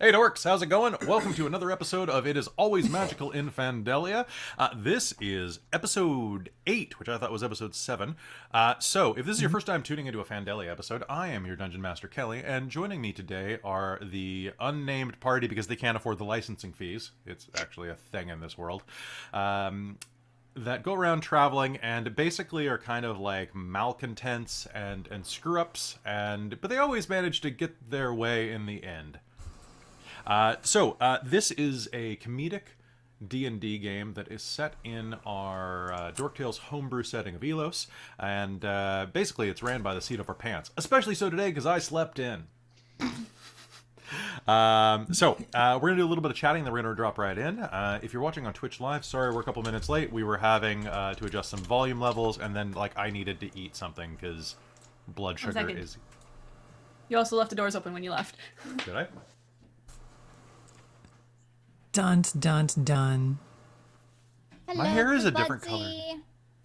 Hey Dorks, how's it going? Welcome to another episode of It Is Always Magical in Fandelia. This is episode 8, which I thought was episode 7. So, if this is your first time tuning into a Fandelia episode, I am your Dungeon Master Kelly, and joining me today are the unnamed party because they can't afford the licensing fees. It's actually a thing in this world. That go around traveling and basically are kind of like malcontents and screw-ups, but they always manage to get their way in the end. This is a comedic D&D game that is set in our Dork Tales homebrew setting of Ylos, and basically it's ran by the seat of our pants. Especially so today, because I slept in. We're going to do a little bit of chatting, then we're going to drop right in. If you're watching on Twitch Live, sorry we're a couple minutes late. We were having to adjust some volume levels, and then I needed to eat something, because blood sugar is... You also left the doors open when you left. Did I? Dun. Hello, My hair is a different Budsy. color.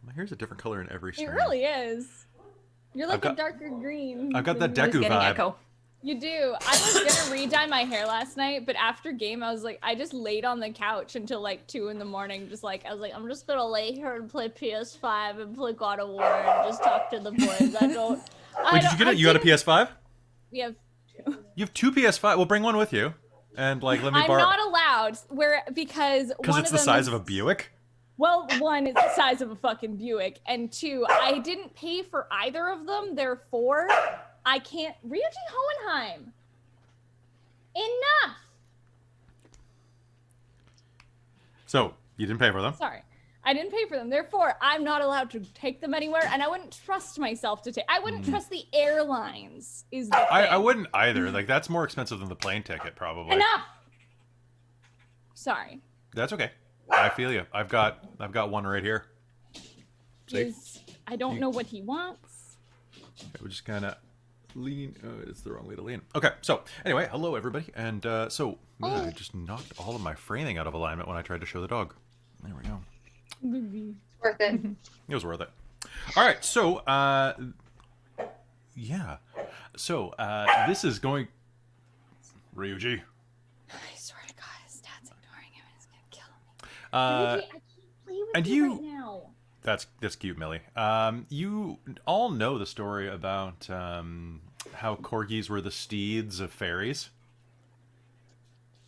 My hair is a different color in every stream. It really is. You're like I've a darker green. I've got that than Deku you. vibe. Echo. You do. I was gonna re-dye my hair last night, but after game, I was like, I just laid on the couch until like 2 in the morning. I was like, I'm just gonna lay here and play PS5 and play God of War and just talk to the boys. Wait, did you get it? You got a PS5? We have 2. You have 2 PS5? Well, bring one with you. And let me borrow. I'm not allowed because it's the size of a Buick? Well, 1, it's the size of a fucking Buick, and 2, I didn't pay for either of them, therefore, I can't. Ryuji Hohenheim. Enough! So, you didn't pay for them? Sorry. I didn't pay for them, therefore, I'm not allowed to take them anywhere, and I wouldn't trust myself to take. I wouldn't trust the airlines, is the thing. I wouldn't either. Like, that's more expensive than the plane ticket, probably. Enough! Sorry. That's okay. I feel you. I've got one right here. See? I don't know what he wants. We're just kind of lean. Oh, it's the wrong way to lean. Okay, so anyway, hello everybody, and I just knocked all of my framing out of alignment when I tried to show the dog. There we go. Worth it. It was worth it. All right, so yeah, so this is going. Ryuji. I swear to God, his dad's ignoring him and he's gonna kill me. Ryuji, I can't play with and you you- right now. That's cute, Millie. You all know the story about how corgis were the steeds of fairies,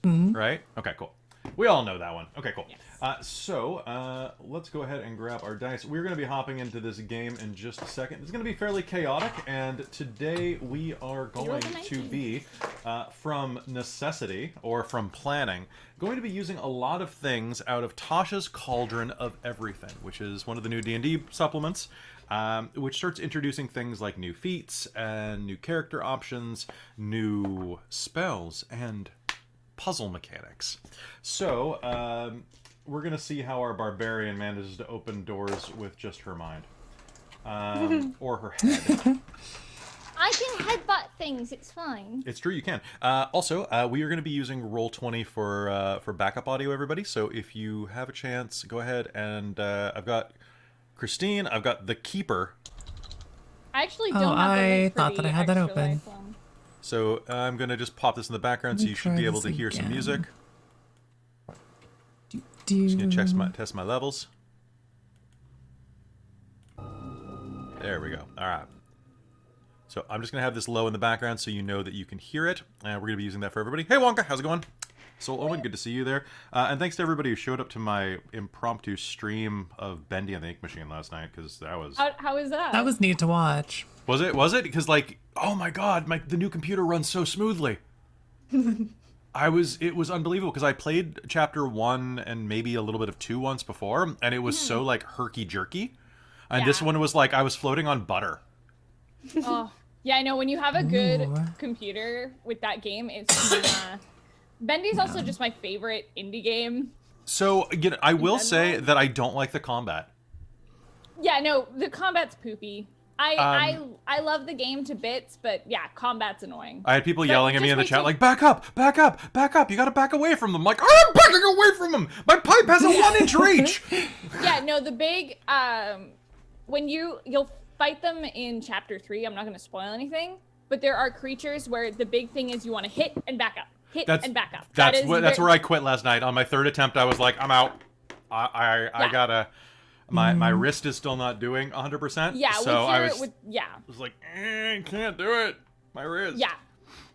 right? Okay, cool. We all know that one. Okay, cool. Yes. Let's go ahead and grab our dice. We're going to be hopping into this game in just a second. It's going to be fairly chaotic, and today we are going to be, from necessity, or from planning, going to be using a lot of things out of Tasha's Cauldron of Everything, which is one of the new D&D supplements, which starts introducing things like new feats, and new character options, new spells, and puzzle mechanics. So, we're going to see how our barbarian manages to open doors with just her mind. Or her head. I can headbutt things, it's fine. It's true, you can. Also, we are going to be using Roll20 for backup audio, everybody. So if you have a chance, go ahead and I've got Christine, I've got the Keeper. I actually don't have the I link for thought the that I had that extra open. life one. So I'm going to just pop this in the background so you should be able to hear some music. Just going to test my levels. There we go. All right. So I'm just going to have this low in the background so you know that you can hear it. And we're going to be using that for everybody. Hey, Wonka, how's it going? Soul Owen, good to see you there. And thanks to everybody who showed up to my impromptu stream of Bendy and the Ink Machine last night, because that was... How is that? That was neat to watch. Was it? Was it? Because, like, oh my god, the new computer runs so smoothly. It was unbelievable, because I played chapter 1 and maybe a little bit of 2 once before, and it was so, like, herky-jerky. And this one was like, I was floating on butter. Oh, yeah, I know. When you have a good Ooh. computer with that game, it's... Bendy's also just my favorite indie game. So, again, I will say that I don't like the combat. Yeah, no, the combat's poopy. I love the game to bits, but yeah, combat's annoying. I had people But yelling at me just in the wait chat, till- like, back up, back up, back up, you gotta back away from them. I'm like, I'm backing away from them! My pipe has a 1-inch reach! Yeah, no, the big, when you'll fight them in chapter 3, I'm not gonna spoil anything, but there are creatures where the big thing is you want to hit and back up. hit That's and back up. That's where I quit last night. On my third attempt, I was like, I'm out. I gotta. My wrist is still not doing 100%. Yeah, so I was like, yeah. I can't do it. My wrist. Yeah.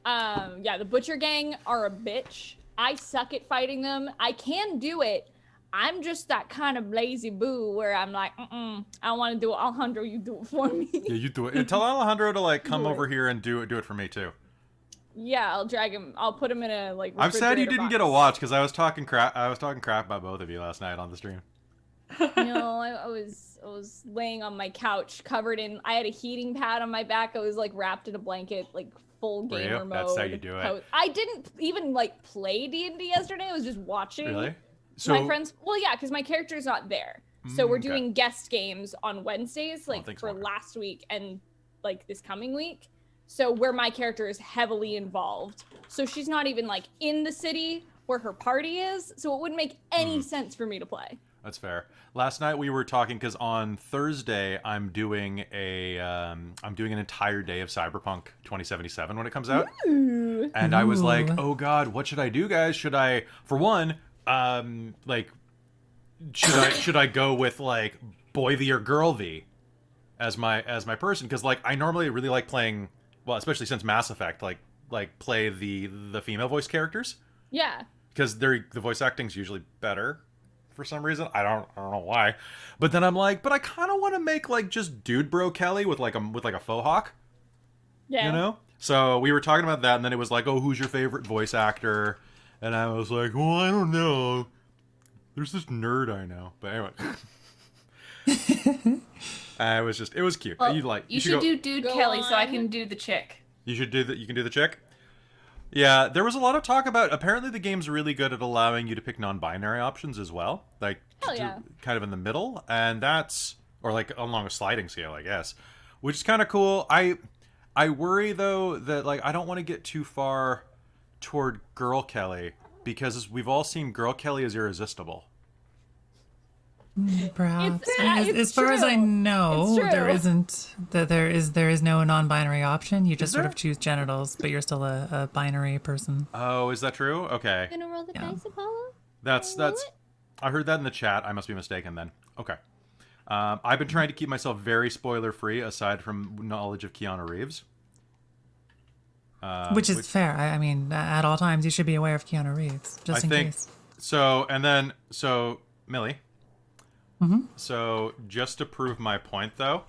The Butcher Gang are a bitch. I suck at fighting them. I can do it. I'm just that kind of lazy boo where I'm like, I don't want to do it. Alejandro, you do it for me. Yeah, you do it. And tell Alejandro to like come over here and do it for me too. Yeah, I'll drag him. I'll put him in a like. I'm sad you didn't box. get a watch because I was talking crap. I was talking crap about both of you last night on the stream. No, I was laying on my couch covered in. I had a heating pad on my back. I was like wrapped in a blanket, like full gamer mode. That's how you do it. I didn't even like play D&D yesterday. I was just watching. Really? So my friends. Well, yeah, because my character's not there. So we're doing guest games on Wednesdays, like for last week and like this coming week. So where my character is heavily involved. So she's not even like in the city where her party is. So it wouldn't make any sense for me to play. That's fair. Last night we were talking because on Thursday I'm doing an entire day of Cyberpunk 2077 when it comes out. Ooh. And I was like, oh god, what should I do, guys? Should I, for one, should I go with like boy V or girl V as my person? Because like I normally really like playing, well, especially since Mass Effect, like play the female voice characters. Yeah. Because the voice acting's usually better for some reason. I don't know why. But then I'm like, but I kind of want to make like just dude bro Kelly with like a faux hawk. Yeah. You know? So we were talking about that, and then it was like, oh, who's your favorite voice actor? And I was like, well, I don't know. There's this nerd I know. But anyway. It was cute. Well, you should do Dude Go Kelly so I on. can do the chick. You should do that. You can do the chick. Yeah, there was a lot of talk about. Apparently, the game's really good at allowing you to pick non-binary options as well, like kind of in the middle, and that's like along a sliding scale, I guess, which is kind of cool. I worry though that like I don't want to get too far toward Girl Kelly because we've all seen Girl Kelly as irresistible. Perhaps. It's as far as I true. know, It's true. there is no non-binary option. You just sort of choose genitals, but you're still a binary person. Oh, is that true? Okay. Gonna roll the dice, Apollo? That's I heard that in the chat. I must be mistaken then. Okay. I've been trying to keep myself very spoiler free aside from knowledge of Keanu Reeves. Which is fair. I mean, at all times you should be aware of Keanu Reeves, just in case. So Millie. Mm-hmm. So just to prove my point though,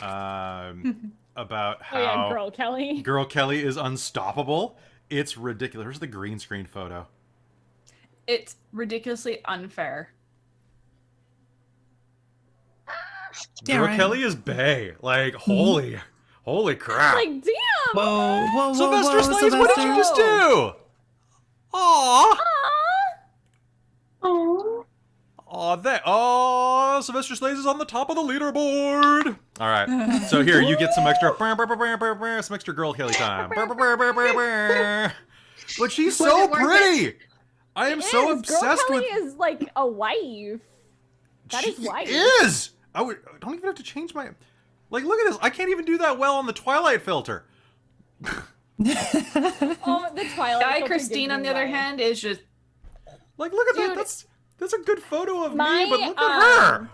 about how Girl Kelly is unstoppable, it's ridiculous. Where's the green screen photo? It's ridiculously unfair. Yeah, Girl right. Kelly is bae. Like holy crap! Like damn. Whoa, Sylvester Slays, what did you just do? Aww. Sylvester Slays is on the top of the leaderboard. All right, so here you get some extra Girl Kelly time. But she's so pretty. I am so obsessed Girl with. Kelly is like a wife. That is wife. Is. I don't even have to change my. Like, look at this. I can't even do that well on the Twilight filter. The Twilight. Guy filter Christine, gives on me the other life. hand, is just. Like, look at Dude, that. That's a good photo of me, my, but look at her.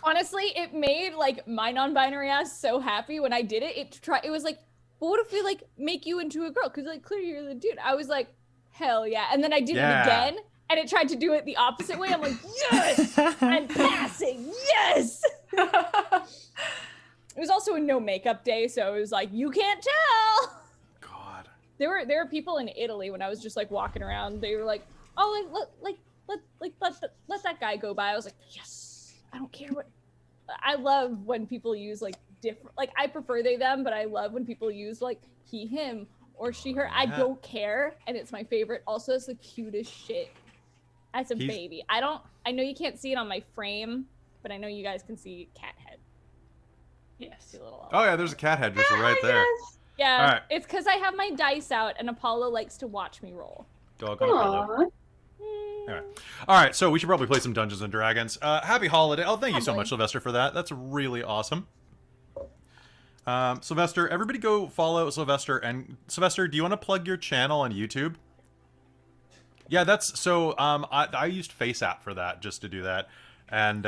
Honestly, it made like my non-binary ass so happy when I did it. It was like, well, what if we like make you into a girl? Because like clearly you're the dude. I was like, hell yeah. And then I did it again, and it tried to do it the opposite way. I'm like, yes, I'm passing. Yes. It was also a no makeup day, so it was like you can't tell. God. There were people in Italy when I was just like walking around. They were like, oh, let that guy go by. I was like, yes, I don't care what. I love when people use like different, like I prefer they them, but I love when people use like he him or she her. I don't care, and it's my favorite. Also, it's the cutest shit. As a baby, I know you can't see it on my frame, but I know you guys can see cat head. Yes. Oh yeah, there's a cat head just right there. Yes. Yeah, all right. It's because I have my dice out, and Apollo likes to watch me roll. Dog on Apollo. Anyway. All right, so we should probably play some Dungeons and Dragons. Happy holiday! Oh, thank you so much, Sylvester, for that. That's really awesome. Sylvester, everybody go follow Sylvester. And Sylvester, do you want to plug your channel on YouTube? Yeah, that's so. I used FaceApp for that just to do that, and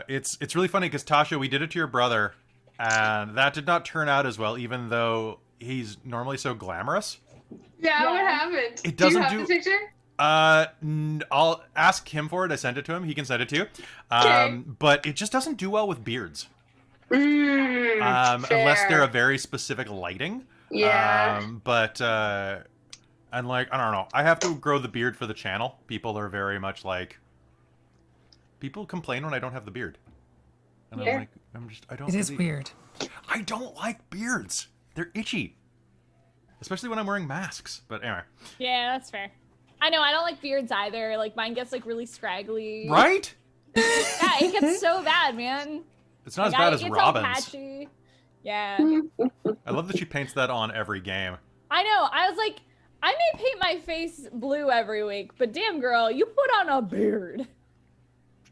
it's really funny because Tasha, we did it to your brother, and that did not turn out as well, even though he's normally so glamorous. Yeah, what Yeah. happened? It Do you doesn't have do- the picture? I'll ask him for it. I sent it to him. He can send it to you. Okay. But it just doesn't do well with beards. Unless Fair. they're a very specific lighting. Yeah. And like, I don't know. I have to grow the beard for the channel. People are very much like, people complain when I don't have the beard. And Yeah. I'm like, I don't It is really- weird. I don't like beards. They're itchy. Especially when I'm wearing masks. But anyway. Yeah, that's fair. I know, I don't like beards either. Like, mine gets, like, really scraggly. Right? Yeah, it gets so bad, man. It's not as Like, bad it as gets all Robin's. patchy. Yeah. I love that she paints that on every game. I know, I was like, I may paint my face blue every week, but damn, girl, you put on a beard.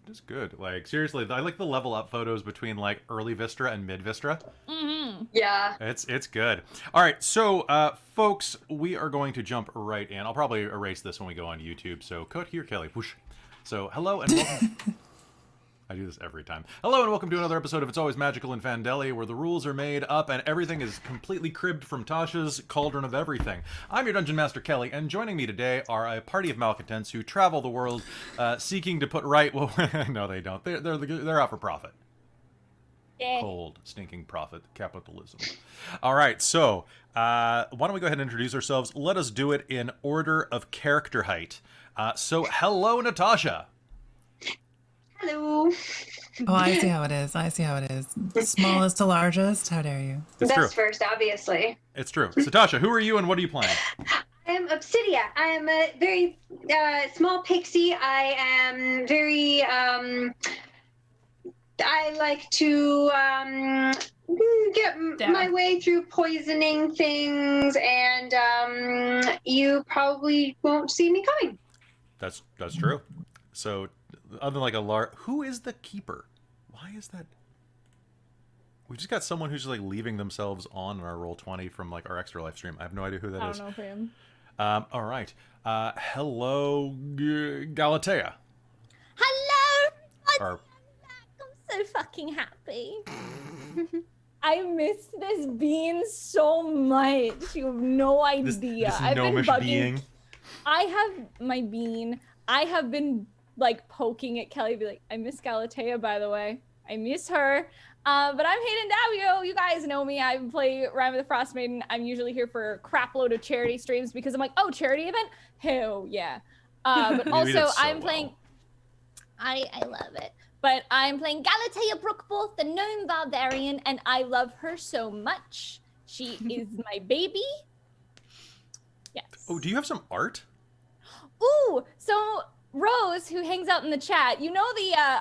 It's good. Like, seriously, I like the level up photos between, like, early Vistra and mid Vistra. Mm-hmm. Yeah. It's good. All right, so, folks, we are going to jump right in. I'll probably erase this when we go on YouTube, so cut here, Kelly. Whoosh. So, hello and welcome. I do this every time. Hello and welcome to another episode of It's Always Magical in Fandelia, where the rules are made up and everything is completely cribbed from Tasha's Cauldron of Everything. I'm your Dungeon Master, Kelly, and joining me today are a party of malcontents who travel the world seeking to put right... Well, no, they don't. They're out for profit. Yeah. Cold, stinking profit, capitalism. All right, so why don't we go ahead and introduce ourselves? Let us do it in order of character height. So, hello, Natasha. Hello. Oh, I see how it is. I see how it is. Smallest to largest. How dare you? It's Best true. first, obviously. It's true. So, Tasha, who are you and what are you playing? I am Obsidia. I am a very small pixie. I am very. I like to get Down. my way through poisoning things, and you probably won't see me coming. That's true. So, other than like a who is the keeper? Why is that? We just got someone who's just like leaving themselves on our Roll20 from like our extra live stream. I have no idea who that I is. don't know for him. All right. Hello, Galatea. Hello! Or I'm so fucking happy. I missed this bean so much. You have no this idea. I've been gnomish bugging. being. I have my bean. I have been like poking at Kelly, be like, I miss Galatea, by the way. I miss her. But I'm Hayden Davio. You guys know me. I play Rhyme of the Frost Maiden. I'm usually here for a crap load of charity streams because I'm like, oh, charity event? Hell yeah. But You did also, so I'm well. playing. I love it. But I'm playing Galatea Brookboth, the gnome barbarian, and I love her so much. She is my baby. Yes. Oh, do you have some art? Ooh, so Rose, who hangs out in the chat, you know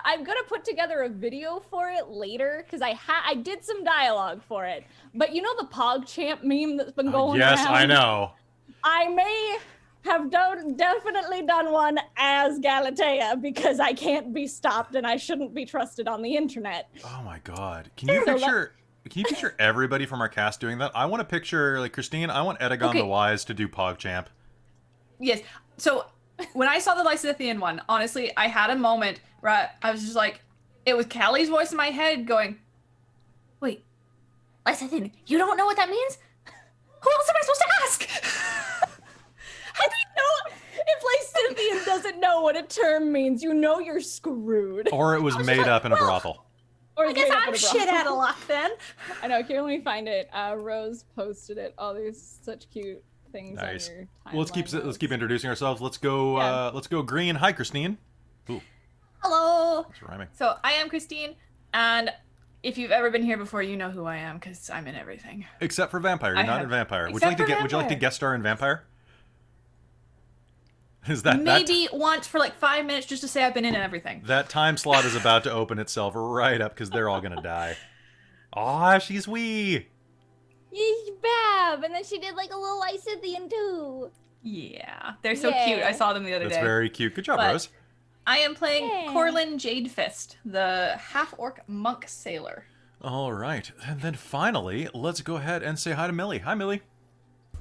I'm gonna put together a video for it later because I did some dialogue for it. But you know the PogChamp meme that's been going Yes, around? I know. I may have definitely done one as Galatea because I can't be stopped and I shouldn't be trusted on the internet. Oh my god. Can you So picture everybody from our cast doing that? I want to picture like Christine, I want Edagon Okay. the Wise to do PogChamp. Yes. So when I saw the Lysithian one, honestly, I had a moment where I was just like, it was Callie's voice in my head going, wait, Lysithian, you don't know what that means? Who else am I supposed to ask? I don't know if Lysithian doesn't know what a term means. You know you're screwed. Or it was made up in a brothel. Or I it's guess made up I'm in a shit brothel. out of luck then. I know. Here, let me find it. Rose posted it. Oh, there's such cute things Nice. on your timeline. Well, let's keep introducing ourselves. Let's go Yeah. let's go green. Hi, Christine. Ooh, Hello. that's rhyming. So I am Christine, and if you've ever been here before, you know who I am because I'm in everything. Except for Vampire. You're I not have- in Vampire. Would you Except like to for get would you like to Vampire. guest star in Vampire? Is that Maybe once for like 5 minutes just to say I've been in everything. that time slot is about to open itself right up because they're all gonna die. Aw, she's wee. Yeesh, Bab. And then she did like a little Lysithian too. Yeah, they're so Yeah. cute. I saw them the other That's day. very cute. Good job, But- Rose. I am playing Yeah. Corlin Jadefist, the half-orc monk sailor. All right, and then finally, let's go ahead and say hi to Millie. Hi, Millie.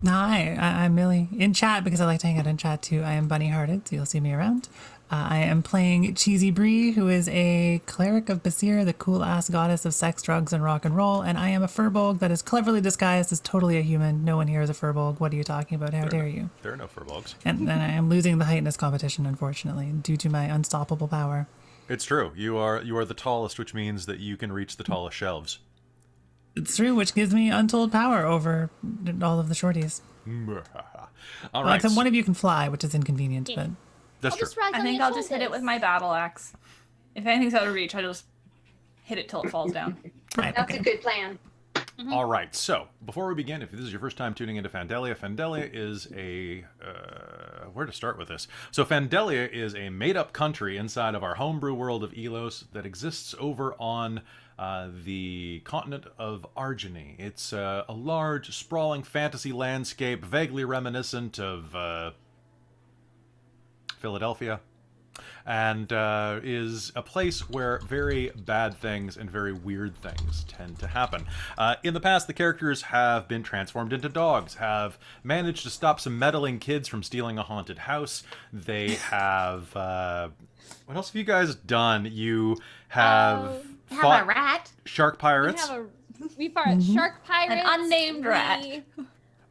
Hi, I'm Millie. In chat, because I like to hang out in chat too, I am bunny-hearted, so you'll see me around. I am playing Cheesy Bree, who is a cleric of Basir, the cool-ass goddess of sex, drugs, and rock and roll, and I am a firbolg that is cleverly disguised as totally a human. No one here is a firbolg. What are you talking about? How dare you? There are no firbolgs. And then I am losing the height in this competition, unfortunately, due to my unstoppable power. It's true. You are the tallest, which means that you can reach the tallest shelves. It's true, which gives me untold power over all of the shorties. All Well, right. except one of you can fly, which is inconvenient, but... That's I'll true. just rise I on think your I'll just hit it with shoulders. my battle axe. If anything's out of reach, I just hit it till it falls down. Right, That's okay. a good plan. All right, so before we begin, if this is your first time tuning into Fandelia, Fandelia is a... where to start with this? So Fandelia is a made-up country inside of our homebrew world of Ylos that exists over on the continent of Argeny. It's a large, sprawling fantasy landscape, vaguely reminiscent of Philadelphia, and is a place where very bad things and very weird things tend to happen. In the past, the characters have been transformed into dogs, have managed to stop some meddling kids from stealing a haunted house. They have... what else have you guys done? You have Have fought a rat. shark pirates. We fought shark pirates. An unnamed rat.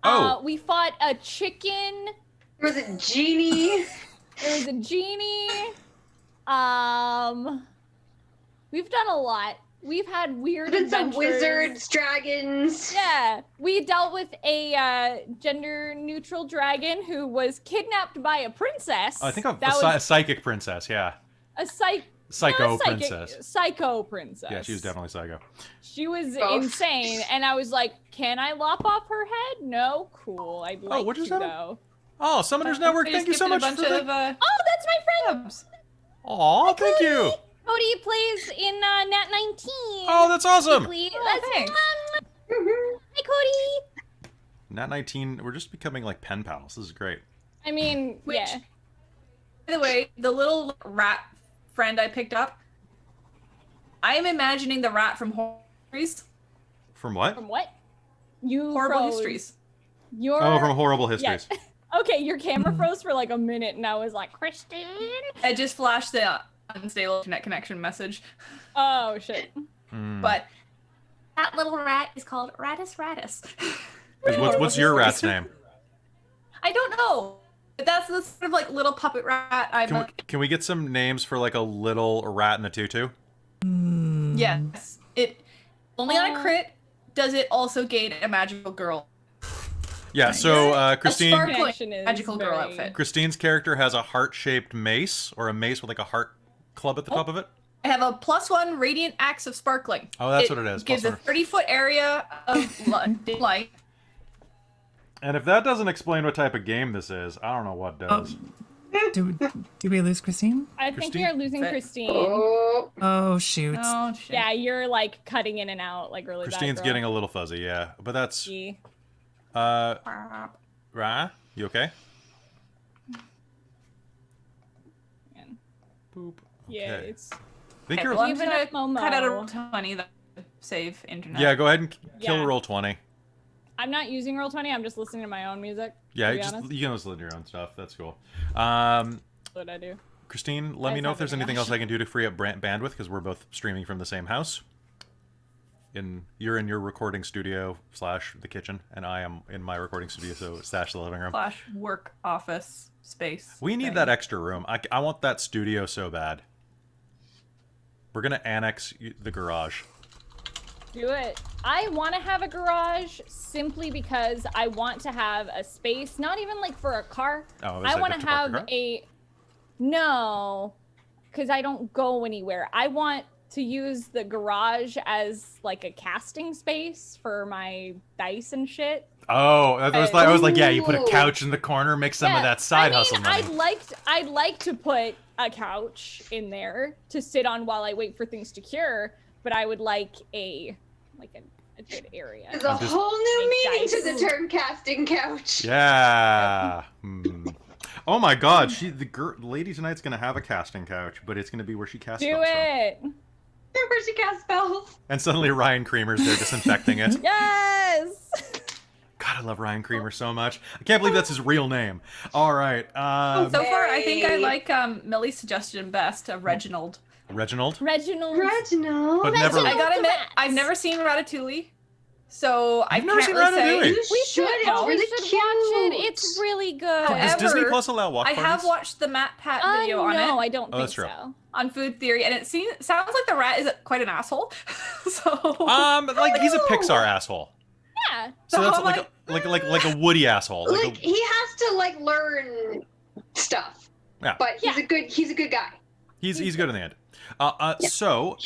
Oh. We fought a chicken. There was a genie. There was a genie. We've done a lot. We've had weird There's some adventures. wizards, dragons. Yeah, we dealt with a gender-neutral dragon who was kidnapped by a princess. I think a That was psychic princess, yeah. a Psycho not a psychic, princess. Psycho princess. Yeah, she was definitely psycho. She was Both. insane, and I was like, "Can I lop off her head?" No, cool. I'd like what just to happened? though. Oh, Summoners Network, I thank just you so much gifted for a bunch the... of Oh, that's my friend. subs. Aw, thank you. Cody plays in Nat 19. Oh, that's awesome. Weekly. Oh, That's thanks. Hi, Cody. Nat 19, we're just becoming like pen pals. This is great. I mean, Which- yeah. By the way, the little rat friend I picked up, I am imagining the rat from Horror Histories. From what? From what? You Horrible froze. Histories. Your Oh, from Horrible yeah. Histories. Okay, your camera froze for like a minute, and I was like, Kristen. I just flashed the unstable internet connection message. Oh shit. Hmm. But that little rat is called Ratus Ratus. What's your rat's name? I don't know. But that's the sort of like little puppet rat I'm Can we get some names for like a little rat in a tutu? Yes. It only on a crit does it also gain a magical girl. Yeah, so A Christine... sparkling Connection is magical girl very- outfit. Christine's character has a heart-shaped mace, or a mace with like a heart club at the top of it. I have a +1 radiant axe of sparkling. Oh, that's what it is, Gives a +1. 30-foot area of light. And if that doesn't explain what type of game this is, I don't know what does. Do we lose Christine? I think Christine? we are losing Fit. Christine. Oh, Oh, shoot. Oh shit. Yeah, you're like cutting in and out like really Christine's bad. getting a little fuzzy, yeah. But that's... Yeah. Ra? You okay? Boop. Yeah, Okay. it's I think Okay, you're... well, I'm Even gonna at Momo. cut out a roll 20 that save internet. Yeah, go ahead and kill Yeah. roll 20. I'm not using Roll20, I'm just listening to my own music. Yeah, to be just, honest. you can listen to your own stuff. That's cool. That's what I do. Christine, let me That's know if there's happening anything else I can do to free up bandwidth, because we're both streaming from the same house. You're in your recording studio / the kitchen, and I am in my recording studio, so / the living room. / work office space. We need thing. that extra room. I want that studio so bad. We're gonna annex the garage. Do it. I want to have a garage simply because I want to have a space, not even like for a car. Oh, I want to to park have the car? no, because I don't go anywhere. I want to use the garage as like a casting space for my dice and shit. Oh, I was like, yeah, you put a Ooh. couch in the corner, make some of Yeah, that side I mean, hustle money. I'd like to put a couch in there to sit on while I wait for things to cure, but I would like a good area. there's a I'm just- whole new meaning Dice. to the term casting couch. Yeah. Oh my God, the lady tonight's gonna have a casting couch, but it's gonna be where she casts Do spells from. it. Where she casts spells. And suddenly Ryan Creamer's there disinfecting it. Yes. God, I love Ryan Creamer so much. I can't believe that's his real name. All right. So far, I think I like Millie's suggestion best of Reginald. Reginald. Reginald. But never. I gotta admit, I've never seen Ratatouille, so I never can't seen really say. Ratatouille? You should. It's We really should cute. watch it. It's really good. Does However, Disney Plus allow walk I parties? have watched the Matt Pat video on no, it I don't Oh, think that's true. so. on Food Theory, and it sounds like the rat is quite an asshole. So Like he's a Pixar asshole. Yeah. So that's I'm like a Woody asshole. Like he has to like learn stuff. Yeah. But he's a good guy. He's good in the end. So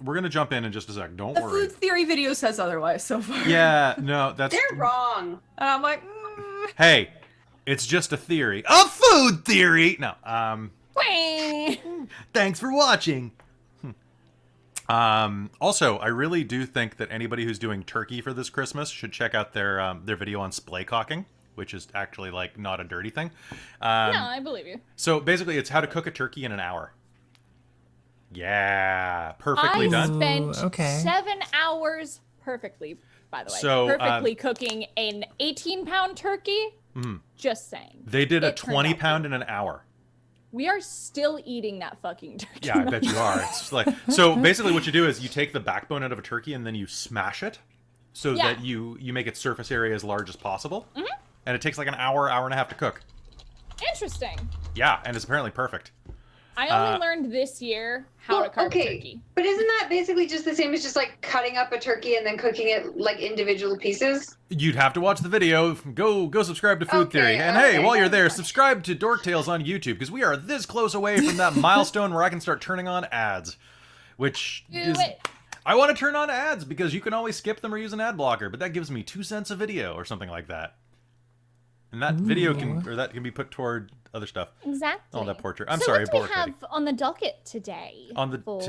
we're gonna jump in just a sec. Don't the worry. Food Theory video says otherwise so far. Yeah, no, that's. They're wrong. And I'm like, Hey, it's just a theory. A food theory. No. Thanks for watching. Also, I really do think that anybody who's doing turkey for this Christmas should check out their video on splay cocking, which is actually like not a dirty thing. No, I believe you. So basically, it's how to cook a turkey in an hour. Yeah, perfectly I done. spent Ooh, okay. 7 hours perfectly, by the way. So, perfectly cooking an 18-pound turkey. Just saying. They did a It turned 20 out pound in an hour. We are still eating that fucking turkey. Yeah, I bet you are. It's like so. Basically, what you do is you take the backbone out of a turkey and then you smash it, so Yeah. that you make its surface area as large as possible. And it takes like an hour and a half to cook. Interesting. Yeah, and it's apparently perfect. I only learned this year how to carve a turkey. But isn't that basically just the same as just like cutting up a turkey and then cooking it like individual pieces? You'd have to watch the video. Go subscribe to Food Okay, Theory. And hey, okay. while you're there, subscribe to Dork Tales on YouTube because we are this close away from that milestone where I can start turning on ads. Which Do is it. I want to turn on ads because you can always skip them or use an ad blocker, but that gives me 2 cents a video or something like that. And that video can be put toward other stuff. Exactly. Oh, that portrait. I'm so sorry, what do we Bork have Lady. on the docket today? On the for,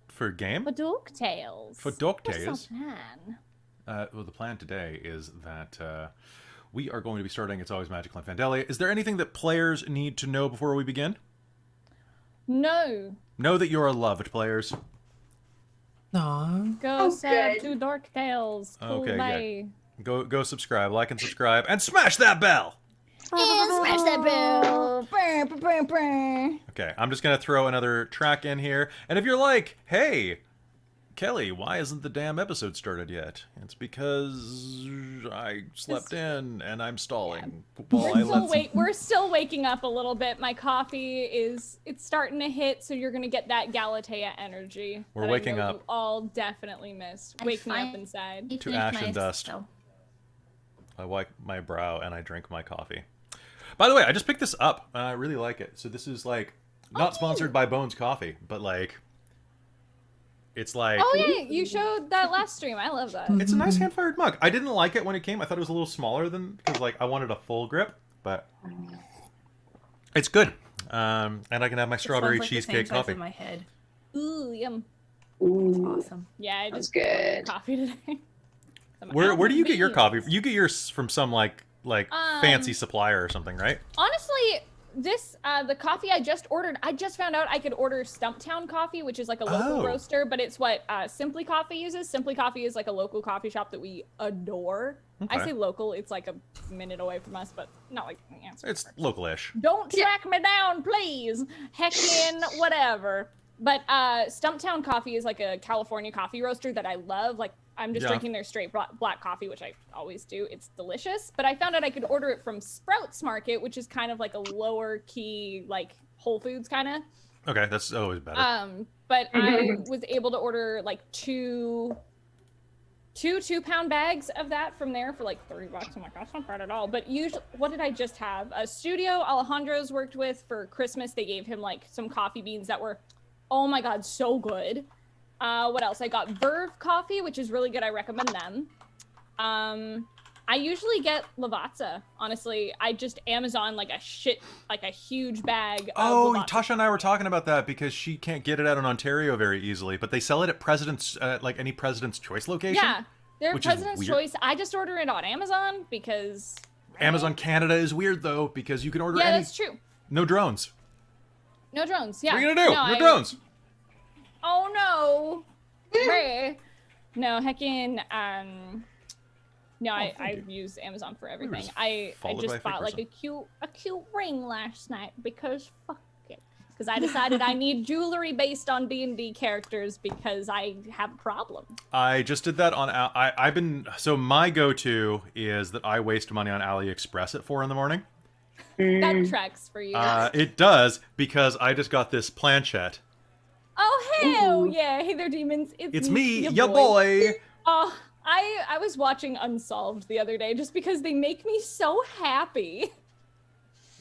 for game? for Dork Tales. For Dork What's our Tales? plan? Well, the plan today is that we are going to be starting It's Always Magical in Fandelia. Is there anything that players need to know before we begin? No. Know that you are loved, players. Aw. Go Oh, sub good. to Dork Tales. Cool, Okay, bye. Go subscribe, like and subscribe, and smash that bell! And smash that bell. Brr, brr, brr, brr. Okay, I'm just going to throw another track in here. And if you're like, hey, Kelly, why isn't the damn episode started yet? It's because I slept in and I'm stalling. While I let We're still waking up a little bit. My coffee it's starting to hit, so you're gonna get that Galatea energy. We're that waking I know up. You all definitely missed. Waking up inside. To ash and dust. I wipe my brow and I drink my coffee. By the way, I just picked this up and I really like it. So this is like not sponsored by Bones Coffee, but like it's like Oh yeah, you showed that last stream. I love that. it's a nice hand-fired mug. I didn't like it when it came. I thought it was a little smaller than because like I wanted a full grip, but it's good. And I can have my strawberry cheesecake coffee. In my head. Ooh, yum. Awesome. Yeah, I That's just good. coffee today. Some Where do you get your beans. coffee? You get yours from some like fancy supplier or something, right? Honestly, this the coffee I just ordered. I just found out I could order Stumptown coffee, which is like a local Oh. roaster, but it's what Simply Coffee uses. Simply Coffee is like a local coffee shop that we adore. I Okay. say local; it's like a minute away from us, but not like It's local-ish. Don't track me down, please. Heckin' whatever. But Stumptown Coffee is like a California coffee roaster that I love. Like I'm just Yeah. drinking their straight black coffee, which I always do. It's delicious. But I found out I could order it from Sprouts Market, which is kind of like a lower key, like Whole Foods kind of. Okay, that's always better. But I was able to order like two 2-pound bags of that from there for like $30. I'm like, that's not bad at all. But usually, what did I just have? A studio Alejandro's worked with for Christmas. They gave him like some coffee beans that were, oh my god, so good. What else? I got Verve coffee, which is really good. I recommend them. I usually get Lavazza. Honestly, I just Amazon like a huge bag. Oh, of Lavazza. Tasha and I were talking about that because she can't get it out in Ontario very easily, but they sell it at like any President's Choice location. Yeah, they're which is President's weird. Choice. I just order it on Amazon because. Amazon Canada is weird though because you can order Yeah, any. that's true. No drones. No drones. Yeah. What are you gonna do? No No, drones. Oh no. Bruh. No, heckin', No, thank I you. use Amazon for everything. just I followed by just bought like person. a cute ring last night because fuck it. Because I decided I need jewelry based on D&D characters because I have a problem. I just did that on. I've been so my go-to is that I waste money on AliExpress at 4 in the morning. That tracks for you. It does because I just got this planchette. Oh hell Ooh. yeah! Hey there, demons. It's me, ya ya boy. Oh, I was watching Unsolved the other day just because they make me so happy.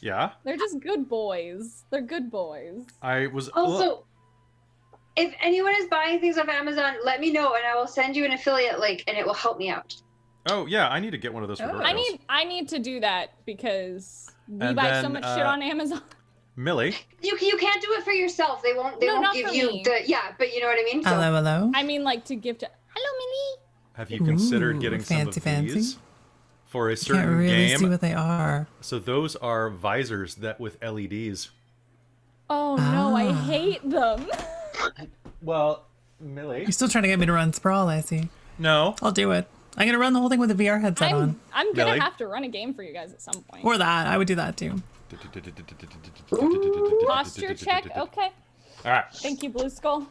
Yeah. They're just good boys. They're good boys. I was Also, if anyone is buying things off Amazon, let me know and I will send you an affiliate link and it will help me out. Oh yeah, I need to get one of those for Dork. I need to do that because we And buy so then, much shit on Amazon. Millie. You can't do it for yourself. They won't not give for you me. but you know what I mean? So, Hello. I mean, like to give to. Hello, Millie. Have you considered Ooh, getting some of fancy. these for a Can't certain really game? see what they are. So those are visors that with LEDs. Oh no, I Ah. hate them. Well, Millie. You're still trying to get me to run Sprawl, I see. No. I'll do it. I'm gonna run the whole thing with a VR headset on. I'm gonna Millie? have to run a game for you guys at some point. Or that. I would do that too. Posture check. Okay. All right. Thank you, Blue Skull.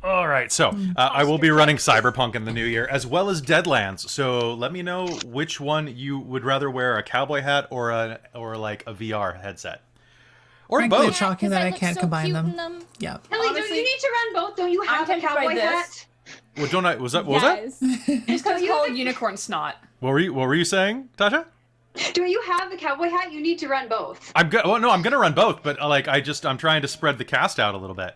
All right. So I will be running Cyberpunk in the new year as well as Deadlands. So let me know which one you would rather wear, a cowboy hat or like a VR headset. Or Frankly, both. it's shocking that I can't combine them. Yeah. Ellie, don't Honestly, you need to run both? Don't you have a tempted by cowboy this. hat? Well, don't I? Was that? What was that? Guys, Just because you it's called have- unicorn snot. What were you saying, Tasha? Do you have the cowboy hat? You need to run both. Well, no, I'm gonna run both, but like I'm trying to spread the cast out a little bit.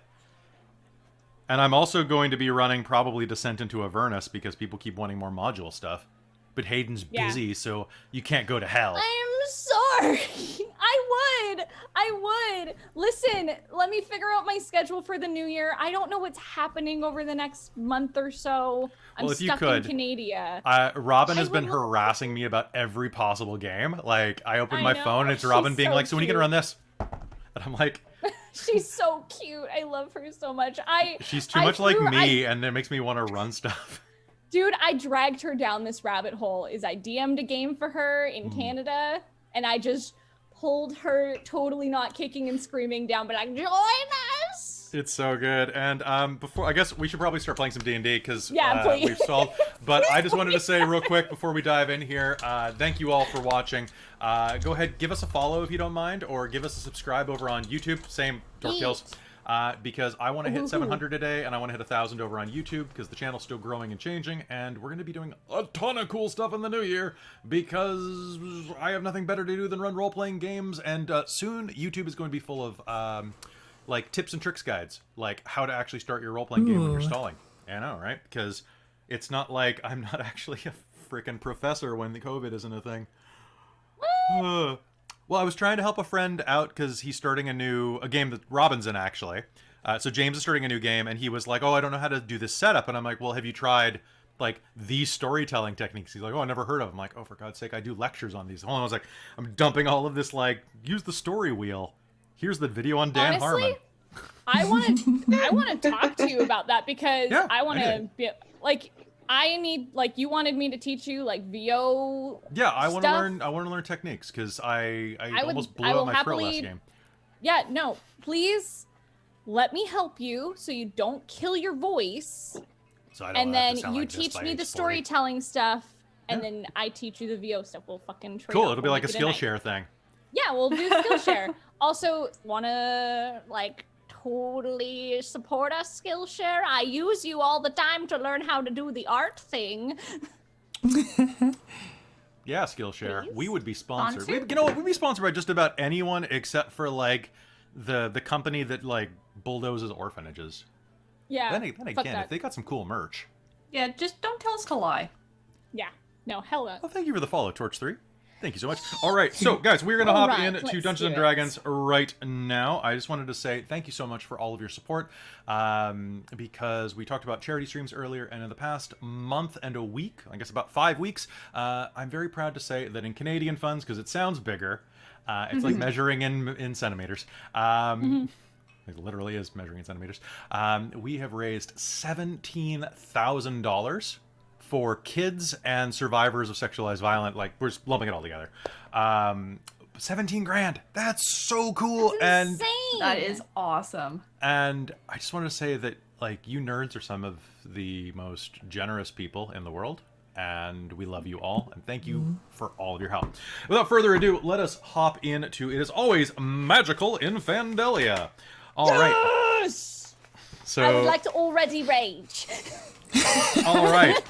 And I'm also going to be running probably Descent into Avernus because people keep wanting more module stuff. But Hayden's busy, so you can't go to hell. I am sorry. I would. Listen, let me figure out my schedule for the new year. I don't know what's happening over the next month or so. I'm Well, if you stuck could, in Canada. Robin has I been would- harassing me about every possible game. Like, I open I my know, phone and it's Robin she's being so like, so when are you gonna cute. run this? And I'm like, She's so cute. I love her so much. she's too I much like threw- me, and it makes me want to run stuff. Dude, I dragged her down this rabbit hole. I DM'd a game for her in Canada, and I just pulled her totally not kicking and screaming down, but like, join us! It's so good. And before, I guess we should probably start playing some D&D because Yeah, please. we've stalled. But I just wanted to say real quick before we dive in here, thank you all for watching. Go ahead, give us a follow if you don't mind, or give us a subscribe over on YouTube. Same, Dork Kills. Because I want to hit 700 today, and I want to hit 1,000 over on YouTube because the channel's still growing and changing, and we're going to be doing a ton of cool stuff in the new year because I have nothing better to do than run role-playing games, and soon YouTube is going to be full of like tips and tricks guides, like how to actually start your role-playing game when you're Ooh. stalling. I know, right? Because it's not like I'm not actually a freaking professor when the COVID isn't a thing. Well, I was trying to help a friend out because he's starting a game that Robin's in, actually. So James is starting a new game, and he was like, oh, I don't know how to do this setup. And I'm like, well, have you tried, like, these storytelling techniques? He's like, oh, I never heard of them. I'm like, oh, for God's sake, I do lectures on these. Hold on, I was like, I'm dumping all of this, like, use the story wheel. Here's the video on Dan Honestly, Harmon. I want to talk to you about that because Yeah, I want to anything. be like, I need, like, you wanted me to teach you like VO. Yeah, I want to stuff. learn. I want to learn techniques because I would- almost blew I will up my throat last happily- game. Yeah, no, please let me help you so you don't kill your voice, So I don't and have then to sound you like this teach by me age the 40. storytelling stuff, and Yeah. then I teach you the VO stuff. We'll fucking trade Cool. off. It'll be We'll like a make it Skillshare night. thing. Yeah, we'll do Skillshare. Also, wanna like totally support us, Skillshare? I use you all the time to learn how to do the art thing. Yeah, Skillshare. Please? We would be sponsored. Sponsored? You know what? We'd be sponsored by just about anyone except for like the company that like bulldozes orphanages. Yeah. Then fuck again, that. if they got some cool merch. Yeah, just don't tell us to lie. Yeah. No, hell no. Well, thank you for the follow, Torch3. Thank you so much. All right, so guys, we're gonna All hop right, into let's Dungeons do and it. Dragons right now. I just wanted to say thank you so much for all of your support, because we talked about charity streams earlier, and in the past month and a week, I guess about 5 weeks, I'm very proud to say that in Canadian funds, because it sounds bigger, it's like measuring in centimeters. It literally is measuring in centimeters. We have raised $17,000 for kids and survivors of sexualized violence. Like, we're just lumping it all together. 17 grand. That's so cool. That's and insane. That is awesome. And I just want to say that, like, you nerds are some of the most generous people in the world. And we love you all, and thank you for all of your help. Without further ado, let us hop into It Is Always Magical in Fandelia. All right. Yes! So, I would like to already rage. all right.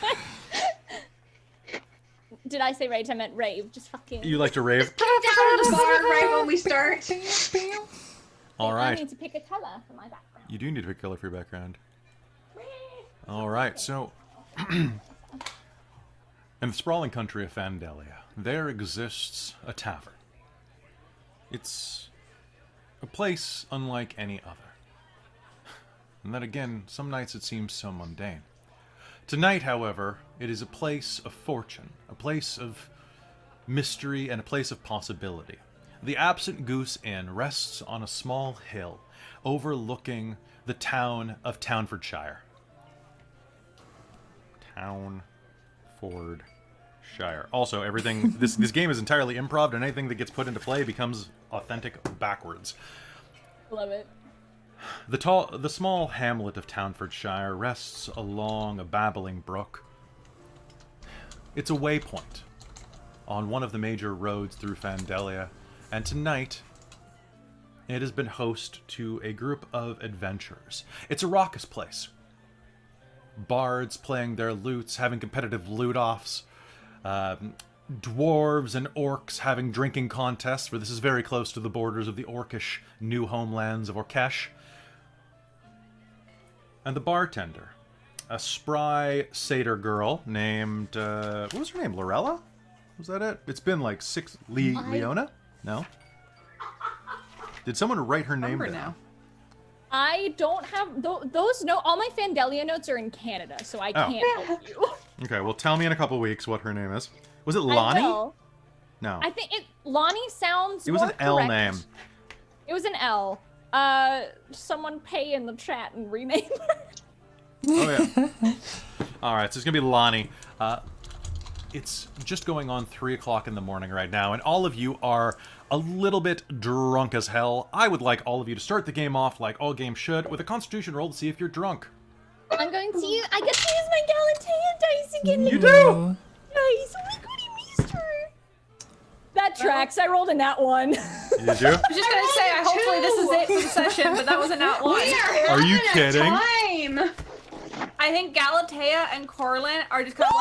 Did I say rage? I meant rave. Just fucking. You like to rave? Down the bar right when we start. All I right. need to pick a color for my background. You do need to pick color for your background. All right, so in the sprawling country of Fandelia, there exists a tavern. It's a place unlike any other. And then again, some nights it seems so mundane. Tonight, however, it is a place of fortune, a place of mystery, and a place of possibility. The Absent Goose Inn rests on a small hill overlooking the town of Townfordshire. Townfordshire. Also, everything this game is entirely improv, and anything that gets put into play becomes authentic backwards. Love it. The small hamlet of Townfordshire rests along a babbling brook. It's a waypoint on one of the major roads through Fandelia, and tonight it has been host to a group of adventurers. It's a raucous place. Bards playing their lutes, having competitive lute-offs, dwarves and orcs having drinking contests, for this is very close to the borders of the orcish new homelands of Orkesh. And the bartender, a spry satyr girl named, what was her name, Lorella? Was that it? It's been like Leona? No? Did someone write her name down? Now. I don't have those. No, all my Fandelia notes are in Canada, so I can't help you. Okay, well, tell me in a couple weeks what her name is. Was it I Lonnie? will. No. I think Lonnie sounds. It was more an L correct. name. It was an L. Someone pay in the chat and rename her. Oh, yeah. All right, so it's going to be Lonnie. It's just going on 3 o'clock in the morning right now, and all of you are a little bit drunk as hell. I would like all of you to start the game off like all games should, with a constitution roll to see if you're drunk. I'm going to use. I get to use my Galatea dice again. You do! Nice. Oh my goody meester. That tracks. I rolled in that one. Did you? I was just gonna say, hopefully this is it for the session, but that was a nat one. Are you kidding? Time. I think Galatea and Corlin are just kind of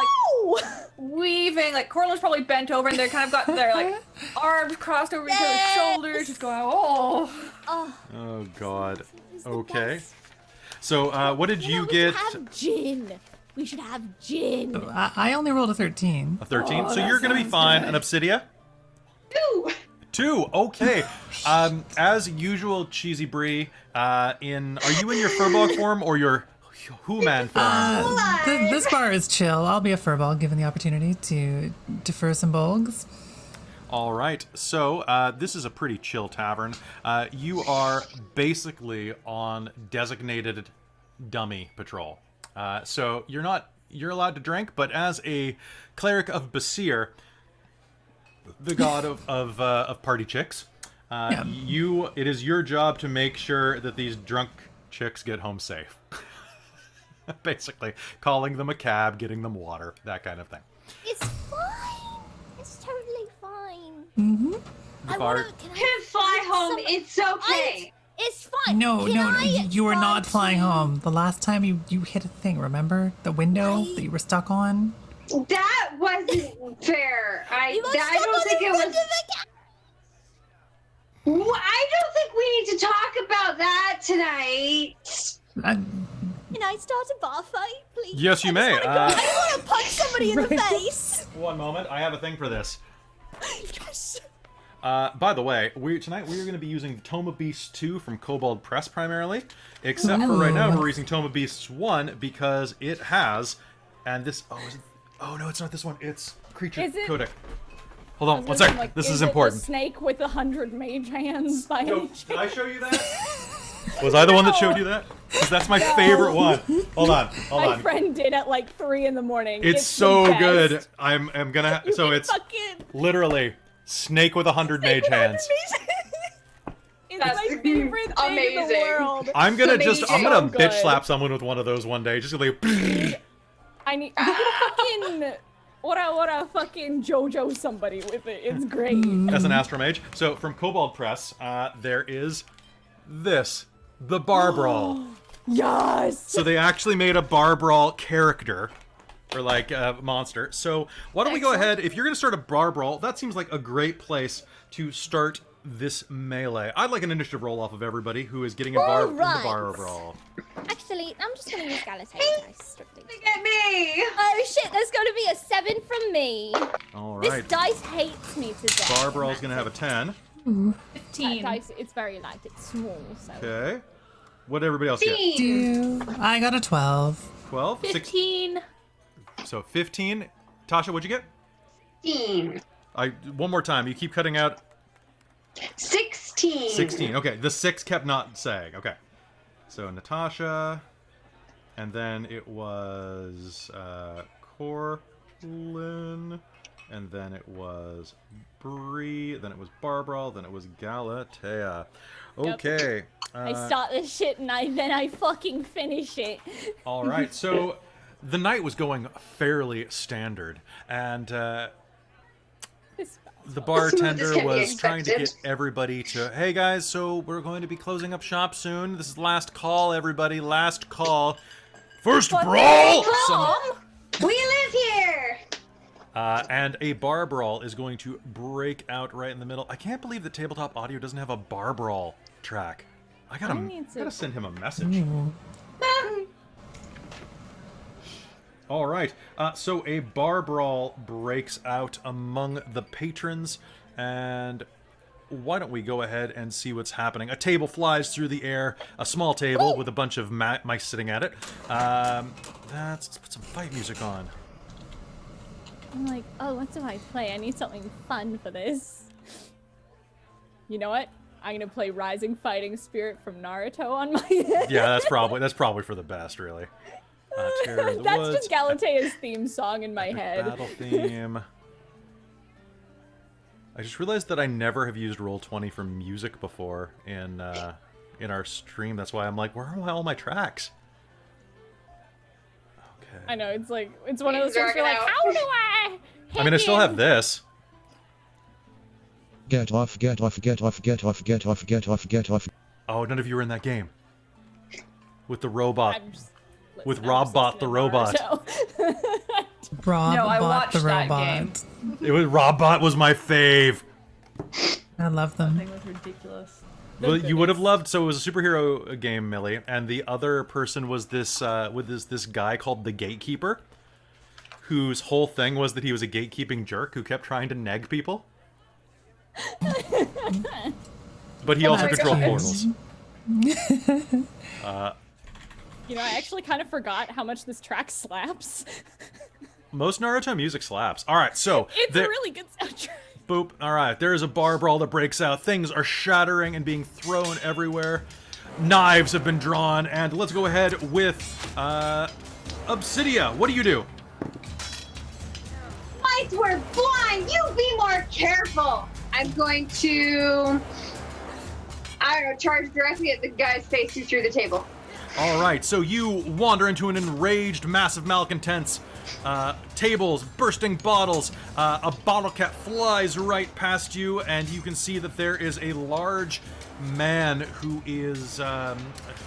like weaving. Like Corlin's probably bent over, and they're kind of got their like arms crossed over each other's shoulders, just going, oh. Oh, God. Okay. So, what did you get? We should have gin. We should have gin. I only rolled a 13. A 13? So you're going to be fine. An Obsidia? 2. 2. Okay. As usual, Cheesy Brie, are you in your firbolg form or your human form? This bar is chill. I'll be a furball given the opportunity to defer some bolgs. All right. So this is a pretty chill tavern. You are basically on designated dummy patrol. So you're allowed to drink, but as a cleric of Basir, the god of party chicks, it is your job to make sure that these drunk chicks get home safe. Basically, calling them a cab, getting them water, that kind of thing. It's fine. It's totally fine. Mm-hmm. The bar. Can fly home. It's okay. It's fine. No, Can you were I not flying you? home. The last time you hit a thing, remember? The window that you were stuck on? That wasn't fair. I You were don't stuck on think the it front was. of the ca- I don't think we need to talk about that tonight. Can I start a bar fight, please? Yes, you I may. just wanna go- I want to punch somebody in the face. One moment, I have a thing for this. Yes. By the way, tonight we are going to be using the Tome of Beasts 2 from Kobold Press primarily, except for right now we're using Tome of Beasts 1 because it has, and this, oh no, it's not this one, it's Creature Is it- Codic. Hold on, one sec, this is it important. The snake with 100 mage hands by any Did I show you that? Was I the one that showed you that? 'Cause that's my favorite one. Hold on. My friend did at like 3 in the morning. It's the so best. good. I'm gonna. So it's Fucking literally snake with 100 mage hands. It's my favorite thing in the world. I'm gonna So bitch good. slap someone with one of those one day. Just like. I need you can fucking what a fucking JoJo somebody with it. It's great. As an astromage. So from Kobold Press, there is this, the Bar Brawl. Yes. So they actually made a Bar Brawl character, or like a monster. So why don't we go ahead? If you're gonna start a Bar Brawl, that seems like a great place to start this melee. I'd like an initiative roll off of everybody who is getting involved in the Bar Brawl. Actually, I'm just gonna use Galatea dice strictly. Look at me! Oh shit, there's gonna be a 7 from me. All This right. dice hates me to death. Bar Brawl's gonna have a 10. 15. Dice, it's very light. It's small, so. Okay. What did everybody else get? I got a 12. 12? 15. So 15. Tasha, what'd you get? 16. One more time. You keep cutting out. 16. 16. Okay, the 6 kept not saying. Okay. So Natasha, and then it was Corlin, and then it was Bree, then it was Barbara, then it was Galatea. Okay. I start this shit and then I fucking finish it. All right. So the night was going fairly standard, and the bartender was trying to get everybody to, hey guys, so we're going to be closing up shop soon. This is last call, everybody. Last call. First brawl! We live here! And a bar brawl is going to break out right in the middle. I can't believe that Tabletop Audio doesn't have a bar brawl track. I gotta send him a message. All right, so a bar brawl breaks out among the patrons, and why don't we go ahead and see what's happening? A table flies through the air, a small table with a bunch of mice sitting at it. Let's put some fight music on. I'm like, oh, what do I play? I need something fun for this. You know what? I'm gonna play Rising Fighting Spirit from Naruto on my head. Yeah, that's probably for the best, really. Terror in the That's Woods, just Galatea's theme song in my epic head. battle theme. I just realized that I never have used Roll20 for music before in our stream. That's why I'm like, where are all my tracks? Okay. I know, it's like, it's one of those things where like, how do I hit I mean, I still have him? this. Get off, get off, get off, get off, get off, get off, get off. Oh, none of you were in that game. With the robot. I'm just- With listen, I'm just Robbot the listening to robot. Naruto. Rob No, I bought watched the that robot. It was Robbot was my fave. I love them. Thing was ridiculous. Well, you would have loved. So it was a superhero game, Millie, and the other person was this this guy called the Gatekeeper, whose whole thing was that he was a gatekeeping jerk who kept trying to neg people. But he also controlled portals. You know, I actually kind of forgot how much this track slaps. Most Naruto music slaps. All right, so It's a really good soundtrack. boop. All right, there is a bar brawl that breaks out. Things are shattering and being thrown everywhere. Knives have been drawn, and let's go ahead with Obsidia. What do you do? Lights were blind! You be more careful! I'm going to, I don't know, charge directly at the guy's face who threw the table. All right, so you wander into an enraged mass of malcontents. Tables, bursting bottles. A bottle cap flies right past you, and you can see that there is a large man who is a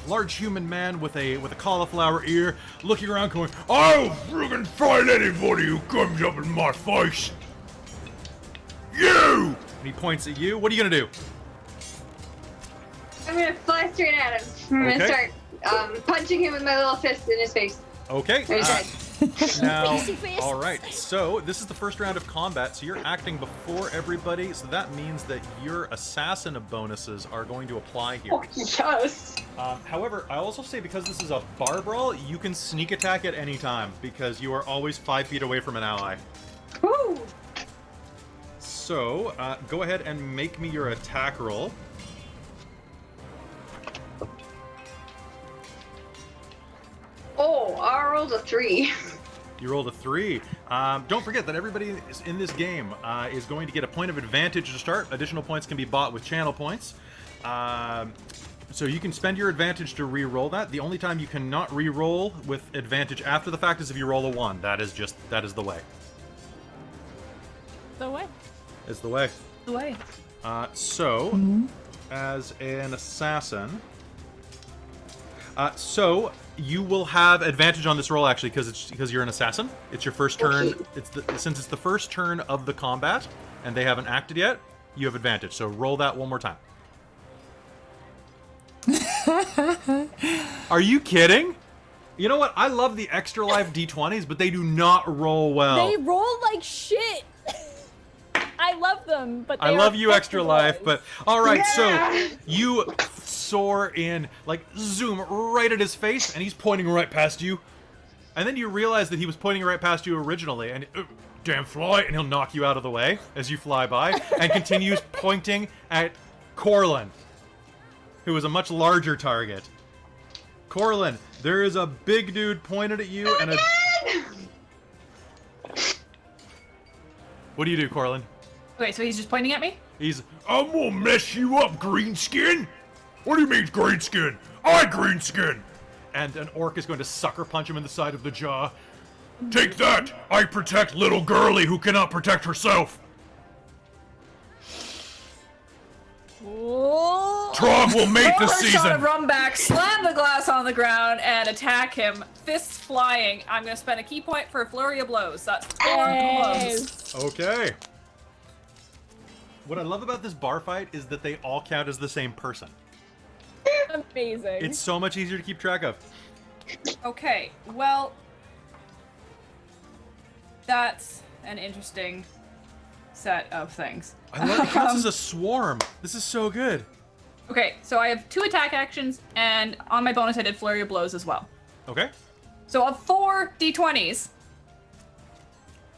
large human man with a cauliflower ear, looking around, going, "I'll friggin' fight anybody who comes up in my face." You! And he points at you. What are you gonna do? I'm gonna fly straight at him. I'm Okay. gonna start punching him with my little fist in his face. Okay. Or his head. Now, Pixie fist. all right. So this is the first round of combat. So you're acting before everybody. So that means that your assassin bonuses are going to apply here. Oh, yes! However, I also say because this is a bar brawl, you can sneak attack at any time because you are always 5 feet away from an ally. Woo! So go ahead and make me your attack roll. rolled a 3. You rolled a 3. Don't forget that everybody in this game is going to get a point of advantage to start. Additional points can be bought with channel points. So you can spend your advantage to re-roll that. The only time you cannot re-roll with advantage after the fact is if you roll a 1. That is the way. The way. Is the way. The way. As an assassin, so you will have advantage on this roll actually because you're an assassin. It's your first turn. Since it's the first turn of the combat and they haven't acted yet, you have advantage. So roll that one more time. Are you kidding? You know what? I love the extra life d20s, but they do not roll well. They roll like shit. I love them, but they I love you, fucking extra life, but all right. Yeah. So you soar in, like zoom right at his face, and he's pointing right past you. And then you realize that he was pointing right past you originally, and damn fly, and he'll knock you out of the way as you fly by, and continues pointing at Corlin, who is a much larger target. Corlin, there is a big dude pointed at you, and a. What do you do, Corlin? Okay, so he's just pointing at me? He's, I'm gonna mess you up, greenskin! What do you mean, greenskin? I greenskin! And an orc is going to sucker punch him in the side of the jaw. Take that! I protect little girlie who cannot protect herself! Whoa. Trog will mate this Shot of season! rum back, slam the glass on the ground, and attack him. Fists flying. I'm gonna spend a key point for a flurry of blows. That's 4 blows. Okay. What I love about this bar fight is that they all count as the same person. Amazing. It's so much easier to keep track of. Okay, well, that's an interesting set of things. I love it counts as a swarm. This is so good. Okay, so I have 2 attack actions, and on my bonus I did flurry of blows as well. Okay. So of 4 d20s,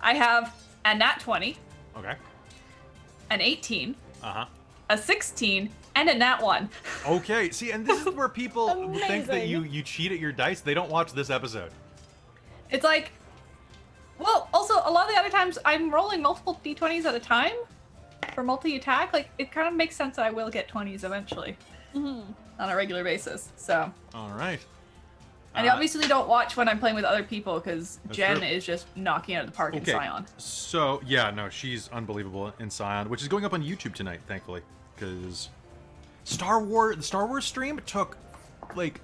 I have a nat 20, Okay. an 18, Uh-huh. a 16, and a nat 1. Okay, see, and this is where people think that Amazing. you cheat at your dice. They don't watch this episode. It's like, well, also a lot of the other times I'm rolling multiple d20s at a time for multi-attack. Like, it kind of makes sense that I will get 20s eventually on a regular basis. So, All right. and I obviously don't watch when I'm playing with other people because Jen true. is just knocking out of the park in Okay. Scion. So, yeah, no, she's unbelievable in Scion, which is going up on YouTube tonight, thankfully, because the Star Wars stream took like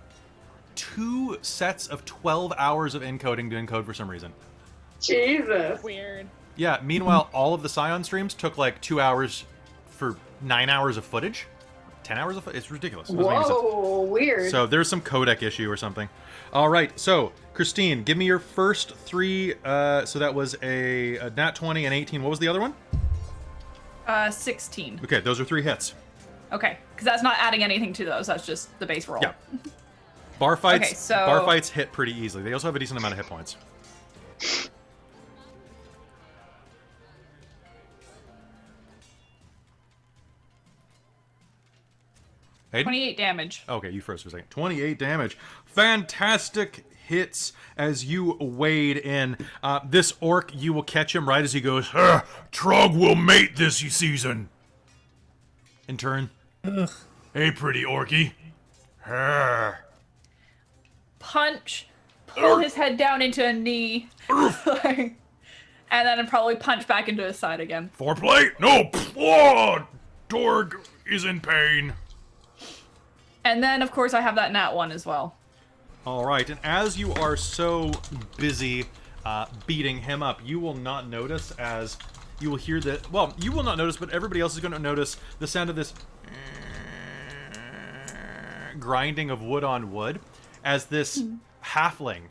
2 sets of 12 hours of encoding to encode for some reason. Jesus. Weird. Yeah, meanwhile, all of the Scion streams took like 2 hours for 9 hours of footage. 10 hours of footage? It's ridiculous. It doesn't make any sense. Whoa, weird. So there's some codec issue or something. All right, so Christine, give me your first 3. So that was a nat 20 and 18. What was the other one? 16. Okay, those are 3 hits. Okay, because that's not adding anything to those. That's just the base roll. Yeah. Bar fights. Okay, so- Bar fights hit pretty easily. They also have a decent amount of hit points. Hayden? 28 damage. Okay, you first for a second. 28 damage. Fantastic hits as you wade in. This orc, you will catch him right as he goes, Trog will mate this season. In turn. Hey, pretty orky. Punch, pull his head down into a knee, and then I'd probably punch back into his side again. Foreplay? No! Oh, Dork is in pain. And then, of course, I have that nat 1 as well. All right, and as you are so busy beating him up, you will not notice as you will hear the... Well, you will not notice, but everybody else is going to notice the sound of this grinding of wood on wood as this halfling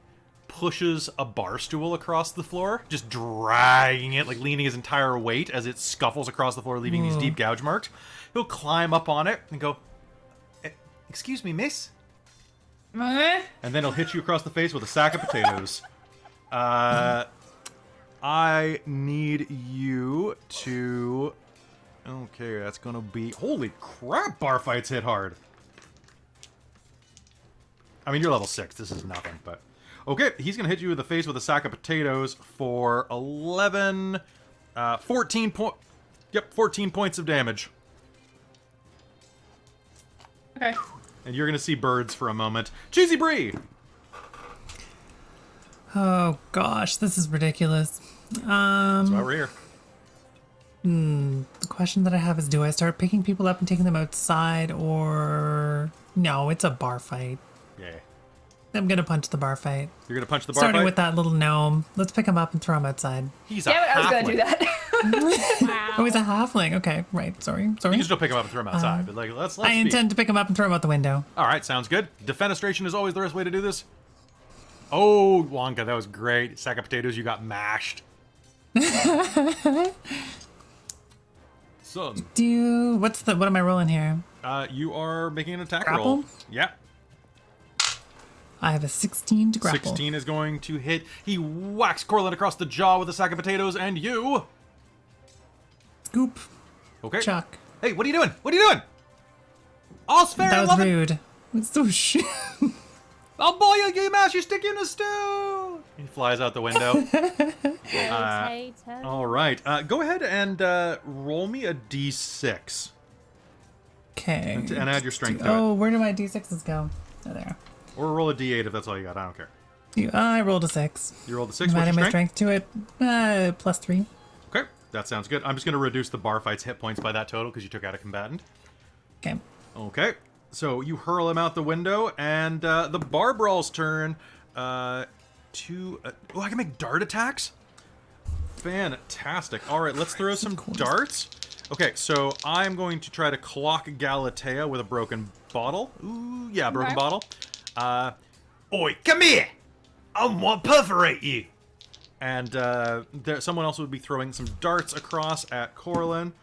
pushes a bar stool across the floor, just dragging it, like leaning his entire weight as it scuffles across the floor, leaving these deep gouge marks. He'll climb up on it and go, "Excuse me, miss?" And then he'll hit you across the face with a sack of potatoes. I need you to... Okay, that's gonna be... Holy crap, bar fights hit hard. I mean, you're level 6. This is nothing, but... Okay, he's going to hit you in the face with a sack of potatoes for 11... 14 point... Yep, 14 points of damage. Okay. And you're going to see birds for a moment. Cheesy Brie! Oh gosh, this is ridiculous. That's why we're here. The question that I have is, do I start picking people up and taking them outside, or... No, it's a bar fight. Yeah. I'm gonna punch the bar fight. You're going to punch the bar Starting fight? with that little gnome. Let's pick him up and throw him outside. He's a Damn it, I was gonna halfling. do that. Wow. Oh, he's a halfling. Okay, right. Sorry. You can still pick him up and throw him outside, but like, let's I be. intend to pick him up and throw him out the window. All right, sounds good. Defenestration is always the best way to do this. Oh, Wonka, that was great. Sack of potatoes, you got mashed. Son. What am I rolling here? You are making an attack Grapple? roll. Yeah. I have a 16 to grapple. 16 is going to hit. He whacks Corlin across the jaw with a sack of potatoes, and you. Scoop. Okay. Chuck. Hey, what are you doing? What are you doing? All's fair That in was love and- rude. Swoosh. I'll boil you, mash you, stick you in a stew. He flies out the window. All right. Go ahead and roll me a d6. Okay. And add your strength to it. Oh, where do my d6s go? Oh, there. Or roll a d8 if that's all you got. I don't care. I rolled a 6. You rolled a 6. I'm What's adding your my strength? strength to it. +3. Okay, that sounds good. I'm just going to reduce the bar fight's hit points by that total because you took out a combatant. Okay. Okay, so you hurl him out the window, and the bar brawl's turn I can make dart attacks? Fantastic. All right, let's throw some darts. Okay, so I'm going to try to clock Galatea with a broken bottle. Ooh, yeah, broken bottle. Oi, come here! I want to perforate you! And someone else would be throwing some darts across at Corlin.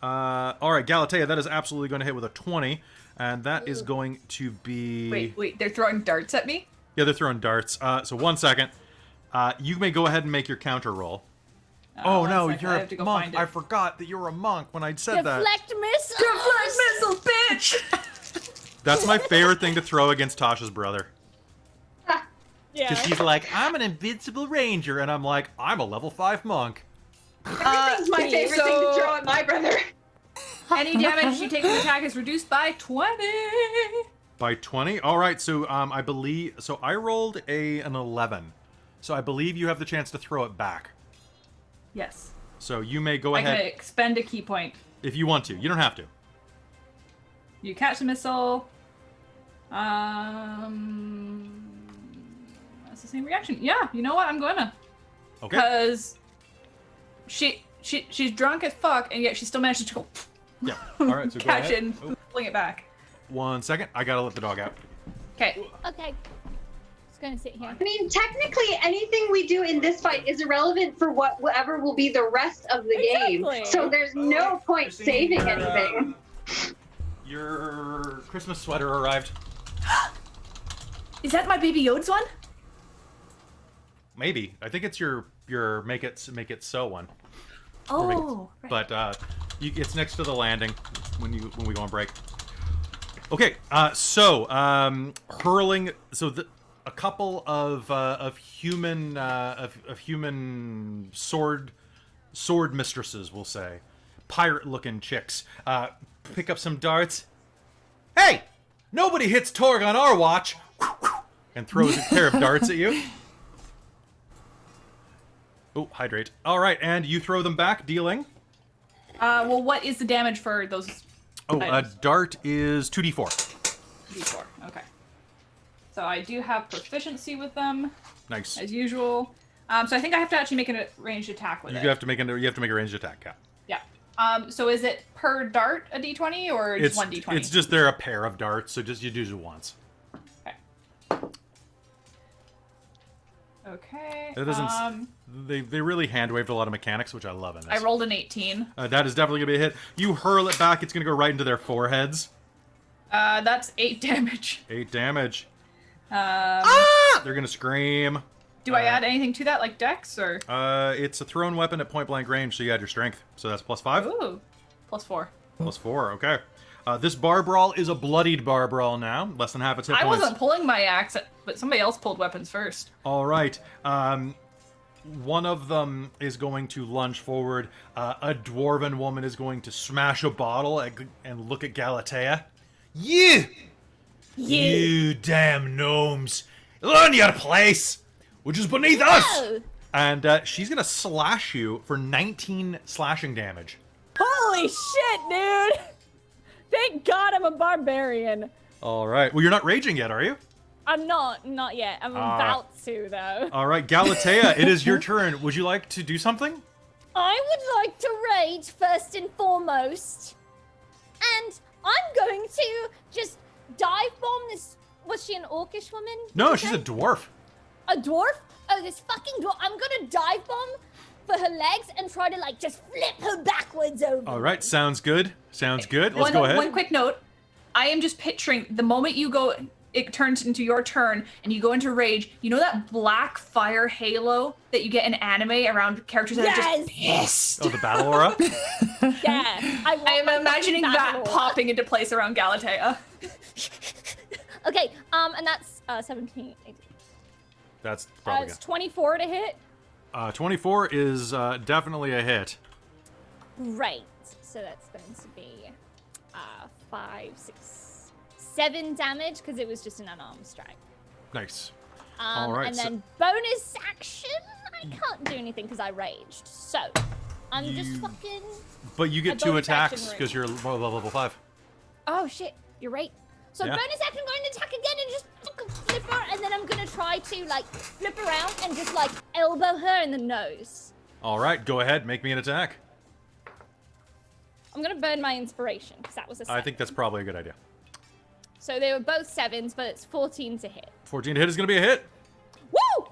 All right, Galatea, that is absolutely going to hit with a 20. And that is going to be... Wait, they're throwing darts at me? Yeah, they're throwing darts. So 1 second. You may go ahead and make your counter roll. Oh no, second, you're I a have to go monk. find it. I forgot that you were a monk when I said that. Deflect missiles. Deflect missiles, bitch! That's my favorite thing to throw against Tasha's brother. Yeah. Because he's like, I'm an invincible ranger, and I'm like, I'm a level 5 monk. Everything's my favorite thing to throw at my brother. Any damage you take from the attack is reduced by 20. By 20? All right, so I believe... So I rolled an 11. So I believe you have the chance to throw it back. Yes. So you may go I ahead can expend a key point. if you want to. You don't have to. You catch the missile. That's the same reaction. Yeah, you know what? I'm gonna. Okay. Because she's drunk as fuck, and yet she still manages to go Yeah. All right, so go catch ahead. it and Oh, fling it back. 1 second. I gotta let the dog out. Okay. Okay. Just gonna sit here. I mean, technically, anything we do in this fight is irrelevant for whatever will be the rest of the Exactly. game. So there's no point saving anything. Your Christmas sweater arrived. Is that my Baby Yoda's one? Maybe. I think it's your make it so one. Oh. Right. But it's next to the landing when we go on break. Okay, so hurling. So a couple of human sword mistresses, we'll say, pirate-looking chicks, pick up some darts. Hey, nobody hits Torg on our watch, and throws a pair of darts at you. Oh, hydrate. All right, and you throw them back, dealing. Well, what is the damage for those? Oh, items? dart is 2d4. D4. Okay. So I do have proficiency with them, Nice. as usual. So I think I have to actually make a ranged attack with You it. have to make a ranged attack, Cap. Yeah. So is it per dart a d20 or just one d20? It's just they're a pair of darts, so you do it once. Okay. It doesn't. They really hand waved a lot of mechanics, which I love in this. I rolled an 18. That is definitely gonna be a hit. You hurl it back, it's gonna go right into their foreheads. That's 8 damage. 8 damage. Ah! They're gonna scream. Do I add anything to that, like dex or? It's a thrown weapon at point blank range, so you add your strength. So that's +5. Ooh, +4. +4. Okay. This bar brawl is a bloodied bar brawl now. Less than half its hit I points. wasn't pulling my axe, but somebody else pulled weapons first. All right. One of them is going to lunge forward. A dwarven woman is going to smash a bottle and look at Galatea. You! You damn gnomes! Learn your place, which is beneath us! And she's going to slash you for 19 slashing damage. Holy shit, dude! Thank God I'm a barbarian. All right. Well, you're not raging yet, are you? I'm not yet. I'm about to, though. All right, Galatea, it is your turn. Would you like to do something? I would like to rage first and foremost. And I'm going to just dive bomb this. Was she an orcish woman? No, she's a dwarf. A dwarf? Oh, this fucking dwarf. I'm gonna dive bomb for her legs and try to, like, just flip her backwards over. All right, sounds good. Sounds good. Let's go ahead. One quick note. I am just picturing the moment you go, it turns into your turn and you go into rage. You know that black fire halo that you get in anime around characters that are just pissed? Oh, the battle aura? Yeah. I am imagining that popping into place around Galatea. Okay, and that's 17, 18. That's probably It's 24 to hit. 24 is definitely a hit. Right. So that's going to be 5, 6, 7 damage because it was just an unarmed strike. Nice. All right. And then bonus action, I can't do anything because I raged. So I'm just fucking. But you get a 2 bonus attacks action because you're level 5. Oh shit, you're right. So Yeah. bonus action, I'm going to attack again and just fucking flip her, and then I'm gonna try to like flip around and just like elbow her in the nose. All right, go ahead. Make me an attack. I'm gonna burn my inspiration because that was a 7. I think that's probably a good idea. So they were both 7s, but it's 14 to hit. 14 to hit is going to be a hit. Woo!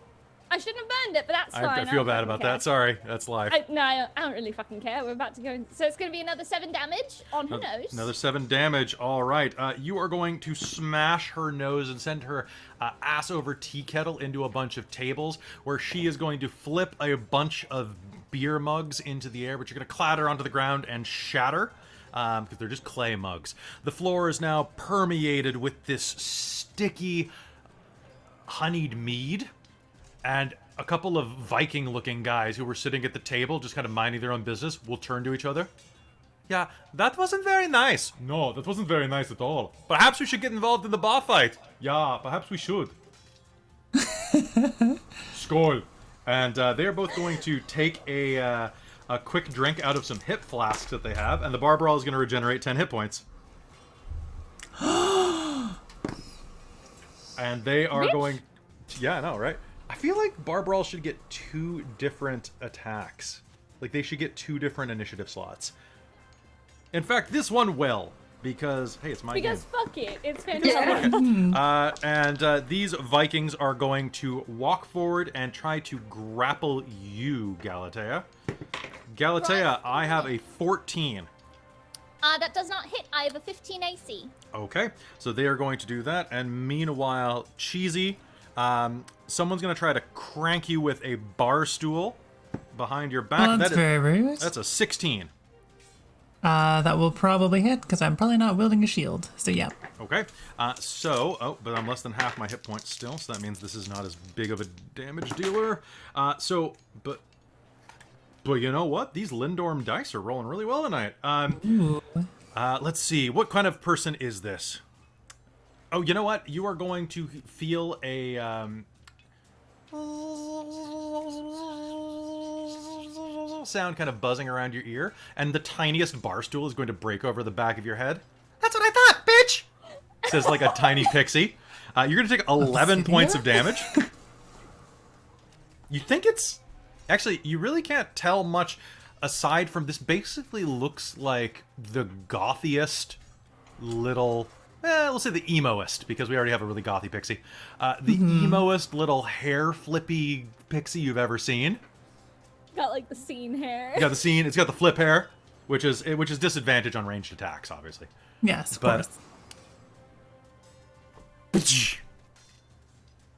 I shouldn't have burned it, but that's fine. I feel don't bad fucking about care. that. Sorry, that's life. I don't really fucking care. We're about to go in. So it's going to be another 7 damage on her nose. Another 7 damage. All right. You are going to smash her nose and send her ass over tea kettle into a bunch of tables where she is going to flip a bunch of beer mugs into the air, but you're going to clatter onto the ground and shatter because they're just clay mugs. The floor is now permeated with this sticky honeyed mead, and a couple of Viking-looking guys who were sitting at the table just kind of minding their own business will turn to each other. Yeah, that wasn't very nice. No, that wasn't very nice at all. Perhaps we should get involved in the bar fight. Yeah, perhaps we should. Skål. And they're both going to take a quick drink out of some hip flasks that they have, and the bar brawl is going to regenerate 10 hit points. And they are going... Yeah, I know, right? I feel like bar brawl should get 2 different attacks. Like, they should get 2 different initiative slots. In fact, this one will, because, hey, it's my game. Because fuck it. It's fantastic. And these Vikings are going to walk forward and try to grapple you, Galatea. Galatea, I have a 14. That does not hit. I have a 15 AC. Okay, so they are going to do that. And meanwhile, Cheesy, someone's going to try to crank you with a bar stool behind your back. Well, that's very rude. That's a 16. That will probably hit because I'm probably not wielding a shield. So yeah. Okay, but I'm less than half my hit points still, so that means this is not as big of a damage dealer. But you know what? These Lindorm dice are rolling really well tonight. Let's see. What kind of person is this? Oh, you know what? You are going to feel a sound kind of buzzing around your ear, and the tiniest bar stool is going to break over the back of your head. That's what I thought, bitch! Says like a tiny pixie. You're going to take 11 points of damage. You think it's... Actually, you really can't tell much aside from this basically looks like the gothiest little... we'll say the emoest, because we already have a really gothy pixie. The emoest little hair flippy pixie you've ever seen. Got like the scene hair. You got the scene. It's got the flip hair, which is disadvantage on ranged attacks, obviously. Yes, of But- course.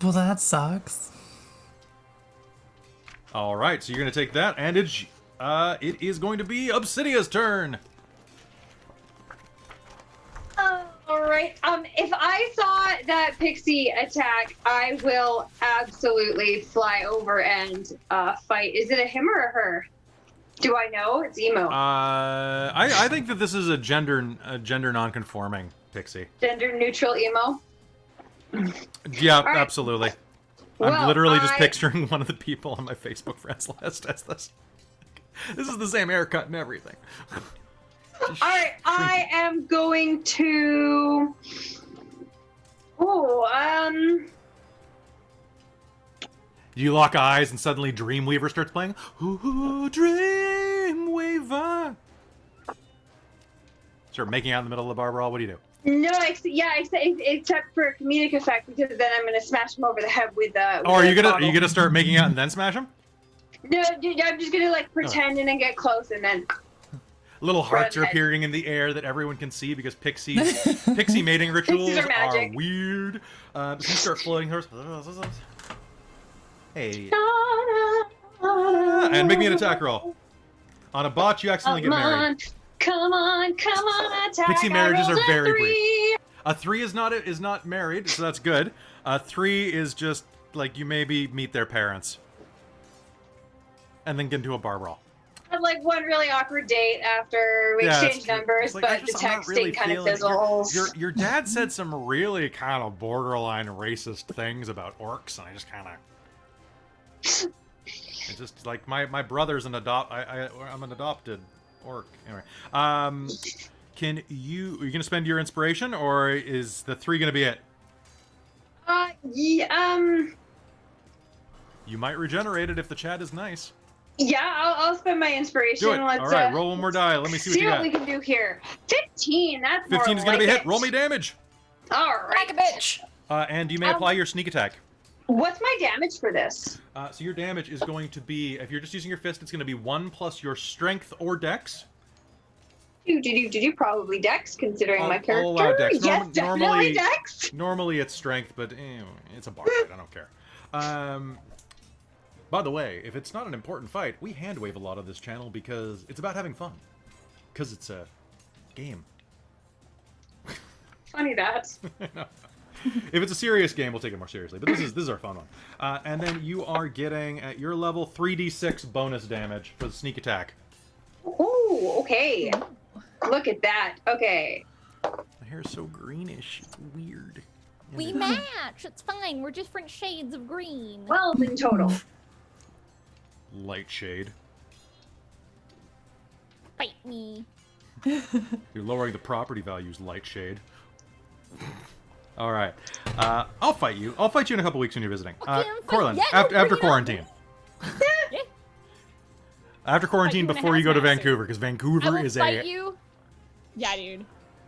Well, that sucks. All right, so you're going to take that, and it is going to be Obsidia's turn. that pixie attack, I will absolutely fly over and fight. Is it a him or a her? Do I know? It's emo. I think that this is a gender non-conforming pixie. Gender neutral emo. Yeah, right. absolutely. Well, I'm literally just picturing one of the people on my Facebook friends list as this. This is the same haircut and everything. Alright, I am going to... You lock eyes and suddenly Dreamweaver starts playing. Ooh, Dreamweaver. Start making out in the middle of the bar brawl. What do you do? No, except for a comedic effect, because then I'm gonna smash him over the head with the. Oh, are you gonna start making out and then smash him? No, I'm just gonna like pretend and then get close and then. Little hearts are appearing in the air that everyone can see because pixie mating rituals are magic. weird. So you start floating hers. Hey. And make me an attack roll. On a botch, you accidentally get married. Come on, attack. Pixie marriages are very brief. brief. A 3 is not married, so that's good. A 3 is just like you maybe meet their parents, and then get into a bar brawl. I had like one really awkward date after we exchanged numbers, like, but the texting kind of fizzles. Your dad said some really kind of borderline racist things about orcs, and I just kind of. It's just like my brother's I'm an adopted orc. Anyway, are you gonna spend your inspiration, or is the 3 gonna be it? Yeah, You might regenerate it if the chat is nice. Yeah, I'll spend my inspiration. Do it. Let's, all right, roll one more die. Let me see what you got. we can do here. 15. That's 15 more is gonna like be hit. it. Roll me damage. All Like right. a bitch. And you may apply your sneak attack. What's my damage for this? So your damage is going to be, if you're just using your fist, it's going to be 1 plus your strength or dex. Did you probably dex, considering my character? I'll allow dex. Yes, definitely dex. Normally it's strength, but it's a bar fight. I don't care. By the way, if it's not an important fight, we hand wave a lot of this channel because it's about having fun. Because it's a game. Funny that. If it's a serious game, we'll take it more seriously. But this is our fun one. And then you are getting, at your level, 3d6 bonus damage for the sneak attack. Ooh, okay. Look at that. Okay. My hair's so greenish. It's weird. We match. It's fine. We're different shades of green. 12 in total. Light shade. Fight me. You're lowering the property values, light shade. All right. I'll fight you. I'll fight you in a couple weeks when you're visiting. Corlin, after quarantine. Yeah. After quarantine, before you go to Vancouver, because Vancouver is fight you. Yeah, dude.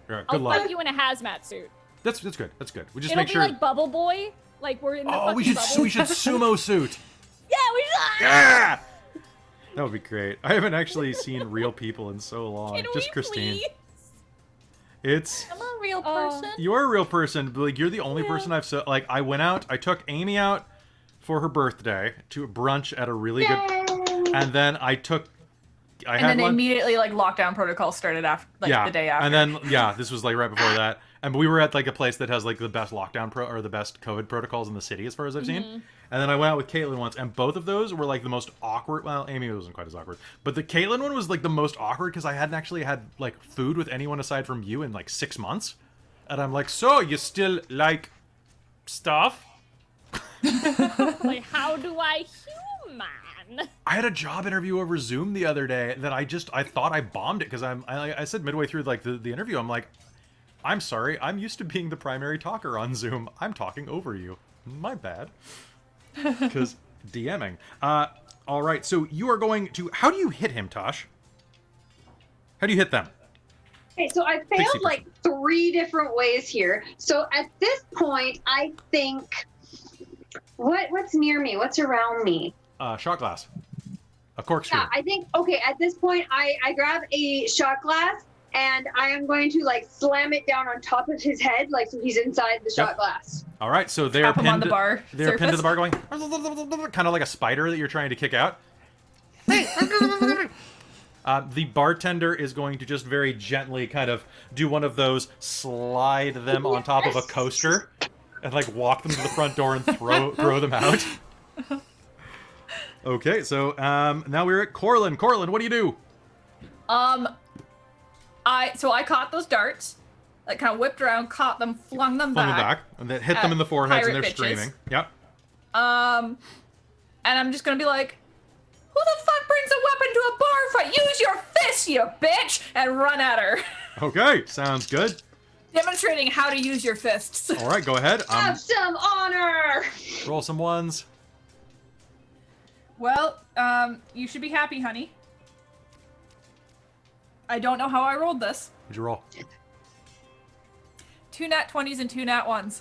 Good I'll luck. fight you in a hazmat suit. That's good. That's good. We just It'll make sure. be like Bubble Boy. Like we're in the Oh, we fucking should bubble. sumo suit. Yeah, we should. Yeah. That would be great. I haven't actually seen real people in so long. Can Just we Christine. please? It's. I'm a real person. You're a real person, but like you're the only person I've like. I went out. I took Amy out for her birthday to a brunch at a really good, and then I took. And then immediately like lockdown protocol started after the day after. And then this was like right before that. And we were at like a place that has like the best lockdown or the best COVID protocols in the city as far as I've seen. And then I went out with Caitlin once, and both of those were like the most awkward. Well, Amy wasn't quite as awkward, but the Caitlin one was like the most awkward because I hadn't actually had like food with anyone aside from you in like 6 months. And I'm like, so you still like stuff? Like, how do I human? I had a job interview over Zoom the other day that I thought I bombed it because I said midway through like the interview, I'm like, I'm sorry, I'm used to being the primary talker on Zoom. I'm talking over you. My bad. Because DMing. All right, so you are going to. How do you hit him, Tosh? How do you hit them? Okay, so I failed like 3 different ways here. So at this point, I think what's near me? What's around me? Shot glass. A corkscrew. Yeah, I think at this point, I grab a shot glass and I am going to like slam it down on top of his head, like so he's inside the shot glass. All right, so they're pinned on the bar. They're pinned to the bar, going kind of like a spider that you're trying to kick out. The bartender is going to just very gently kind of do one of those slide them on top of a coaster. and like walk them to the front door and throw them out. Okay, so now we're at Corlin. Corlin, what do you do? I caught those darts, like kind of whipped around, caught them, flung them back, and then hit them in the foreheads, and they're bitches. screaming. Yep. And I'm just gonna be like, who the fuck brings a weapon to a bar fight? Use your fists, you bitch, and run at her. Okay, sounds good. Demonstrating how to use your fists. All right, go ahead. Have some honor. Roll some ones. Well, you should be happy, honey. I don't know how I rolled this. What'd you roll? 2 nat 20s and 2 nat 1s.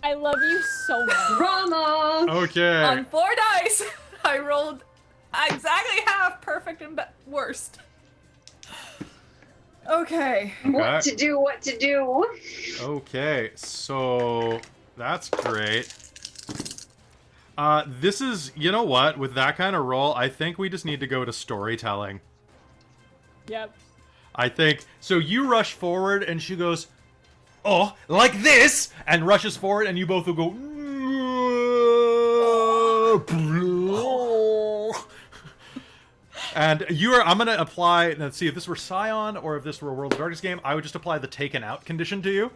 I love you so much. Drama. Okay. On 4 dice, I rolled exactly half perfect and worst. Okay. What to do, what to do. Okay, so that's great. This is, you know what, with that kind of roll, I think we just need to go to storytelling. Yep. I think, so you rush forward and she goes, oh, like this, and rushes forward and you both will go, and I'm gonna apply, let's see, if this were Scion or if this were a World of Darkness game, I would just apply the taken out condition to you,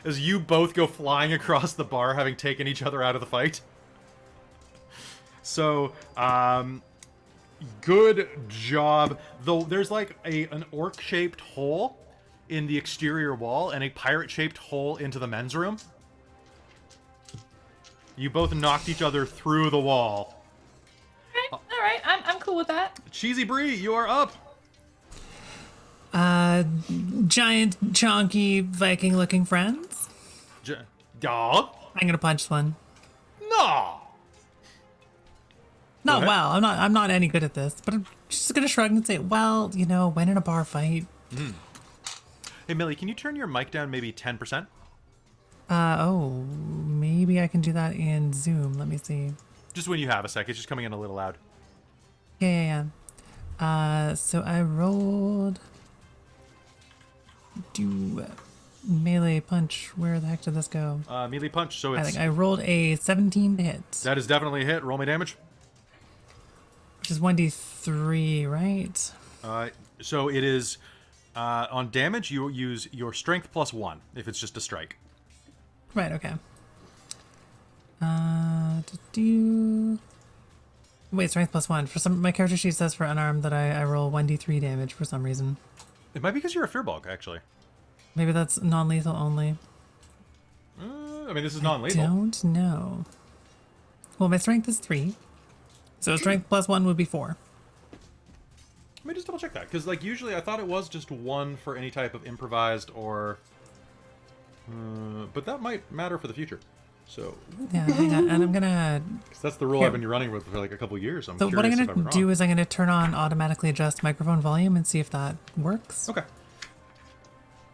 as you both go flying across the bar having taken each other out of the fight. So, good job. Though there's like an orc-shaped hole in the exterior wall and a pirate-shaped hole into the men's room. You both knocked each other through the wall. All right, I'm cool with that. Cheesy Bree, you are up. Giant, chonky, Viking-looking friends. Dog? I'm gonna punch one. No. Not ahead. well. I'm not any good at this, but I'm just gonna shrug and say, well, you know, when in a bar fight. Hey, Millie, can you turn your mic down maybe 10%? Oh, maybe I can do that in Zoom. Let me see. Just when you have a sec. It's just coming in a little loud. Yeah. So I rolled. Do melee punch. Where the heck did this go? Melee punch, so I it's... think I rolled a 17 to hit. That is definitely a hit. Roll me damage. Which is 1d3, right? So it is... on damage, you use your strength plus 1, if it's just a strike. Right, okay. Wait, strength plus 1. For some, my character sheet says for unarmed that I roll 1d3 damage for some reason. It might be because you're a firbolg, actually. Maybe that's non-lethal only. I mean, this is non-lethal. Don't know. Well, my strength is 3. So strength plus 1 would be 4. Let me just double check that, because like usually I thought it was just 1 for any type of improvised or... but that might matter for the future. So... Yeah, hang on. And I'm gonna... that's the rule I've been running with for like a couple years. So I'm So what I'm curious gonna if I'm do wrong. is I'm gonna turn on automatically adjust microphone volume and see if that works. Okay.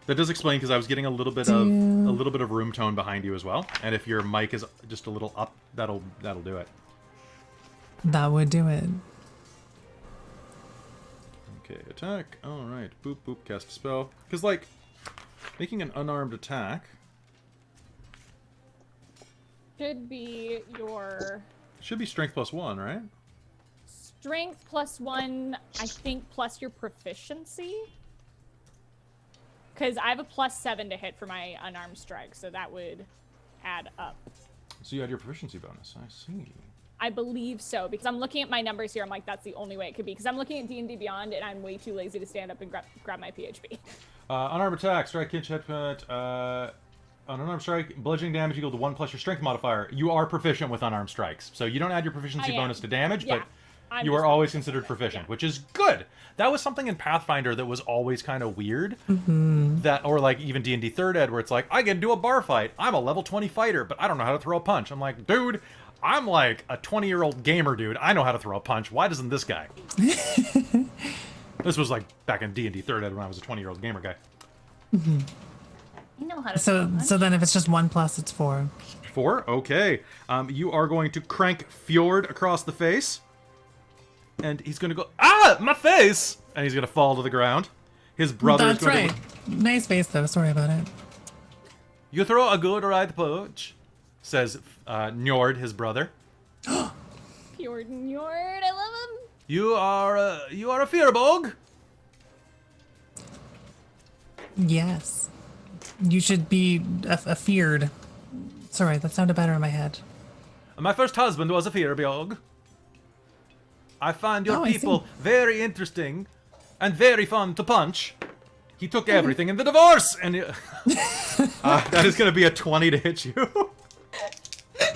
That does explain, because I was getting a little bit of room tone behind you as well, and if your mic is just a little up, that'll do it. That would do it. Okay, attack. All right, boop boop, cast a spell. Because like making an unarmed attack Should be your should be strength plus 1, right? strength plus 1, I think, plus your proficiency. Because I have a plus 7 to hit for my unarmed strike, so that would add up. So you had your proficiency bonus. I see. I believe so, because I'm looking at my numbers here. I'm like, that's the only way it could be. Because I'm looking at D&D Beyond, and I'm way too lazy to stand up and grab my PHP. Unarmed attack, strike, hit, headbutt. On unarmed strike, bludgeoning damage equal to 1 plus your strength modifier. You are proficient with unarmed strikes, so you don't add your proficiency bonus to damage, Yeah, but I'm you are just- always considered proficient, which is good. That was something in Pathfinder that was always kind of weird. That, or like even D&D 3rd Ed, where it's like, I can do a bar fight. I'm a level 20 fighter, but I don't know how to throw a punch. I'm like, dude, I'm like a 20-year-old gamer, dude. I know how to throw a punch. Why doesn't this guy? This was like back in D&D 3rd Ed when I was a 20-year-old gamer guy. You know how to. So then if it's just 1 plus, it's 4. 4? Okay. You are going to crank Fjord across the face. And he's going to go, ah, my face! And he's going to fall to the ground. His brother That's is going right. Nice face though. Sorry about it. You throw a good right punch. says Njord, his brother. Pure Njord, I love him. You are a firbolg. Yes. You should be feared. Sorry, that sounded better in my head. My first husband was a firbolg. I find your I people see. very interesting and very fun to punch. He took everything in the divorce, and that is going to be a 20 to hit you.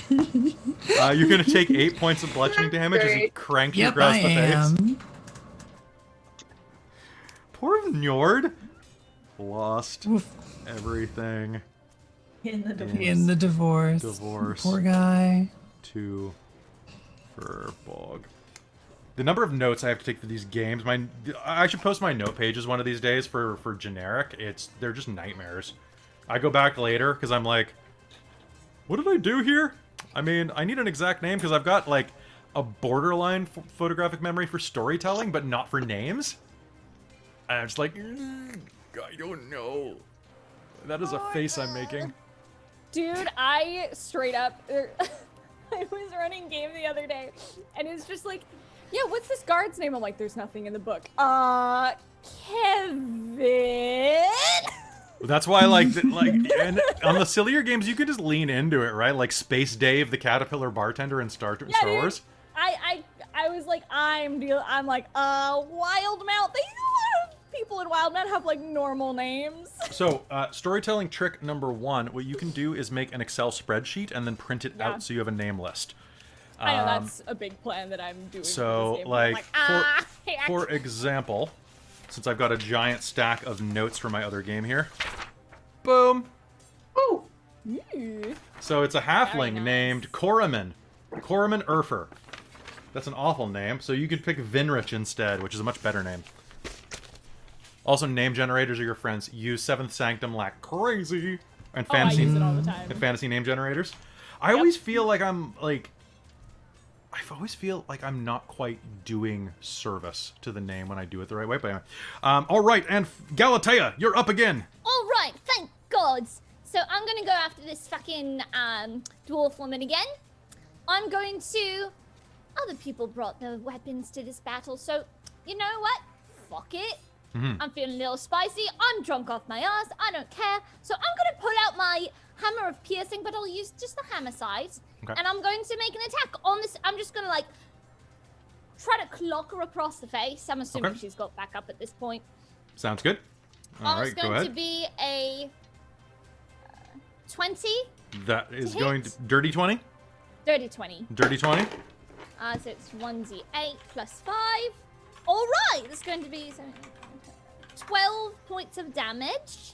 You're going to take 8 points of bludgeoning damage as he cranks you across the face. Poor Njord. Lost everything In the divorce. In the divorce. Poor guy. To firbolg. The number of notes I have to take for these games, I should post my note pages one of these days for generic. They're just nightmares. I go back later because I'm like, what did I do here? I mean, I need an exact name because I've got like a borderline photographic memory for storytelling, but not for names. And I'm just like, I don't know. That is a face I'm making. Dude, I straight up, I was running game the other day, and it's just like, yeah, what's this guard's name? I'm like, there's nothing in the book. Kevin? That's why, and on the sillier games, you can just lean into it, right? Like Space Dave, the caterpillar bartender in Star Wars. Dude, I was like, I'm like, Wildmount. They know a lot of people in Wildmount have like normal names. So, storytelling trick number 1, what you can do is make an Excel spreadsheet and then print it out so you have a name list. I know that's a big plan that I'm doing. So, for this game. for example, since I've got a giant stack of notes from my other game here, boom. Ooh. So it's a halfling nice. named Koraman Urfer. That's an awful name. So you could pick Vinrich instead, which is a much better name. Also, name generators are your friends. Use Seventh Sanctum like crazy, and I use it all the time. and fantasy name generators. I always feel like I'm not quite doing service to the name when I do it the right way. But anyway. All right, and Galatea, you're up again. All right, thank gods. So I'm gonna go after this fucking dwarf woman again. I'm going to. Other people brought their weapons to this battle, so you know what? Fuck it. I'm feeling a little spicy. I'm drunk off my ass. I don't care. So I'm gonna pull out my hammer of piercing, but I'll use just the hammer size. Okay. And I'm going to make an attack on this. I'm just gonna like try to clock her across the face. I'm assuming she's got back up at this point. Sounds good. All right, go ahead. It's going to be a 20. That is to going hit. to dirty 20. Dirty 20. Dirty 20. So it's 1d8 plus 5. All right, that's going to be 12 points of damage.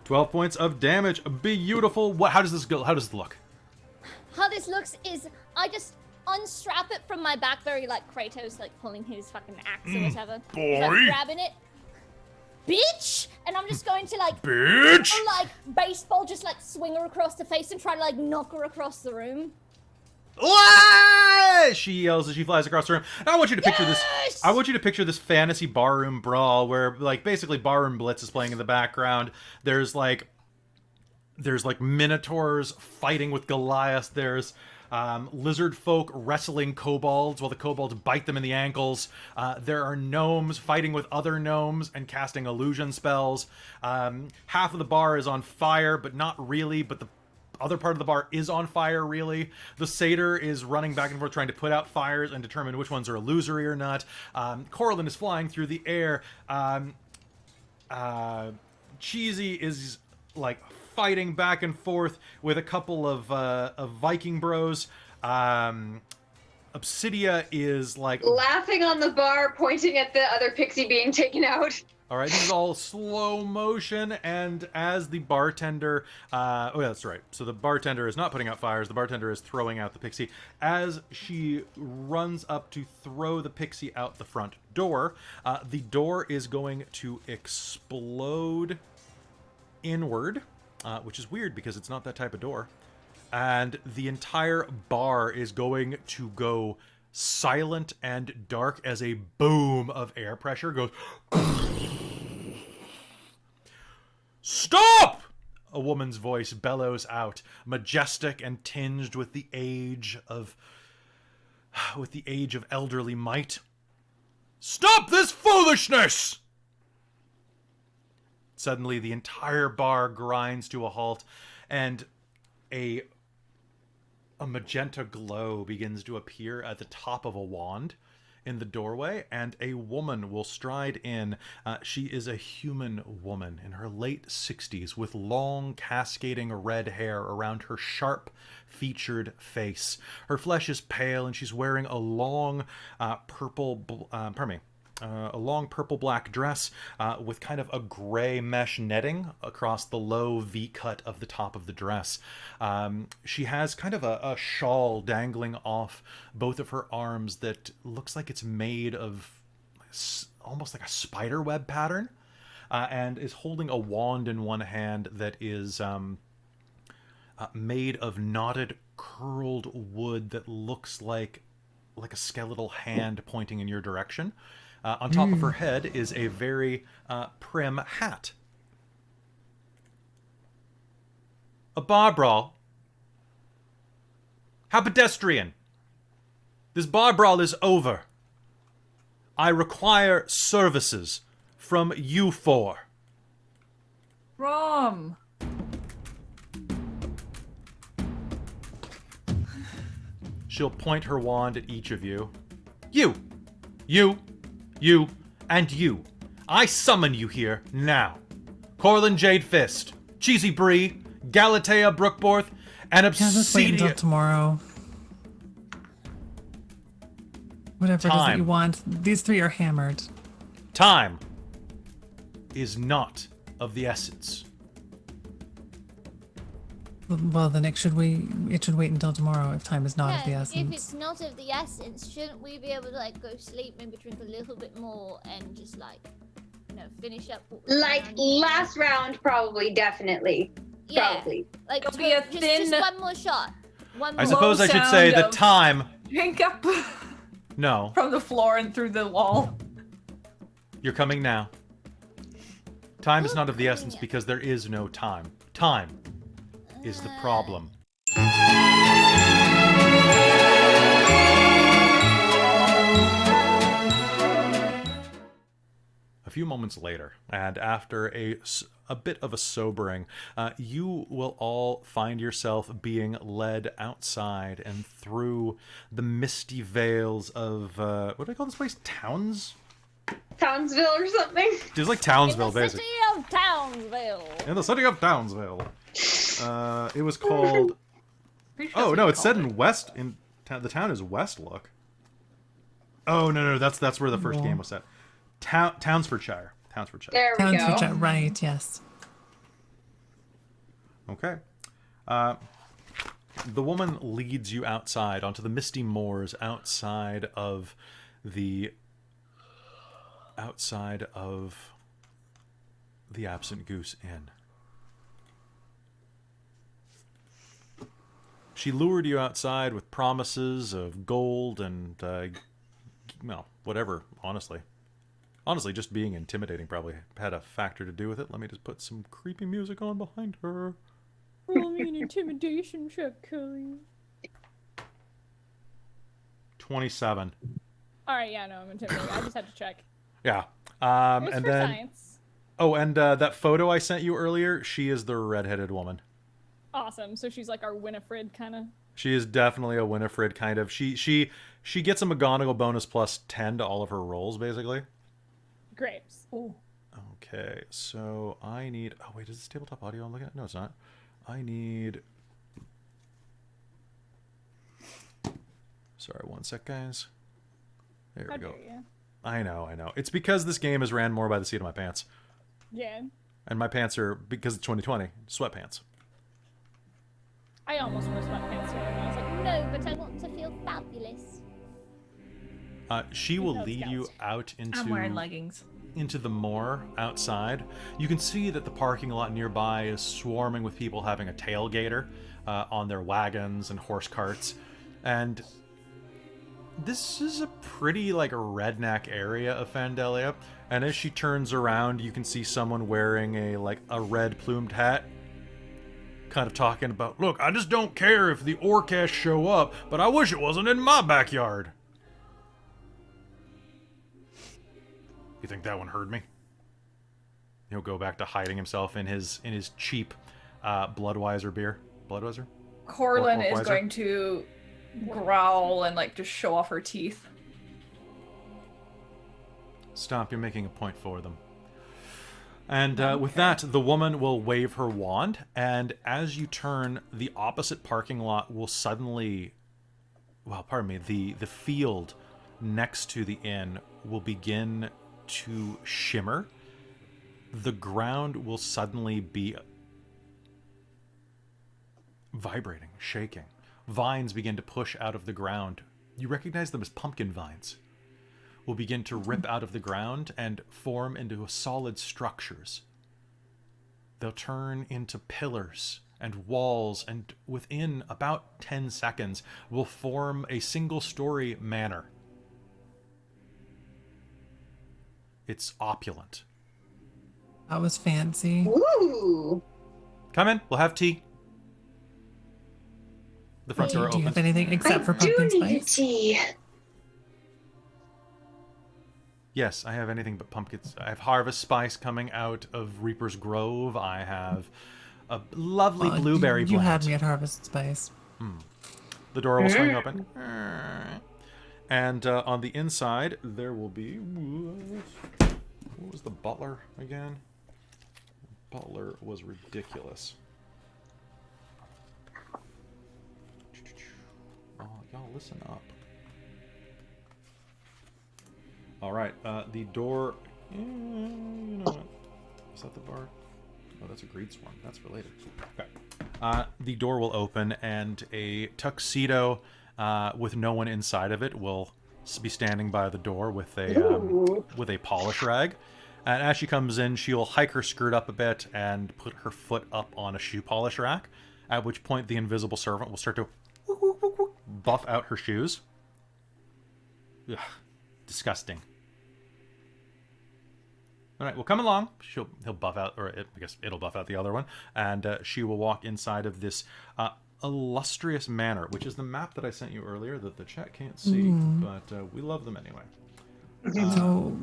12 points of damage. Beautiful. How does this go? How does it look? How this looks is I just unstrap it from my back, very like Kratos, like pulling his fucking axe or whatever. boy. Like, grabbing it. Bitch! And I'm just going to like, Bitch! like baseball, just like swing her across the face and try to like knock her across the room. Ah! She yells as she flies across the room. I want you to picture this. Yes! I want you to picture this fantasy barroom brawl where, like, basically barroom blitz is playing in the background. There's like minotaurs fighting with Goliath. There's lizard folk wrestling kobolds while the kobolds bite them in the ankles. There are gnomes fighting with other gnomes and casting illusion spells. Half of the bar is on fire, but not really. But the other part of the bar is on fire, really. The satyr is running back and forth trying to put out fires and determine which ones are illusory or not. Corlin is flying through the air. Cheesy is like fighting back and forth with a couple of Viking bros. Obsidia is like Laughing on the bar, pointing at the other pixie being taken out. all right, this is all slow motion, and as the bartender, oh yeah, that's right. So the bartender is not putting out fires. The bartender is throwing out the pixie. As she runs up to throw the pixie out the front door, the door is going to explode inward, which is weird because it's not that type of door. And the entire bar is going to go silent and dark as a boom of air pressure goes. Stop! a woman's voice bellows out, majestic and tinged with the age of elderly might. Stop this foolishness! Suddenly, the entire bar grinds to a halt, and a magenta glow begins to appear at the top of a wand in the doorway, and a woman will stride in. She is a human woman in her late 60s with long cascading red hair around her sharp-featured face. Her flesh is pale, and she's wearing a long a long purple-black dress with kind of a gray mesh netting across the low V-cut of the top of the dress. She has kind of a shawl dangling off both of her arms that looks like it's made of almost like a spider web pattern, and is holding a wand in one hand that is made of knotted, curled wood that looks like a skeletal hand pointing in your direction. On top of her head is a very prim hat. A bar brawl? How pedestrian! This bar brawl is over. I require services from you four. Rom. She'll point her wand at each of you. You, and you. I summon you here now. Corlin Jade Fist, Cheesy Bree, Galatea Brookborth, and Just wait until Obsidian. tomorrow. Whatever it is that you want. These three are hammered. Time is not of the essence. Well, then it should wait until tomorrow if time is not of the If essence. it's not of the essence, shouldn't we be able to like go sleep, maybe drink a little bit more, and just like, finish up? What we're Like doing? last round, probably, definitely. Yeah. Probably. Like It'll be a just one more shot. One more. I suppose I should say sound the of- time. Drink up No, from the floor and through the wall. you're coming now. Time is not of the essence because there is no time. Time is the problem. A few moments later, and after a bit of a sobering, you will all find yourself being led outside and through the misty veils of, what do I call this place? Townsville or something. It's like Townsville, In the basically. city of Townsville. In the city of Townsville. It was called... Pretty sure Oh, that's no, what it's you set called in West... The town is Westlook. Oh, no, that's where the first game was set. Townsfordshire. There we go. Right, yes. Okay. The woman leads you outside onto the misty moors outside of the Absent Goose Inn. She lured you outside with promises of gold and, whatever, honestly. Honestly, just being intimidating probably had a factor to do with it. Let me just put some creepy music on behind her. Roll me an intimidation check, Kelly. 27. Alright, yeah, no, I'm intimidated. I just had to check. Yeah. It was And for then... science. Oh, and that photo I sent you earlier, she is the redheaded woman. Awesome. So she's like our Winifred kind of. She is definitely a Winifred kind of. She gets a McGonagall bonus plus 10 to all of her rolls, basically. Grapes. Ooh. Okay, so I need... Oh, wait, is this tabletop audio I'm looking at? No, it's not. I need... Sorry, one sec, guys. There How we go. dare you? I know. It's because this game is ran more by the seat of my pants. Yeah. And my pants are, because it's 2020, sweatpants. I almost wore sweatpants the other day. I was like, No, but I want to feel fabulous. She will No, lead you Scouts. out I'm wearing leggings. into the moor outside. You can see that the parking lot nearby is swarming with people having a tailgater on their wagons and horse carts. And this is a pretty, redneck area of Fandelia. And as she turns around, you can see someone wearing a red plumed hat. kind of talking about, look, I just don't care if the orcash show up, but I wish it wasn't in my backyard. You think that one heard me? He'll go back to hiding himself in his cheap Bloodweiser beer. Bloodweiser? Corlin is Orkweiser? going to growl and like just show off her teeth. Stop, you're making a point for them. And with that, the woman will wave her wand, and as you turn, the opposite parking lot will suddenly... Well, pardon me, the field next to the inn will begin to shimmer. The ground will suddenly be vibrating, shaking. Vines begin to push out of the ground. You recognize them as pumpkin vines. Will begin to rip out of the ground and form into solid structures. They'll turn into pillars and walls, and within about 10 seconds will form a single-story manor. It's opulent. That was fancy. Ooh. Come in, we'll have tea. The front door Do you have opens. anything except for I do pumpkin need a spice? tea. Yes, I have anything but pumpkins. I have harvest spice coming out of Reaper's Grove. I have a lovely blueberry You blend. had me at harvest spice. The door will swing open. And on the inside, there will be... What was the butler again? Butler was ridiculous. Oh, y'all listen up. All right, the door... you know what? Is that the bar? Oh, that's a great one. That's for later. Okay. The door will open, and a tuxedo with no one inside of it will be standing by the door with a polish rag. And as she comes in, she'll hike her skirt up a bit and put her foot up on a shoe polish rack, at which point the invisible servant will start to buff out her shoes. Ugh, disgusting. All right, well, come along. He'll buff out, or I guess it'll buff out the other one, and she will walk inside of this illustrious manor, which is the map that I sent you earlier that the chat can't see, but we love them anyway. So,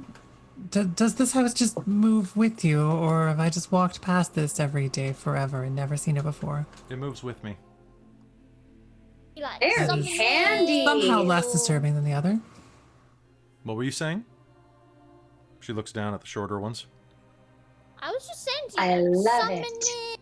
does this house just move with you, or have I just walked past this every day forever and never seen it before? It moves with me. You like Very something handy. Somehow less disturbing than the other. What were you saying? She looks down at the shorter ones. I was just saying to I you, love summon it.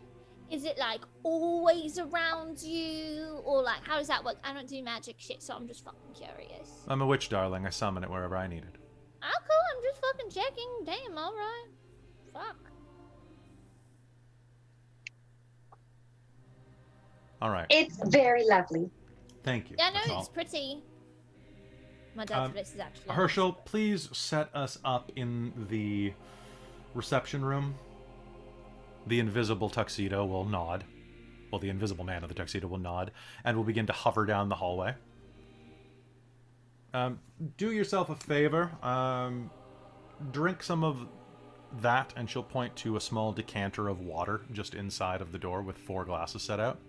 Is it like always around you, or like how does that work? I don't do magic shit, so I'm just fucking curious. I'm a witch, darling. I summon it wherever I need it. Oh, cool. I'm just fucking checking. Damn. All right. Fuck. All right. It's very lovely. Thank you. Yeah, no, That's it's all. pretty. My dad's place is actually. Herschel, please set us up in the reception room. The invisible tuxedo will nod. Well, the invisible man of the tuxedo will nod, and will begin to hover down the hallway. Do yourself a favor. Drink some of that, and she'll point to a small decanter of water just inside of the door with 4 glasses set out.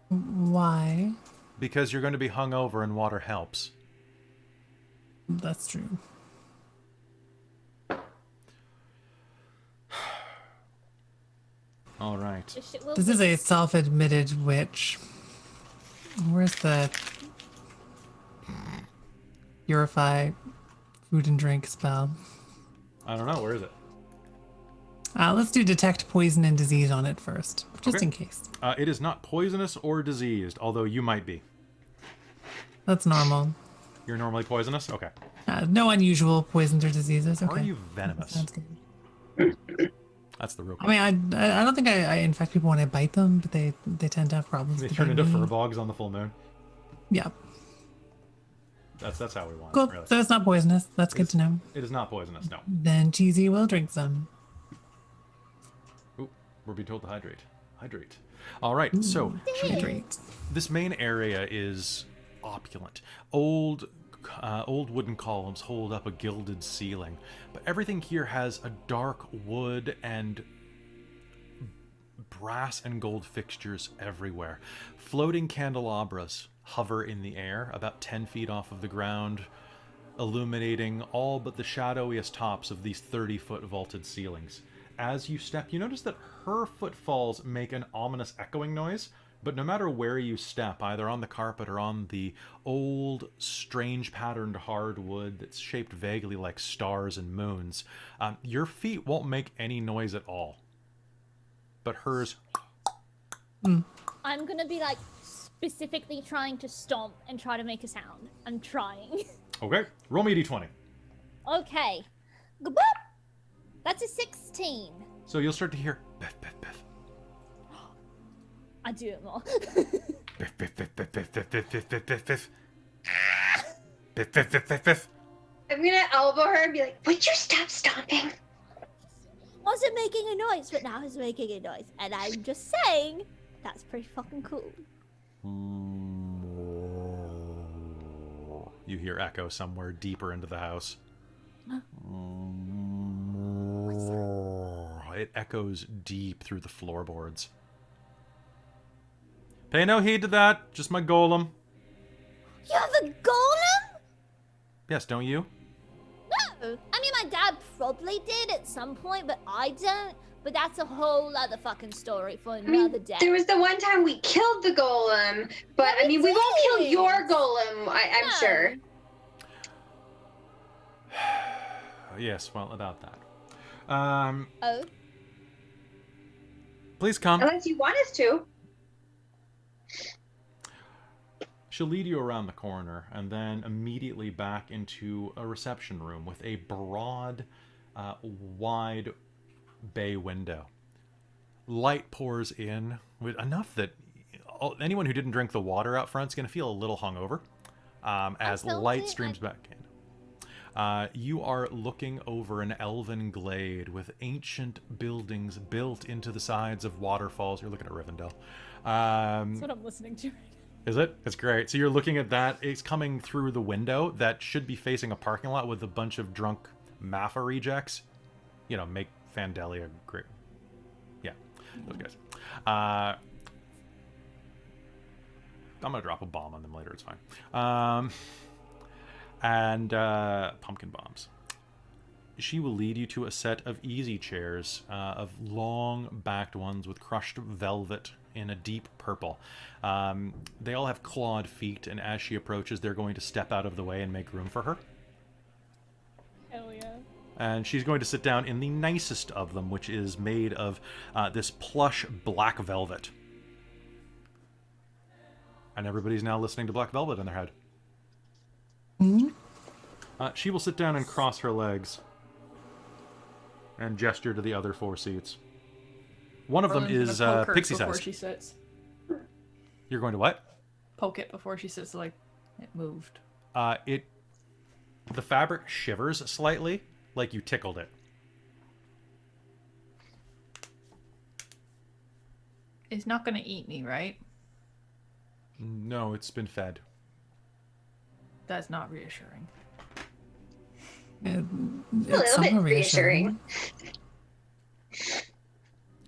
Why? Because you're going to be hungover and water helps. That's true. All right. This is a self-admitted witch. Where's the purify food and drink spell? I don't know. Where is it? Let's do detect poison and disease on it first, just Okay. in case. It is not poisonous or diseased, although you might be. That's normal. You're normally poisonous? Okay. No unusual poisons or diseases. Okay. Are you venomous? Sounds good. That's the real I question. mean, I don't think I infect people when I bite them, but they tend to have problems. They with turn into biting me. firbolgs on the full moon. Yeah. That's how we want Cool. it, really. So it's not poisonous. That's good to know. It is not poisonous, no. Then Cheesy will drink some. Ooh, we're being told to hydrate. Hydrate. All right, so Hydrate. this main area is opulent. Old old wooden columns hold up a gilded ceiling, but everything here has a dark wood and brass and gold fixtures everywhere. Floating candelabras hover in the air about 10 feet off of the ground, illuminating all but the shadowiest tops of these 30-foot vaulted ceilings. As you step, you notice that her footfalls make an ominous echoing noise, but no matter where you step, either on the carpet or on the old, strange patterned hardwood that's shaped vaguely like stars and moons, your feet won't make any noise at all. But hers... I'm gonna be like specifically trying to stomp and try to make a sound. I'm trying. Okay, roll me a d20. Okay. Goop! That's a 16. So you'll start to hear biff, biff, biff. I do it more. Biff, biff, biff, biff, biff, biff, biff, biff, biff, biff, biff. Biff, biff, biff, biff, biff. I'm gonna elbow her and be like, would you stop stomping? Wasn't making a noise, but now it's making a noise. And I'm just saying, that's pretty fucking cool. You hear echo somewhere deeper into the house. It echoes deep through the floorboards. Pay no heed to that. Just my golem. You have a golem? Yes, don't you? No. I mean, my dad probably did at some point, but I don't. But that's a whole other fucking story for another day. There was the one time we killed the golem, but No, I mean, we won't kill didn't. your golem, I'm No. sure. Yes, well, about that. Oh? Please come. Unless you want us to. She'll lead you around the corner and then immediately back into a reception room with a broad, wide bay window. Light pours in with enough that anyone who didn't drink the water out front is going to feel a little hungover as light streams back in. You are looking over an elven glade with ancient buildings built into the sides of waterfalls. You're looking at Rivendell. That's what I'm listening to right now. Is it? It's great. So you're looking at that. It's coming through the window that should be facing a parking lot with a bunch of drunk Maffa rejects. You know, make Fandelia great. Yeah, those guys. I'm gonna drop a bomb on them later. It's fine. And pumpkin bombs. She will lead you to a set of easy chairs, of long-backed ones with crushed velvet in a deep purple. They all have clawed feet, and as she approaches, they're going to step out of the way and make room for her. Hell yeah. And she's going to sit down in the nicest of them, which is made of this plush black velvet. And everybody's now listening to Black Velvet in their head. She will sit down and cross her legs and gesture to the other 4 seats. One of them is pixie before sized. she sits. You're going to what? Poke it before she sits, like it moved. The fabric shivers slightly, like you tickled it. It's not gonna eat me, right? No, it's been fed. That's not reassuring. A little bit reassuring.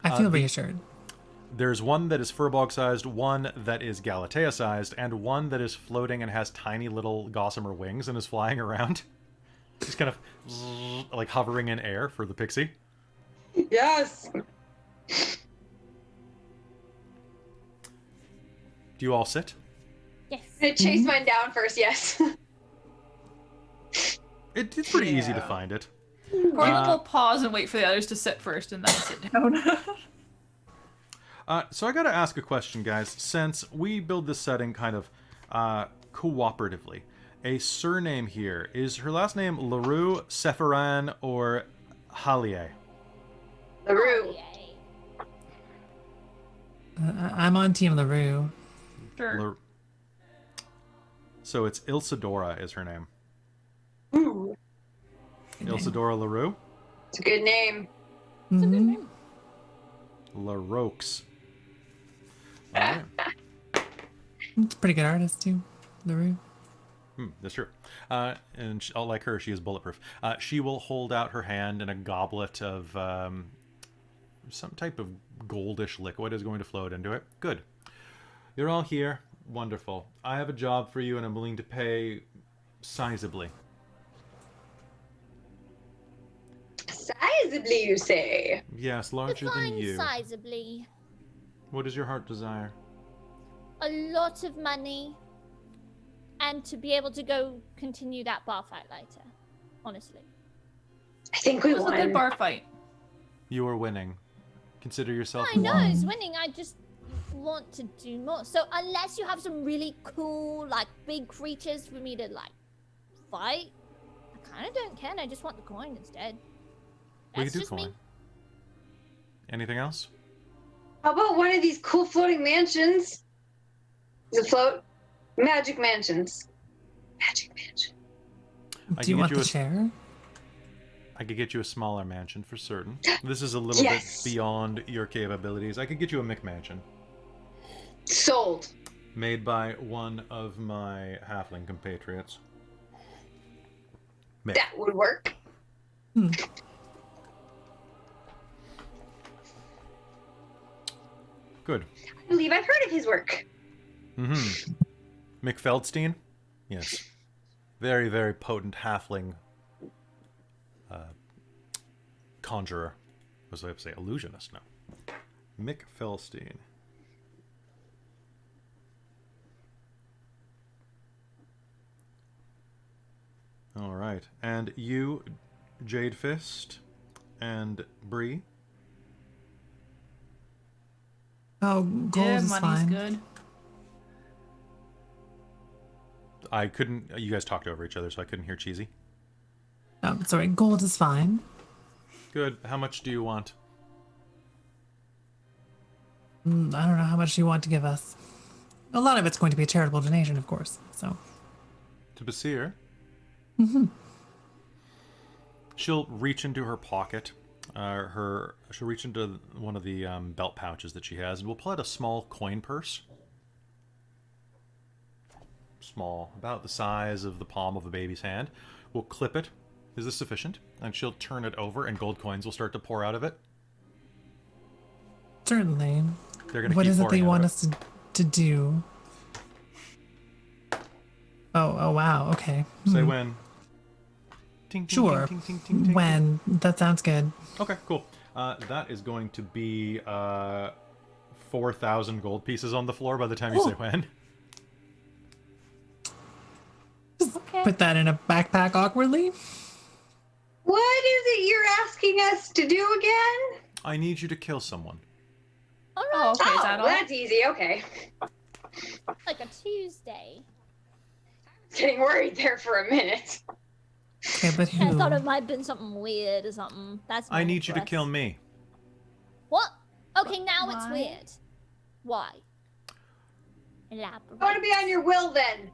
I feel reassured. There's one that is firbolg sized, one that is Galatea sized, and one that is floating and has tiny little gossamer wings and is flying around. Just kind of like hovering in air for the pixie. Yes. Do you all sit? Yes. I chased mine down first, yes. It's pretty easy to find it. Cornel will pause and wait for the others to sit first and then sit down. So I gotta ask a question, guys. Since we build this setting kind of cooperatively, a surname here, is her last name LaRue, Sephiran, or Hallier? LaRue. I'm on Team LaRue. Sure. So it's Ilsadora is her name. Ooh, Ilsadora LaRue? it's a good name. It's a good name. LaRoques. All right. It's a pretty good artist too, LaRue. That's true. And like her, she is bulletproof. She will hold out her hand, and a goblet of some type of goldish liquid is going to float into it. Good. You're all here. Wonderful. I have a job for you, and I'm willing to pay sizably. Sizably, you say? Yes, larger than Define you. sizably. What does your heart desire? A lot of money. And to be able to go continue that bar fight later. Honestly. I think we It was a good won. bar fight. You are winning. Consider yourself I know won. it's winning. I just want to do more. So unless you have some really cool, like, big creatures for me to, like, fight, I kind of don't care. And I just want the coin instead. We That's could do just me. coin. Anything else? How about one of these cool floating mansions? Does it float? Magic mansions. Magic mansion. I Do you can want get you the a- chair? I could get you a smaller mansion for certain. This is a little Yes. bit beyond your capabilities. I could get you a McMansion. Sold. Made by one of my halfling compatriots. Mick. That would work. Good. I believe I've heard of his work. Mm-hmm. Mick Feldstein? Yes. Very, very potent halfling conjurer. What was I going to say? Illusionist? No. Mick Feldstein. All right. And you, Jade Fist, and Bree. Oh, gold Yeah, is money's fine. good. I couldn't. You guys talked over each other, so I couldn't hear Cheesy. Oh, sorry, gold is fine. Good. How much do you want? I don't know how much you want to give us. A lot of it's going to be a charitable donation, of course. So, To Basir. She'll reach into her pocket. She'll reach into one of the belt pouches that she has, and we'll pull out a small coin purse. Small, about the size of the palm of a baby's hand. We'll clip it. Is this sufficient? And she'll turn it over, and gold coins will start to pour out of it. certainly. They're gonna What keep is it pouring they out want of us to do? Oh, wow, okay. Say when. Ting, ting, Sure. ting, ting, ting, ting, ting. When? That sounds good. Okay, cool. That is going to be 4,000 gold pieces on the floor by the time you say when. Put that in a backpack awkwardly. What is it you're asking us to do again? I need you to kill someone. All Oh, right. okay, is that all? That's easy. Okay. Like a Tuesday. Getting worried there for a minute. Okay, but I thought who? it might have been something weird or something. That's I normal need you for to kill us. me. What? Okay, now it's Why? weird. Why? I want to Elaborate. be on your will then.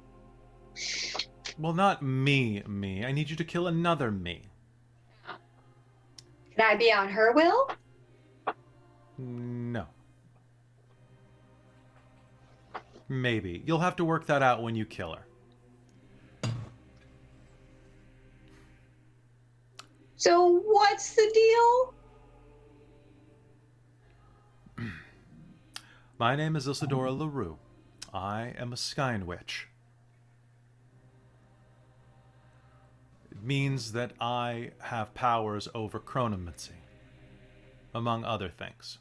Well, not me. I need you to kill another me. Can I be on her will? No. Maybe. You'll have to work that out when you kill her. So what's the deal? My name is Isadora LaRue. I am a Skyn Witch. It means that I have powers over chronomancy, among other things.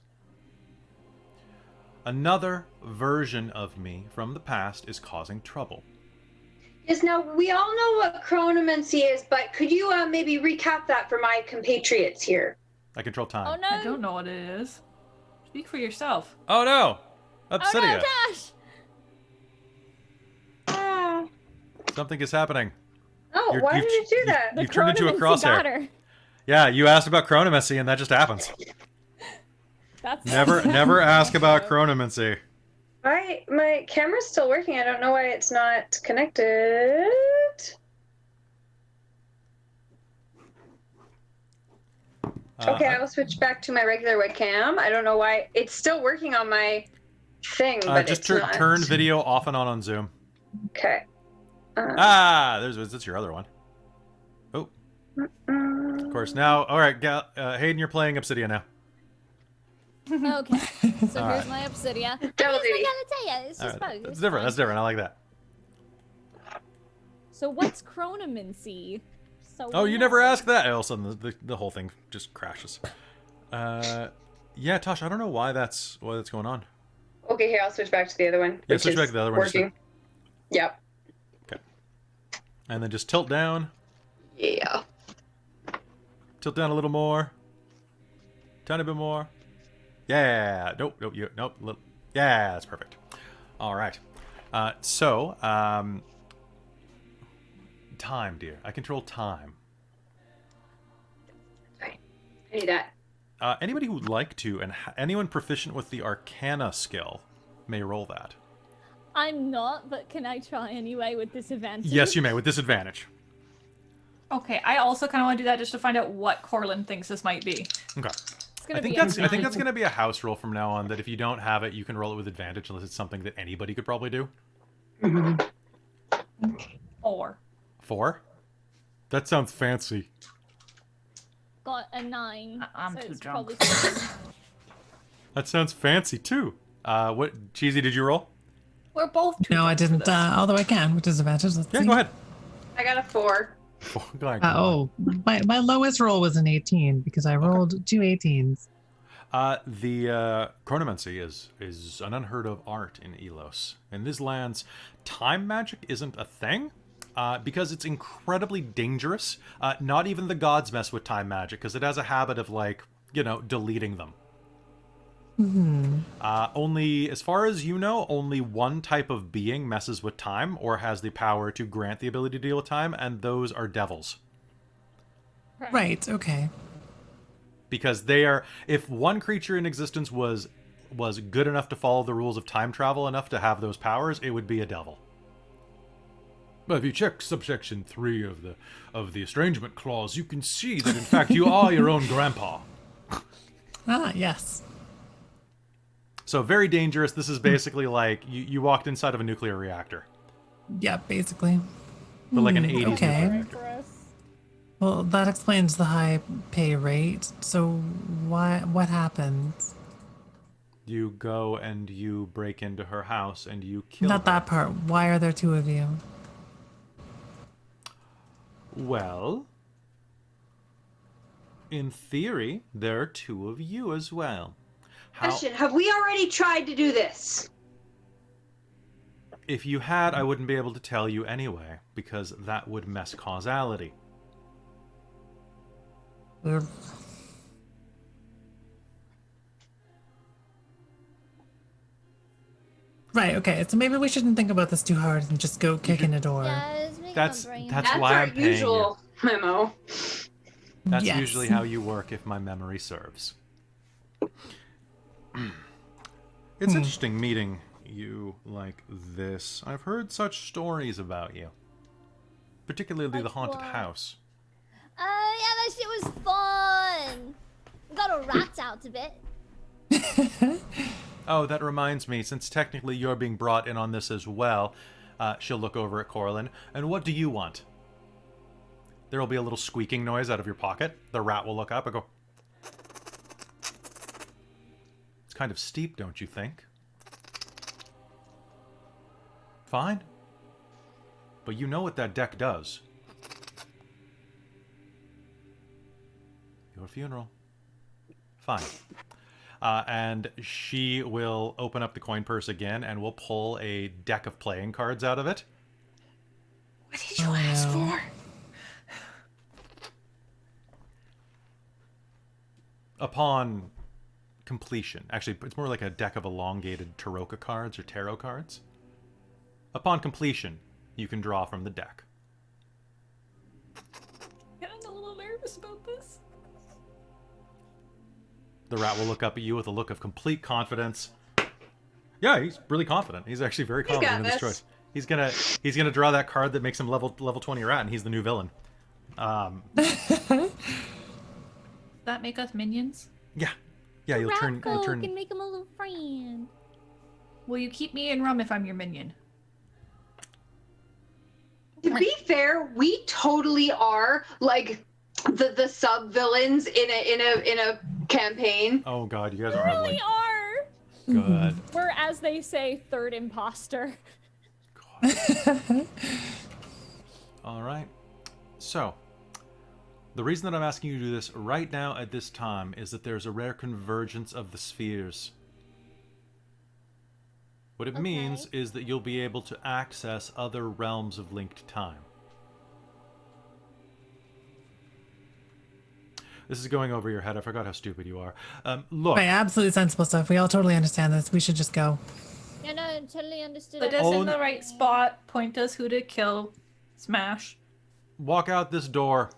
Another version of me from the past is causing trouble. Yes, now we all know what chronomancy is, but could you maybe recap that for my compatriots here? I control Oh time. no! I don't know what it is. Speak for yourself. Oh no! Oh Obsidia! no, Dash! Ah. Something is happening. Oh, You're- why you've- did it do that? You've turned into a Chronomancy got crosshair. her. Yeah, you asked about chronomancy and that just happens. That's Never ask about chronomancy. My camera's still working. I don't know why it's not connected. Okay, I will switch back to my regular webcam. I don't know why it's still working on my thing, but just it's not. turn video off and on Zoom. Okay. That's your other one. Oh. Of course. Now, all right, Hayden, you're playing Obsidia now. Okay. So All here's right. my Obsidia. Double I duty. gotta tell you, it's All just right. fun. That's different. That's different. I like that. So what's chronomancy? So Oh, we you never know. asked that. All of a sudden, the whole thing just crashes. Yeah, Tosh, I don't know why that's going on. Okay, here, I'll switch back to the other one. Yeah, which switch is back to the other one. Working. Yep. Okay. And then just tilt down. Yeah. Tilt down a little more. Tiny bit more. Yeah. Nope. Yeah, that's perfect. All right. Time, dear. I control time. Sorry. I need that. Anybody who would like to, and anyone proficient with the Arcana skill, may roll that. I'm not, but can I try anyway with disadvantage? Yes, you may, with disadvantage. Okay, I also kind of want to do that just to find out what Corlin thinks this might be. Okay. It's gonna I think be that's going to be a house rule from now on, that if you don't have it, you can roll it with advantage unless it's something that anybody could probably do. Or 4? That sounds fancy. Got a 9. I'm so too it's drunk. probably 7. That sounds fancy too. What, Cheesy, did you roll? we're both too No, I drunk for didn't. this. Although I can with disadvantage. Let's Yeah, see. go ahead. I got a 4. Go ahead. My lowest roll was an 18 because I rolled 2 18s. The chronomancy is an unheard of art in Ylos. In these lands, time magic isn't a thing because it's incredibly dangerous. Not even the gods mess with time magic because it has a habit of, like, deleting them. Only, as far as you know, only one type of being messes with time or has the power to grant the ability to deal with time, and those are devils. Right. Okay. Because they are, if one creature in existence was good enough to follow the rules of time travel enough to have those powers, it would be a devil. But if you check subsection 3 of the estrangement clause, you can see that in fact you are your own grandpa. Ah, yes. So very dangerous. This is basically like you walked inside of a nuclear reactor, Yeah, basically. but like an 80s okay. nuclear reactor. For us. Well, that explains the high pay rate. So what happens? You go and you break into her house and you kill Not her. that part. Why are there 2 of you? Well, in theory, there are 2 of you as well. Question, have we already tried to do this? If you had, I wouldn't be able to tell you anyway, because that would mess causality. We're... Right, okay. So maybe we shouldn't think about this too hard and just go kick in a door. Yeah, it's making That's my brain. that's That's why our I'm paying usual memo. you. That's Yes. usually how you work if my memory serves. It's interesting meeting you like this. I've heard such stories about you. Particularly the Like haunted what? house. Yeah, that shit was fun. We got our rats out a bit. Oh, that reminds me, since technically you're being brought in on this as well, she'll look over at Corlin. And what do you want? There will be a little squeaking noise out of your pocket. The rat will look up and go... It's kind of steep, don't you think? Fine. But you know what that deck does. Your funeral. Fine. And she will open up the coin purse again and will pull a deck of playing cards out of it. What did you ask for? Upon completion, actually, it's more like a deck of elongated Taroka cards or tarot cards. Upon completion, you can draw from the deck. Getting a little nervous about this. The rat will look up at you with a look of complete confidence. Yeah, he's really confident. He's actually very confident in this choice. He's gonna draw that card that makes him level 20 rat, and he's the new villain. Does that make us minions? Yeah, you'll turn. Rat folk and make him a little friend. Will you keep me in rum if I'm your minion? To be fair, we totally are like the sub villains in a campaign. Oh god, you guys are really like are. good. We're, as they say, third imposter. All right. So, the reason that I'm asking you to do this right now at this time is that there's a rare convergence of the spheres. What it means is that you'll be able to access other realms of linked time. This is going over your head. I forgot how stupid you are. Look. Right, absolutely sensible stuff. We all totally understand this. We should just go. Yeah, no, I totally understood. Put us in the right spot. Point us who to kill. Smash. Walk out this door.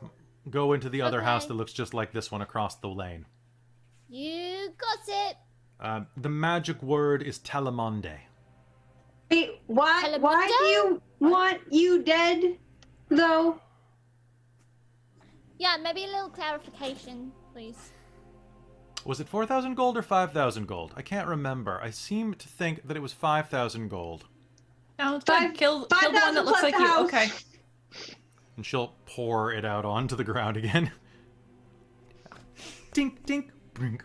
Go into the other Okay. house that looks just like this one across the lane. You got it. The magic word is telemonde. Wait, why do you want you dead, though? Yeah, maybe a little clarification, please. Was it 4,000 gold or 5,000 gold? I can't remember. I seem to think that it was 5,000 gold. No, Five- kill the one 5,000 that looks plus like the you. house. Okay. And she'll pour it out onto the ground again. Tink, tink, brink.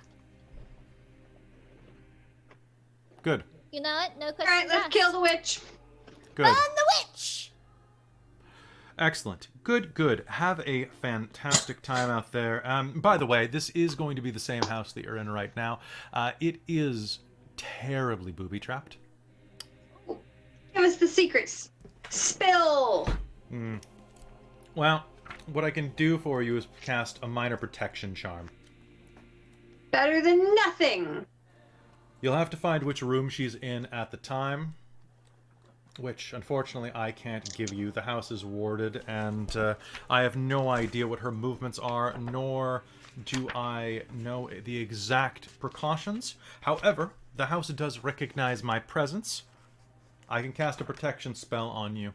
Good. You know what? No questions All right, let's asked. kill the witch. Good. Burn the witch! Excellent. Good, good. Have a fantastic time out there. By the way, this is going to be the same house that you're in right now. It is terribly booby-trapped. Give us the secrets. Spill. Well, what I can do for you is cast a minor protection charm. Better than nothing. You'll have to find which room she's in at the time, which, unfortunately, I can't give you. The house is warded, and I have no idea what her movements are, nor do I know the exact precautions. However, the house does recognize my presence. I can cast a protection spell on you.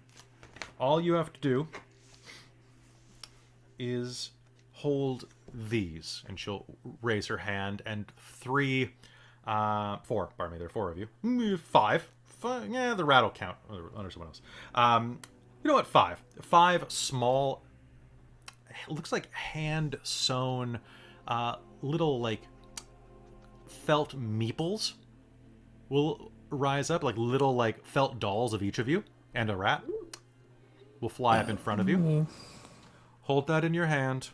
All you have to do is hold these, and she'll raise her hand, and four, pardon me, there are four of you. Five, yeah, the rattle count under someone else. You know what, five small, it looks like hand sewn little like felt meeples will rise up, like little like felt dolls of each of you, and a rat will fly up in front of you. Hold that in your hand.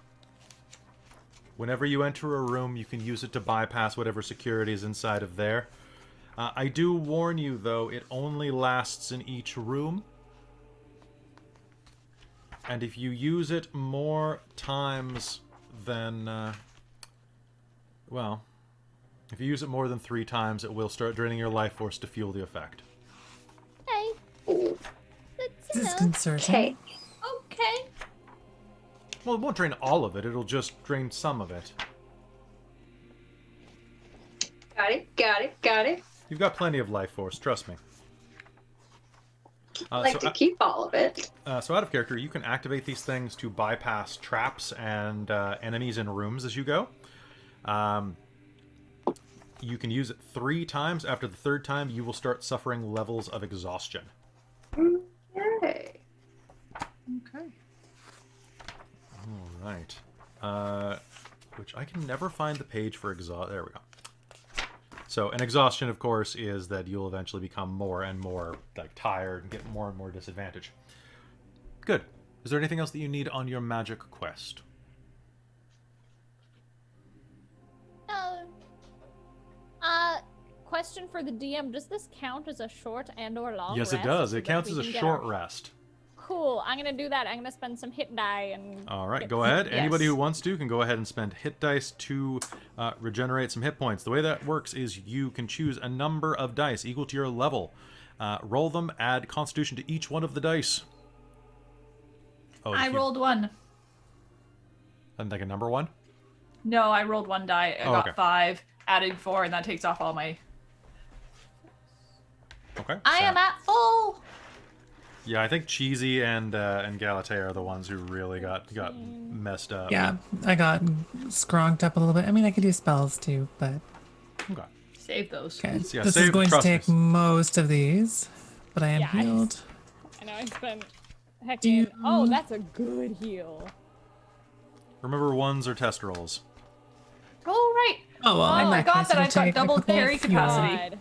Whenever you enter a room, you can use it to bypass whatever security is inside of there. I do warn you, though, it only lasts in each room. And if you use it more times than... well, if you use it more than 3 times, it will start draining your life force to fuel the effect. Hey. Good to know. Disconcerting. Okay. Okay. Well, it won't drain all of it, it'll just drain some of it. Got it. You've got plenty of life force, trust me. I'd like to keep all of it. So out of character, you can activate these things to bypass traps and enemies in rooms as you go. You can use it 3 times. After the 3rd time, you will start suffering levels of exhaustion. Okay. Okay. All right. Which I can never find the page for exhaust. There we go. So an exhaustion, of course, is that you'll eventually become more and more like tired and get more and more disadvantage. Good. Is there anything else that you need on your magic quest? No. Question for the DM: does this count as a short and/or long Yes, rest? it does. so It that counts we as a can get short our- rest. Cool. I'm gonna do that. I'm gonna spend some hit die and. All right, get go some- ahead. Anybody Yes. who wants to can go ahead and spend hit dice to regenerate some hit points. The way that works is you can choose a number of dice equal to your level. Roll them, add Constitution to each one of the dice. Oh, I rolled 1. And like a number 1? No, I rolled 1 die. I Oh, got okay. 5, added 4, and that takes off all my... Okay. I am at full! Yeah, I think Cheesy and Galatea are the ones who really got messed up. Yeah, I got skronked up a little bit. I mean, I could use spells too, but Okay. Save those. okay. Yeah, This save- is going to trust take me. most of these, but I am Yeah, healed. I know I spent Heckin'. Oh, that's a good heal. Remember, ones are test rolls. Oh, right. Oh, well, Oh, in I that got case, that. we'll I've got take a double couple carry of capacity. God.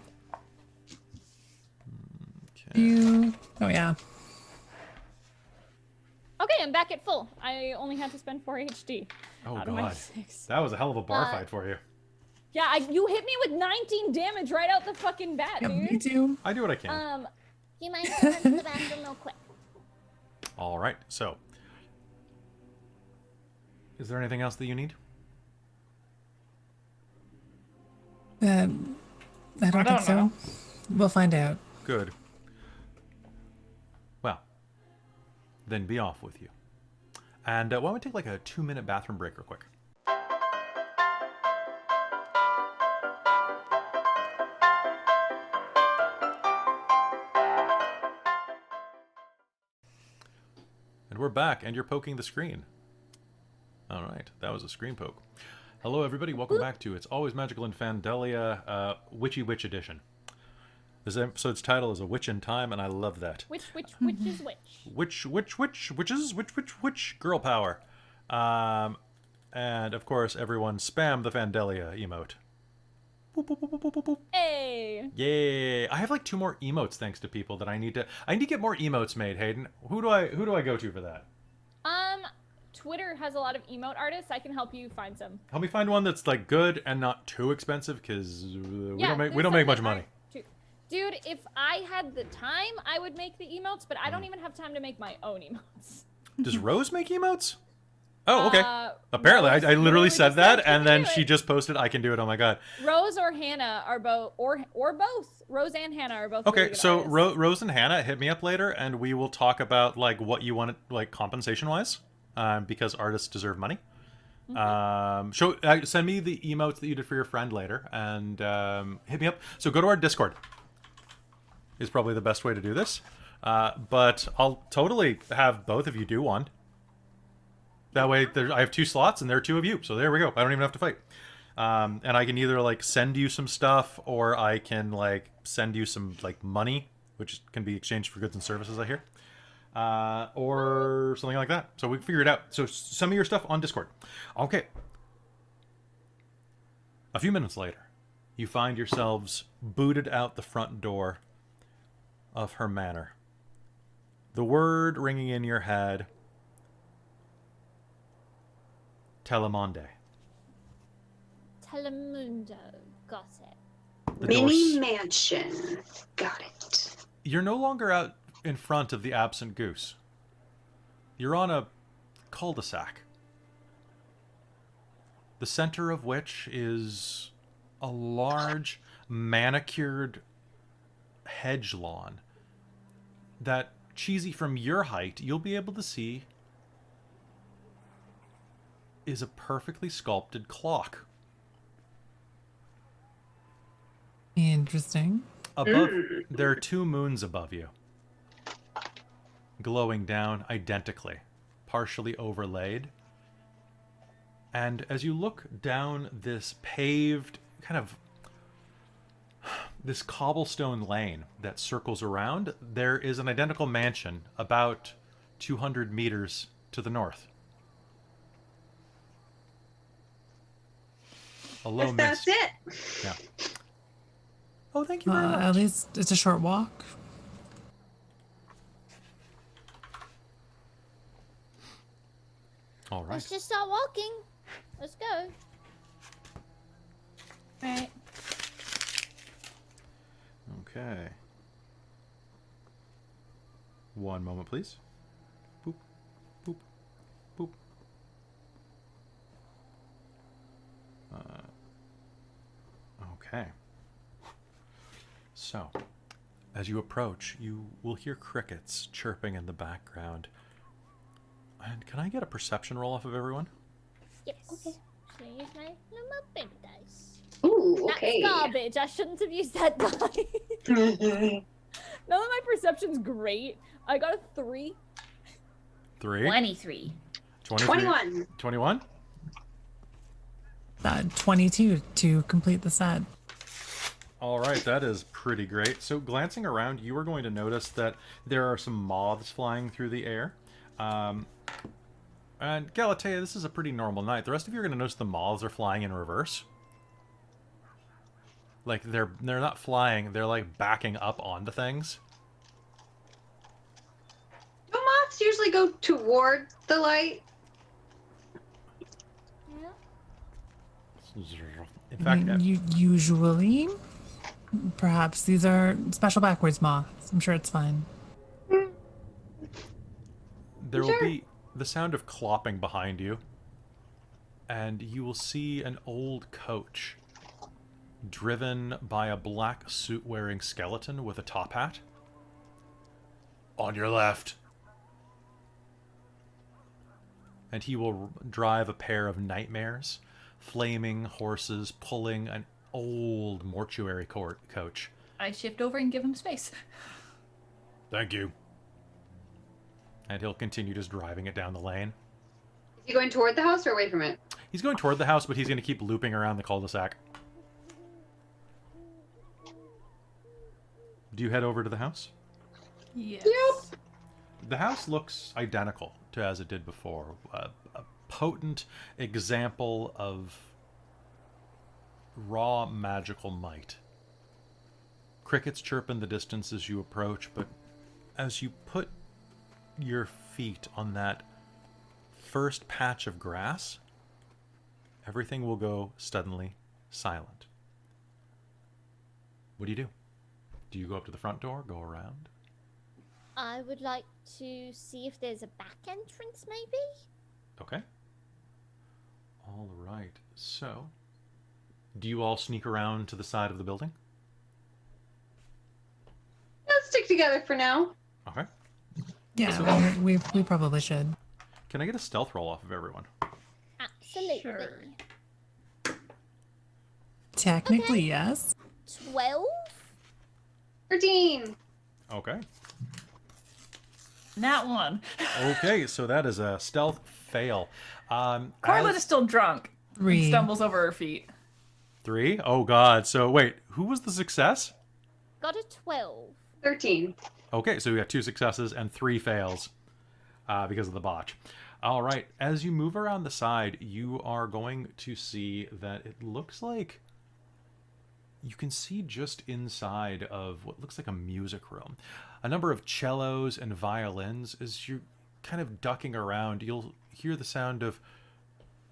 Oh, yeah. Okay, I'm back at full. I only had to spend 4 HD. Oh out of my god, 6. that was a hell of a bar fight for you. Yeah, you hit me with 19 damage right out the fucking bat, Yeah, dude. me too. I do what I can. Do you mind going to the bathroom real quick? All right, so is there anything else that you need? I don't think so. know. We'll find out. Good. Well, then be off with you. And why don't we take like a 2-minute bathroom break real quick? And we're back, and you're poking the screen. All right, that was a screen poke. Hello, everybody. Welcome back to It's Always Magical in Fandelia, Witchy Witch Edition. This episode's title is A Witch in Time, and I love that. Which is which? Witch, girl power. And, of course, everyone spam the Fandelia emote. Boop, boop, boop, boop, boop, boop. Hey. Yay! I have like 2 more emotes thanks to people that I need to get more emotes made, Hayden. Who do I go to for that? Twitter has a lot of emote artists. I can help you find some. Help me find one that's like good and not too expensive, because we don't make much money. Dude, if I had the time, I would make the emotes, but I don't even have time to make my own emotes. Does Rose make emotes? Oh, okay. Apparently, Rose I literally literally said just that, said she and can then do she it. just posted, "I can do it." Oh my god. Rose or Hannah are both, or both. Rose and Hannah are both. Okay, really good so artists. Rose and Hannah, hit me up later, and we will talk about like what you want, like compensation wise, because artists deserve money. Send me the emotes that you did for your friend later, and hit me up. So go to our Discord. Is probably the best way to do this, but I'll totally have both of you do one. That way, I have 2 slots, and there are 2 of you. So there we go. I don't even have to fight. And I can either like send you some stuff, or I can like send you some like money, which can be exchanged for goods and services, I hear, or something like that. So we can figure it out. So send me your stuff on Discord. Okay. A few minutes later, you find yourselves booted out the front door of her manor. The word ringing in your head: Telemonde. Telemundo. Got it. The Mini doors- mansion. Got it. You're no longer out in front of the Absent Goose. You're on a cul-de-sac, the center of which is a large manicured hedge lawn that, Cheesy, from your height, you'll be able to see is a perfectly sculpted clock. Interesting. Above, there are 2 moons above you, glowing down identically, partially overlaid. And as you look down this paved, kind of this cobblestone lane that circles around, there is an identical mansion about 200 meters to the north. A low That's mist. it. Yeah. Oh, thank you very much. At least it's a short walk. All right. Let's just start walking. Let's go. Right. Okay. One moment, please. Boop, boop, boop. Okay. So, as you approach, you will hear crickets chirping in the background. And can I get a perception roll off of everyone? Yes. Okay. So use my little baby dice. Ooh, okay. That's garbage. I shouldn't have used that die. Now that my perception's great, I got a 3. 3. 23. 21. 22 to complete the set. All right, that is pretty great. So glancing around, you are going to notice that there are some moths flying through the air. And Galatea, this is a pretty normal night. The rest of you are going to notice the moths are flying in reverse. Like, they're not flying, they're like backing up onto things. Do moths usually go toward the light? In fact, Usually, perhaps these are special backwards moths. I'm sure it's fine. there will be the sound of clopping behind you, and you will see an old coach driven by a black suit-wearing skeleton with a top hat. On your left. And he will drive a pair of nightmares, flaming horses pulling an old mortuary coach. I shift over and give him space. Thank you. And he'll continue just driving it down the lane. Is he going toward the house or away from it? He's going toward the house, but he's going to keep looping around the cul-de-sac. Do you head over to the house? Yes. Yep. The house looks identical to as it did before. A potent example of raw magical might. Crickets chirp in the distance as you approach, but as you put your feet on that first patch of grass, everything will go suddenly silent. What do you do? Do you go up to the front door, go around? I would like to see if there's a back entrance, maybe? Okay. All right. So, do you all sneak around to the side of the building? Let's stick together for now. Okay. Yeah, we probably should. Can I get a stealth roll off of everyone? Absolutely. Sure. Technically, yes. 12? 13. Okay. That one. Okay, so that is a stealth fail. Carla is still drunk. 3. And stumbles over her feet. 3? Oh god. So wait, who was the success? Got a 12. 13. Okay, so we got 2 successes and 3 fails because of the botch. All right, as you move around the side, you are going to see that it looks like you can see just inside of what looks like a music room. A number of cellos and violins. As you're kind of ducking around, you'll hear the sound of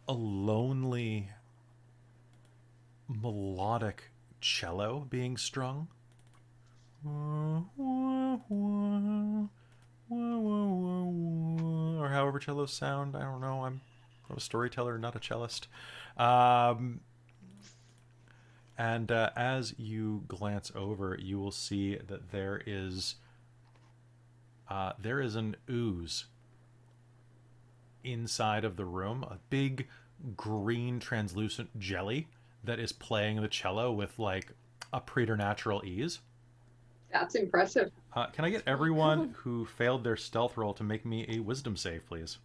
a lonely, melodic cello being strung. Or however cellos sound. I don't know. I'm a storyteller, not a cellist. And as you glance over, you will see that there is an ooze inside of the room, a big green translucent jelly that is playing the cello with like a preternatural ease. That's impressive. Can I get everyone who failed their stealth roll to make me a wisdom save, please?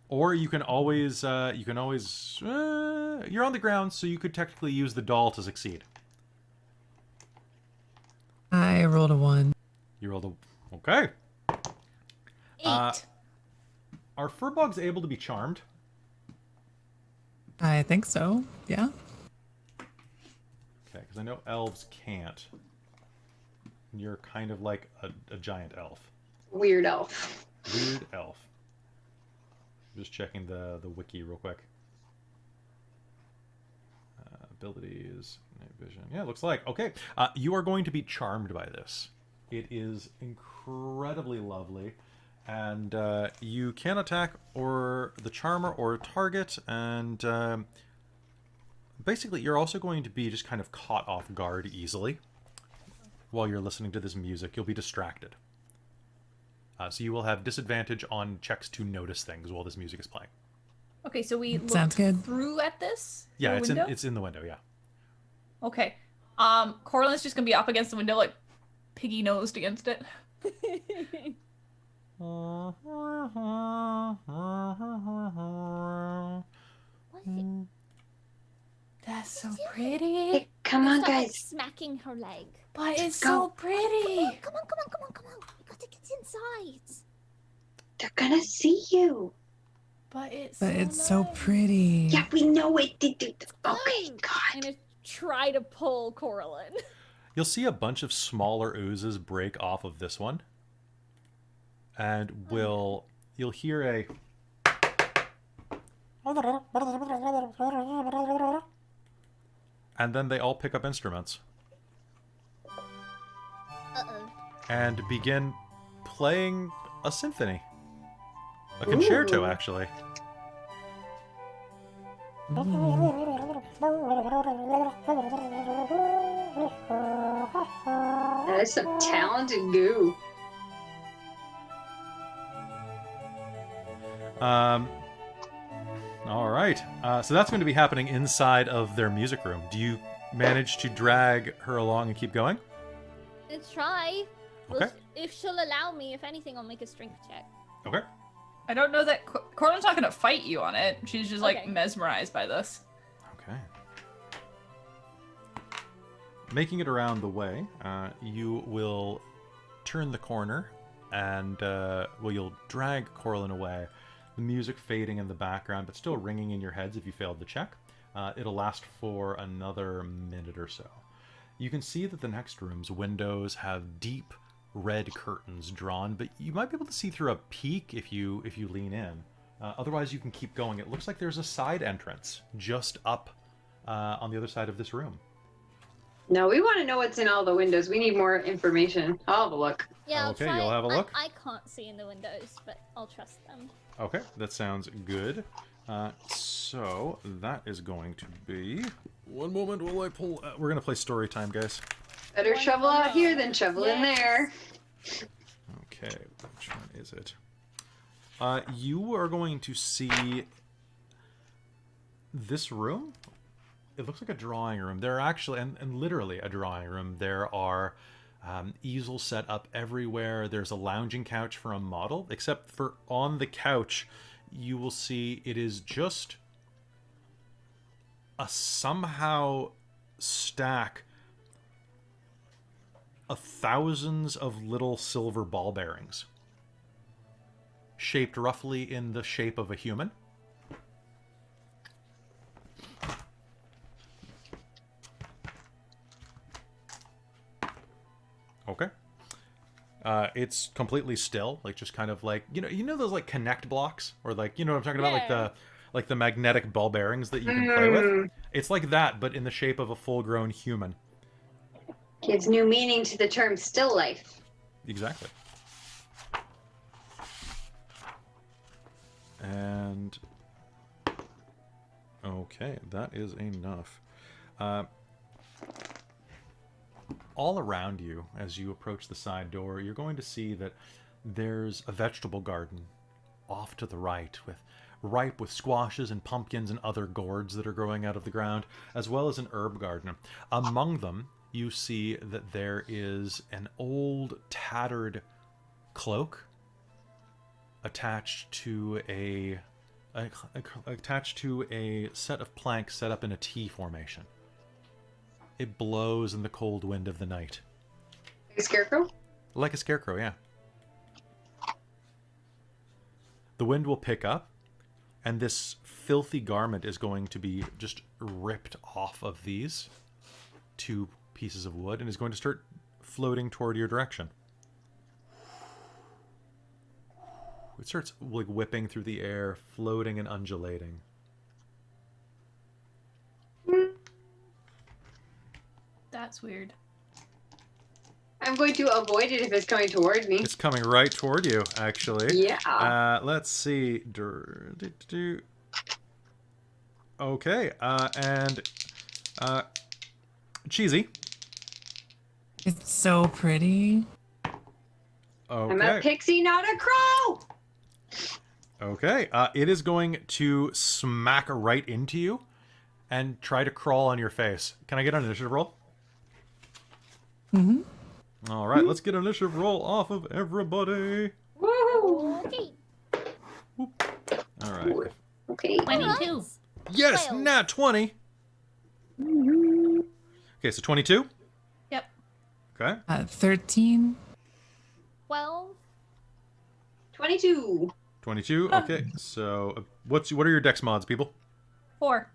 Or you can always, you're on the ground, so you could technically use the doll to succeed. I rolled a 1. You rolled a... Okay. 8. Are firbolgs able to be charmed? I think so. Yeah. Okay, because I know elves can't. You're kind of like a giant elf. Weird elf. Weird elf. Just checking the wiki real quick. Abilities, night vision. Yeah, it looks like. Okay. You are going to be charmed by this. It is incredibly lovely. And you can attack or the charmer or target. And basically, you're also going to be just kind of caught off guard easily. While you're listening to this music, you'll be distracted. So you will have disadvantage on checks to notice things while this music is playing. Okay, so we Sounds looked good. through at this? Yeah, The window? it's in the window, yeah. Okay. Corlin's just gonna be up against the window, like piggy nosed against it. What is it? that's so pretty. Hey, come on, Stop, like, guys. smacking her leg. But it's go. so pretty. Come on. We gotta get inside. They're gonna see you. But it's so nice. pretty. Yeah, we know it. Okay, I'm God. gonna try to pull Coraline. You'll see a bunch of smaller oozes break off of this one. And you'll hear a... And then they all pick up instruments. Uh-oh. And begin playing a symphony. A concerto, Ooh. actually. That is some talented goo. All right. So that's going to be happening inside of their music room. Do you manage to drag her along and keep going? Let's try. Okay. If she'll allow me, if anything, I'll make a strength check. Okay. I don't know that Coraline's not gonna fight you on it. She's just like Okay. mesmerized by this. Okay. Making it around the way, you will turn the corner and, you'll drag Coraline away. The music fading in the background, but still ringing in your heads if you failed the check. It'll last for another minute or so. You can see that the next room's windows have deep red curtains drawn, but you might be able to see through a peek if you lean in. Otherwise, you can keep going. It looks like there's a side entrance just up on the other side of this room. No, we want to know what's in all the windows. We need more information. I'll have a look. Yeah, I'll Okay, try. you'll have a look? I can't see in the windows, but I'll trust them. Okay, that sounds good. So that is going to be... One moment while I pull... we're going to play story time, guys. Better One shovel out more. here than shovel in there. Okay, which one is it? You are going to see this room. It looks like a drawing room. There are actually, and literally a drawing room, there are easels set up everywhere. There's a lounging couch for a model, except for on the couch, you will see it is just a somehow stack of thousands of little silver ball bearings, shaped roughly in the shape of a human. Okay. It's completely still, like just kind of like, you know those like connect blocks, or like, you know what I'm talking about, like the magnetic ball bearings that you can play with. It's like that, but in the shape of a full-grown human. Gives new meaning to the term still life. Exactly. And okay, that is enough. All around you, as you approach the side door, you're going to see that there's a vegetable garden off to the right, ripe with squashes and pumpkins and other gourds that are growing out of the ground, as well as an herb garden. Among them, you see that there is an old, tattered cloak attached to a set of planks set up in a T formation. It blows in the cold wind of the night. A scarecrow? Like a scarecrow, yeah. The wind will pick up, and this filthy garment is going to be just ripped off of these two pieces of wood and is going to start floating toward your direction. It starts like whipping through the air, floating and undulating. That's weird. I'm going to avoid it if it's coming toward me. It's coming right toward you, actually. Yeah. Let's see. Okay, and Cheesy. It's so pretty. Okay. I'm a pixie, not a crow! Okay, it is going to smack right into you and try to crawl on your face. Can I get an initiative roll? Mm-hmm. All right, let's get an initiative roll off of everybody. Woo! Okay. All right. Okay. 22. Yes, Well. nat 20. Okay, so 22. Yep. Okay. 13. 12. 22. 22. Okay. So what are your dex mods, people? 4.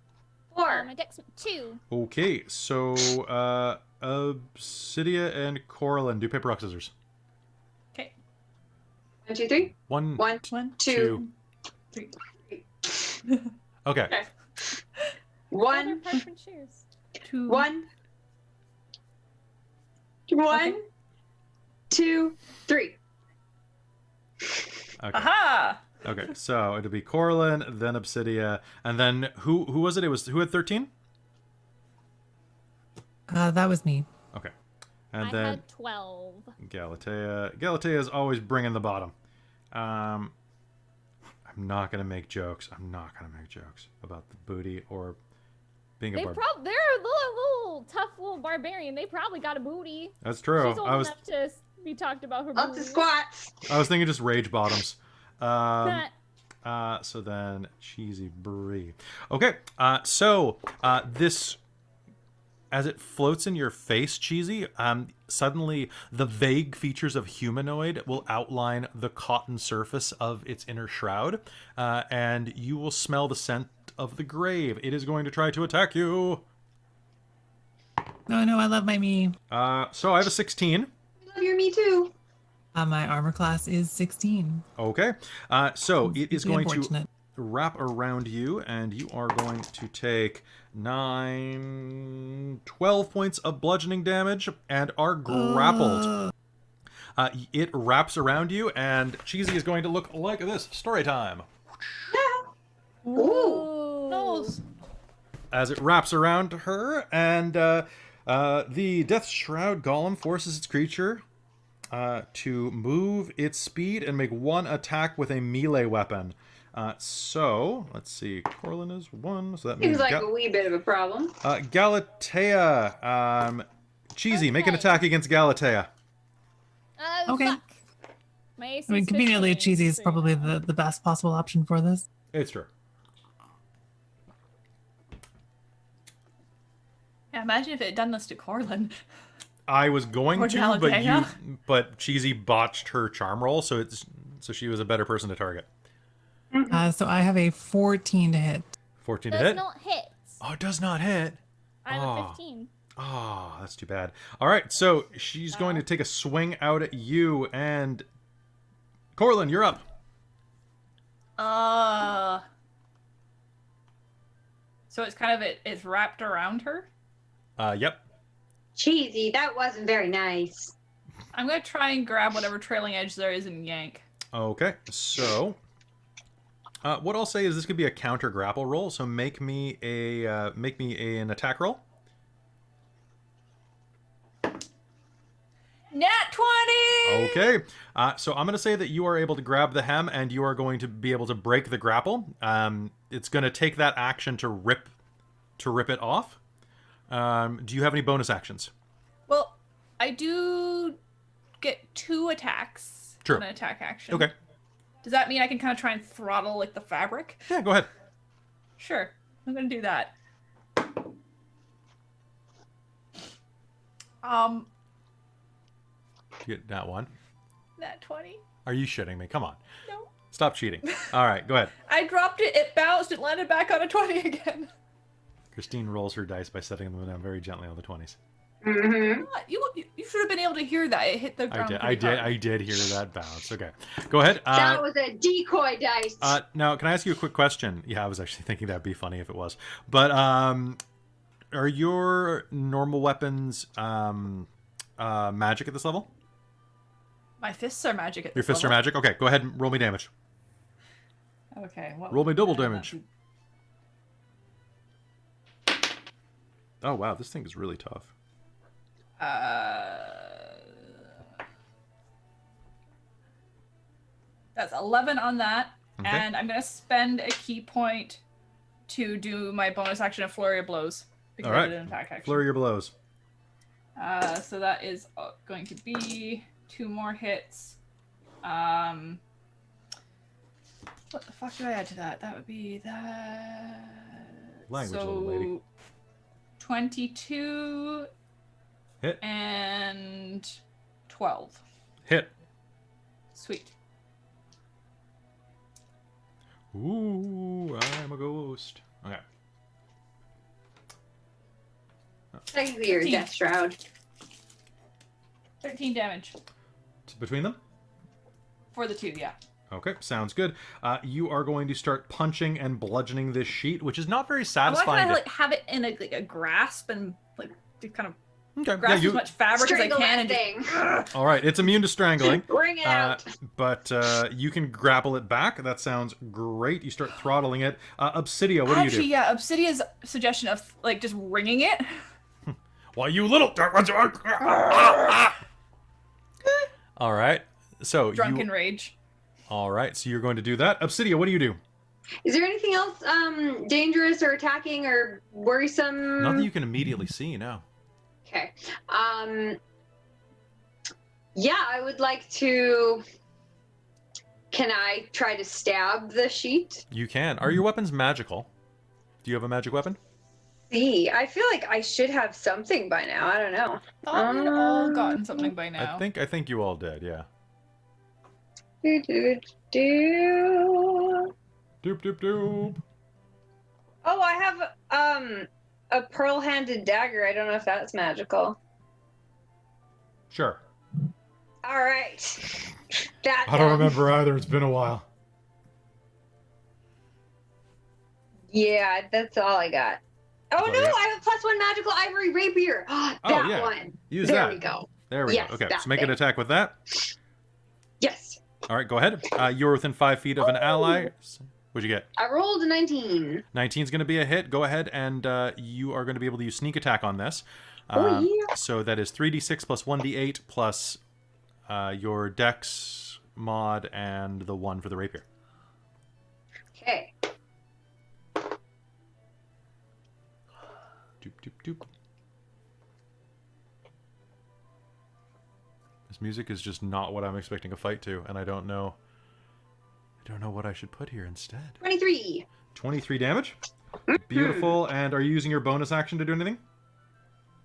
4. My dex 2. Okay. So Obsidia and Coraline, do paper rock scissors. Okay. 1, 2, 3. 1, 1, 2. 3. Okay. Okay. Other 1, parchment shears. 2. 1, 1, Okay. 2, 3. Okay. Aha! Okay. So it'll be Coraline, then Obsidia, and then who was it? It was who had 13? That was me. Okay. And I then had 12. Galatea. Galatea is always bringing the bottom. I'm not gonna make jokes. I'm not gonna make jokes about the booty or being a They're a little tough little barbarian. They probably got a booty. That's true. She's old enough to be talked about her Lots booty. of squats. I was thinking just rage bottoms. That- So then cheesy brie. Okay. So this, as it floats in your face, cheesy. Suddenly the vague features of humanoid will outline the cotton surface of its inner shroud, and you will smell the scent of the grave. It is going to try to attack you. Oh no, I love my me. So I have a 16. Love your me too. My armor class is 16. Okay. So it is Deeply going to unfortunate. wrap around you, and you are going to take 12 points of bludgeoning damage and are grappled. It wraps around you, and Cheesy is going to look like this. Story time. Ooh. Nose. As it wraps around her, and the Death Shroud Golem forces its creature to move its speed and make one attack with a melee weapon. So, let's see. Corlin is 1, so that means... Seems like a wee bit of a problem. Galatea. Cheesy, make an Okay. attack against Galatea. Oh, Okay. fuck. My AC I mean, is conveniently, 15, cheesy is so- probably the best possible option for this. It's true. Yeah, imagine if it had done this to Corlin. I was going Or to, Galatea. but Cheesy botched her charm roll, so she was a better person to target. So I have a 14 to hit. 14 to Does hit. not hit. Oh, it does not hit. I have Oh. a 15. Oh, that's too bad. All right, so she's going to take a swing out at you, and Corlin, you're up. So it's kind of it's wrapped around her. Yep. Cheesy, that wasn't very nice. I'm gonna try and grab whatever trailing edge there is and yank. Okay, so what I'll say is this could be a counter grapple roll. So make me an attack roll. Nat 20. Okay, so I'm going to say that you are able to grab the hem, and you are going to be able to break the grapple. It's going to take that action to rip it off. Do you have any bonus actions? Well, I do get 2 attacks True. on an attack action. Okay. Does that mean I can kind of try and throttle like the fabric? Yeah, go ahead. Sure, I'm gonna do that. You get that one. Nat 20. Are you shitting me? Come on. No. Stop cheating. All right, go ahead. I dropped it, it bounced, it landed back on a 20 again. Christine rolls her dice by setting them down very gently on the 20s. Mm-hmm. What? You should have been able to hear that. It hit the ground. I did hear that bounce. Okay, go ahead. That was a decoy dice. Now, can I ask you a quick question? Yeah, I was actually thinking that'd be funny if it was. But are your normal weapons magic at this level? My fists are magic at Your this fists are level. magic? Okay, go ahead and roll me damage. Okay. What Roll me double would- damage. Oh, wow, this thing is really tough. That's 11 on that. Okay. And I'm going to spend a key point to do my bonus action of Flurry of Blows. Because All right. I did an attack action. Flurry your blows. So that is going to be 2 more hits. What the fuck do I add to that? That would be that. Language, so, little lady. 22 Hit. and 12. Hit. Sweet. Ooh, I'm a ghost. Okay. Technically, you're a death shroud. 13 damage Between them? for the 2, yeah. Okay, sounds good. You are going to start punching and bludgeoning this sheet, which is not very I want satisfying. to like have it in a grasp and like to kind of Okay, grasp as much fabric as I Strangle can that and just thing. All right, it's immune to strangling. Bring it out. But you can grapple it back. That sounds great. You start throttling it. Obsidia, what do you Actually, do? yeah, Obsidia's suggestion of like just ringing it. Why, you little... All right, so Drunken rage. All right, so you're going to do that. Obsidia, what do you do? Is there anything else dangerous or attacking or worrisome? Nothing you can immediately see, no. Okay. Yeah, I would like to. Can I try to stab the sheet? You can. Are your weapons magical? Do you have a magic weapon? See, I feel like I should have something by now. I don't know. Thought we'd all gotten something by now. I think you all did, yeah. Do. Doop, doop, doop. Oh, I have a pearl-handed dagger. I don't know if that's magical. Sure. All right. That. I don't remember either. It's been a while. Yeah, that's all I got. Oh all no, you got? I have a +1 magical ivory rapier. That yeah. one. Use there that. we go. There we Yes, go. Okay, that so make an thing. attack with that. Yes. All right, go ahead. You're within 5 feet of an ally. What'd you get? I rolled a 19. 19 is going to be a hit. Go ahead, and you are going to be able to use sneak attack on this. Oh, yeah. So that is 3d6 plus 1d8 plus your dex mod and the 1 for the rapier. Okay. Doop, doop, doop. This music is just not what I'm expecting a fight to, and I don't know what I should put here instead. 23. 23 damage. Beautiful. And are you using your bonus action to do anything?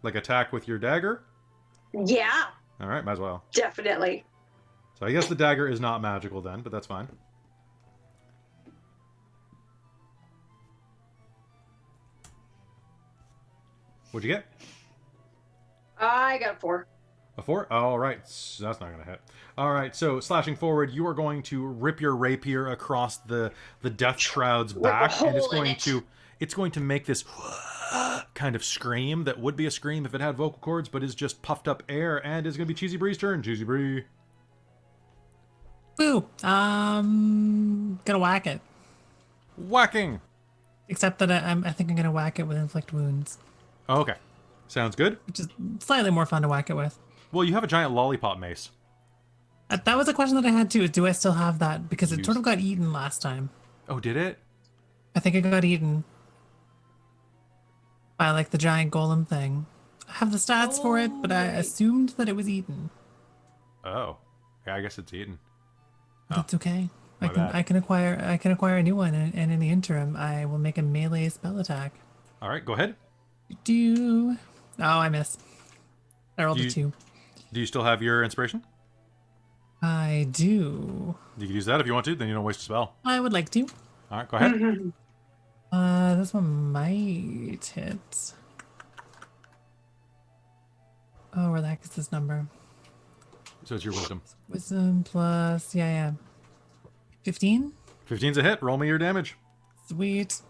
Like attack with your dagger? Yeah, All right, might as well. definitely. So I guess the dagger is not magical then, but that's fine. What'd you get? I got a 4. A 4? All right, so that's not going to hit. All right, so slashing forward, you are going to rip your rapier across the death shroud's back, and it's going to make this kind of scream that would be a scream if it had vocal cords, but is just puffed up air, and is going to be Cheesy Bree's turn. Cheesy Bree. Boo. Gonna whack it. Whacking. Except that I think I'm gonna whack it with inflict wounds, Okay, sounds good. which is slightly more fun to whack it with. Well, you have a giant lollipop mace. That was a question that I had too. Is do I still have that? Because it Use- sort of got eaten last time. Oh, did it? I think it got eaten by like the giant golem thing. I have the stats for it, but I assumed that it was eaten. Oh, yeah, I guess it's eaten. That's okay. My bad. I can acquire a new one, and in the interim, I will make a melee spell attack. All right, go ahead. Oh, I miss. I rolled a 2. Do you still have your inspiration? I do. You can use that if you want to, then you don't waste a spell. I would like to. All right, go ahead. This one might hit. Oh, where the heck is this number? So it's your wisdom. Wisdom plus, yeah. 15? 15's a hit. Roll me your damage. Sweet.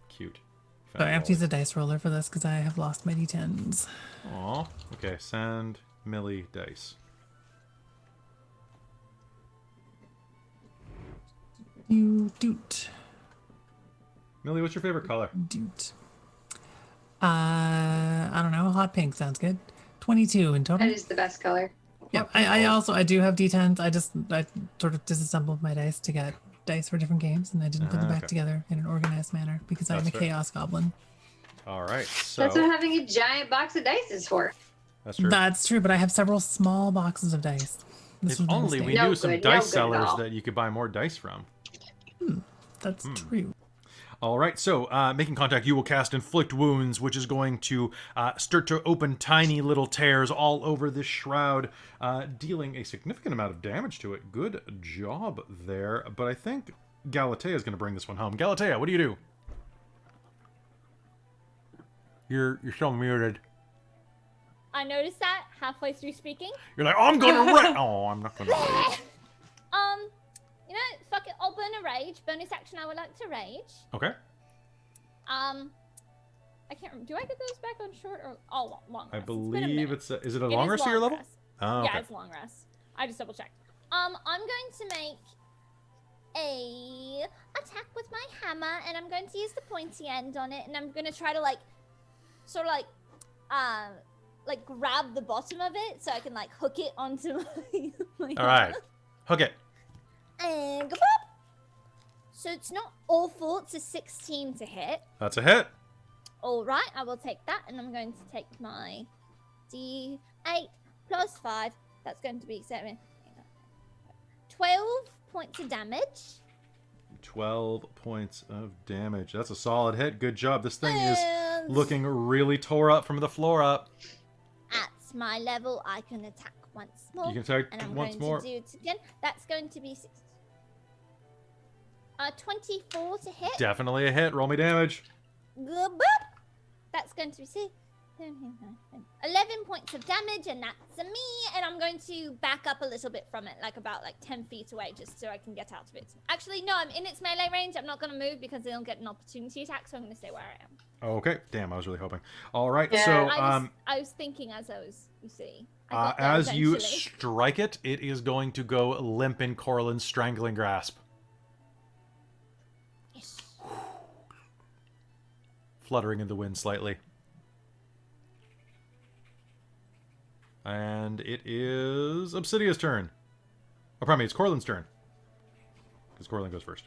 Cute. So I have to use a dice roller for this because I have lost my d10s. Aw. Okay, send Millie dice. You doot. Millie, what's your favorite color? Doot. I don't know. Hot pink sounds good. 22 in total. That is the best color. Yeah, I do have d10s. I sort of disassembled my dice to get dice for different games, and I didn't put them back Okay. together in an organized manner because I'm That's a fair. chaos goblin. All right, so That's what having a giant box of dice is for. that's true. That's true, but I have several small boxes of dice. This If was my only we mistake. knew No some good, no dice good at sellers all. that you could buy more dice from. That's true. All right, so making contact, you will cast Inflict Wounds, which is going to start to open tiny little tears all over this shroud, dealing a significant amount of damage to it. Good job there, but I think Galatea is going to bring this one home. Galatea, what do you do? You're still muted. I noticed that halfway through speaking. You're like, I'm gonna rage. Oh, I'm not gonna rage. You know, fuck it, I'll burn a rage. Bonus action, I would like to rage. Okay. I can't remember. Do I get those back on short or long rest? I It's been a believe minute. is it a It long is rest to your long level? rest. Oh, okay. Yeah, it's long rest. I just double checked. I'm going to make a attack with my hammer, and I'm going to use the pointy end on it, and I'm going to try to sort of grab the bottom of it so I can hook it onto my All right. hammer. Hook it. And go pop. So it's not awful. It's a 16 to hit. That's a hit. All right, I will take that, and I'm going to take my D8 plus 5. That's going to be 7. 12 points of damage. 12 points of damage. That's a solid hit. Good job. This thing is And looking really tore up from the floor up. at my level, I can attack once more. You can attack and I'm once going more. to do it again. That's going to be 24 to hit. Definitely a hit. Roll me damage. Good. That's going to be 11 points of damage, and that's a me. And I'm going to back up a little bit from it, about 10 feet away, just so I can get out of it. Actually, no, I'm in its melee range. I'm not going to move because they don't get an opportunity attack, so I'm going to stay where I am. Okay. Damn, I was really hoping. All right. Yeah. So, I was thinking as I was, you see. I got there as you eventually. strike it, it is going to go limp in Corlin's strangling grasp. Yes. Fluttering in the wind slightly. And it is Obsidia's turn. Oh, pardon me, it's Corlin's turn. Because Corlin goes first.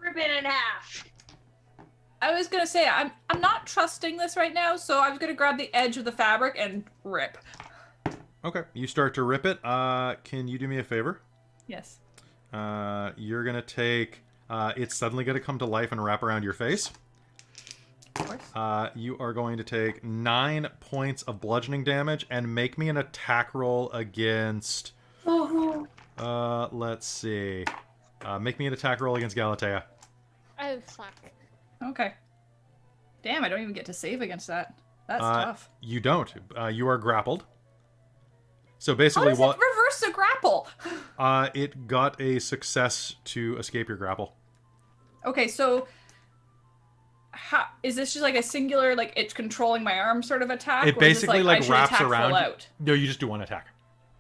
Rip it in half. I was gonna say I'm not trusting this right now, so I was gonna grab the edge of the fabric and rip. Okay, you start to rip it. Can you do me a favor? Yes. You're gonna take... it's suddenly gonna come to life and wrap around your face. Of course. You are going to take 9 points of bludgeoning damage and make me an attack roll against... let's see. Make me an attack roll against Galatea. Oh, fuck. Okay. Damn, I don't even get to save against that. That's tough. You don't. You are grappled. So How basically, does what it reverse the grapple? it got a success to escape your grapple. Okay, so how is this just a singular, it's controlling my arm sort of attack? It or is this basically I should wraps attack full around. out? No, you just do one attack.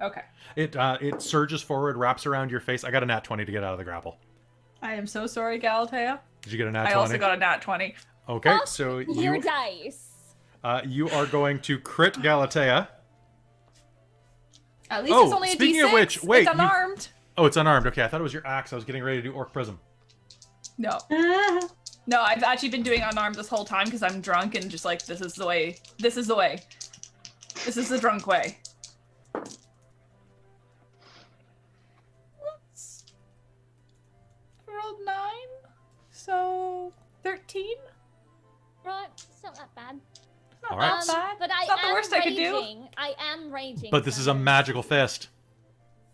Okay. It surges forward, wraps around your face. I got a nat 20 to get out of the grapple. I am so sorry, Galatea. Did you get a nat 20? I also got a nat 20. Okay, Fuck so your you dice. you are going to crit Galatea. At least Oh, it's only a speaking D6. of which, wait, It's unarmed. Oh, it's unarmed. Okay, I thought it was your axe. I was getting ready to do Orc Prism. No. No, I've actually been doing unarmed this whole time because I'm drunk and just this is the way. This is the way. This is the drunk way. Whoops. Rolled 9. So 13? Right, it's not that bad. Not All right. that bad. But I It's not the am worst I could do. raging. I am raging. But this is a so- magical fist.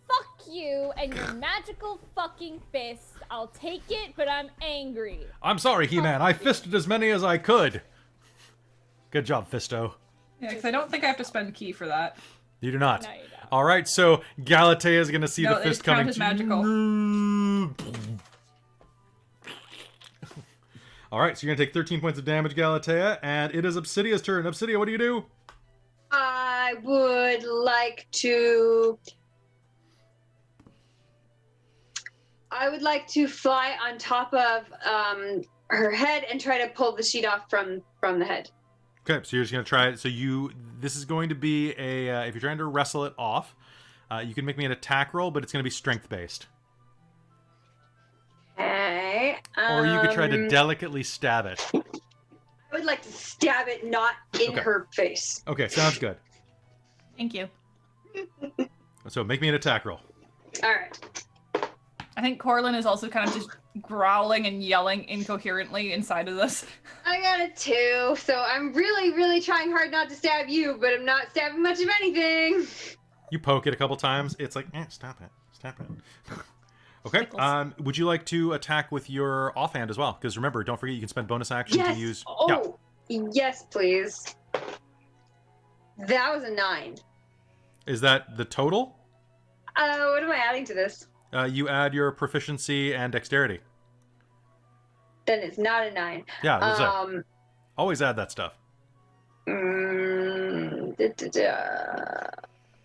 Fuck you and your magical fucking fist. I'll take it, but I'm angry. I'm sorry, He-Man. I fisted as many as I could. Good job, Fisto. Yeah, because I don't think I have to spend key for that. You do not. No, you don't. All right, so Galatea is going to see No, the they fist count coming. as magical. All right, so you're going to take 13 points of damage, Galatea, and it is Obsidia's turn. Obsidia, what do you do? I would like to. I would like to fly on top of her head and try to pull the sheet off from the head. Okay, so you're just going to try it. So this is going to be if you're trying to wrestle it off, you can make me an attack roll, but it's going to be strength-based. Okay. Or you could try to delicately stab it. I would like to stab it not in Okay. her face. Okay, sounds good. Thank you. So make me an attack roll. All right. I think Corlin is also kind of just growling and yelling incoherently inside of this. I got a 2, so I'm really, really trying hard not to stab you, but I'm not stabbing much of anything. You poke it a couple times. It's like, stop it. Stop it. Okay. Would you like to attack with your offhand as well? Because remember, don't forget you can spend bonus action Yes. to use... Oh, yes, please. That was a 9. Is that the total? What am I adding to this? You add your proficiency and dexterity. Then it's not a 9. Yeah, that's always add that stuff.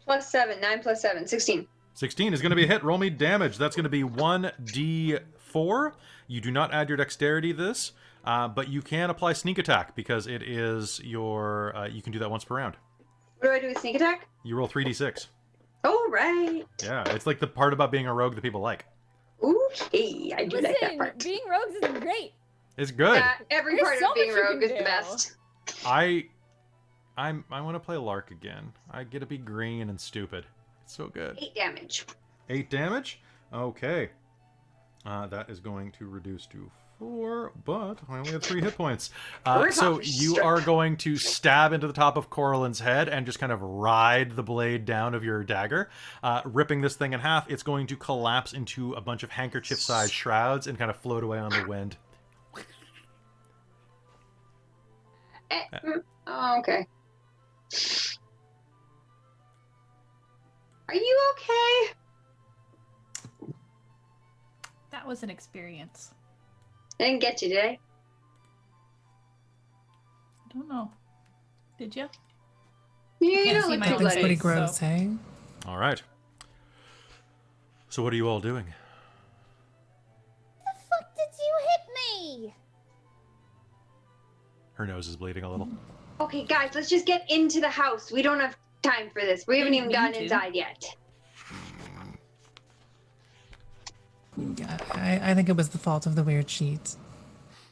Plus 7, 9 plus 7, 16. 16 is going to be a hit. Roll me damage. That's going to be 1d4. You do not add your dexterity to this, but you can apply sneak attack because it is your... you can do that once per round. What do I do with sneak attack? You roll 3d6. Oh, right. Yeah, it's like the part about being a rogue that people like. Okay, I do like that part. Being rogues is great. It's good. Every There's part so of being much you rogue can is the do. best. I want to play Lark again. I get to be green and stupid. It's so good. 8 damage. 8 damage? Okay. That is going to reduce to 4, but I only have 3 hit points. So you are going to stab into the top of Corallin's head and just kind of ride the blade down of your dagger, ripping this thing in half. It's going to collapse into a bunch of handkerchief-sized shrouds and kind of float away on the wind. Oh, okay. Are you okay? That was an experience. I didn't get you, did I? I don't know. Did you? You can't don't see look my too own That's bloody. pretty face, gross, so- hey? All right. So what are you all doing? The fuck did you hit me? Her nose is bleeding a little. Okay, guys, let's just get into the house. We don't have time for this. We haven't even Didn't gotten mean to. inside yet. Yeah, I think it was the fault of the weird sheet.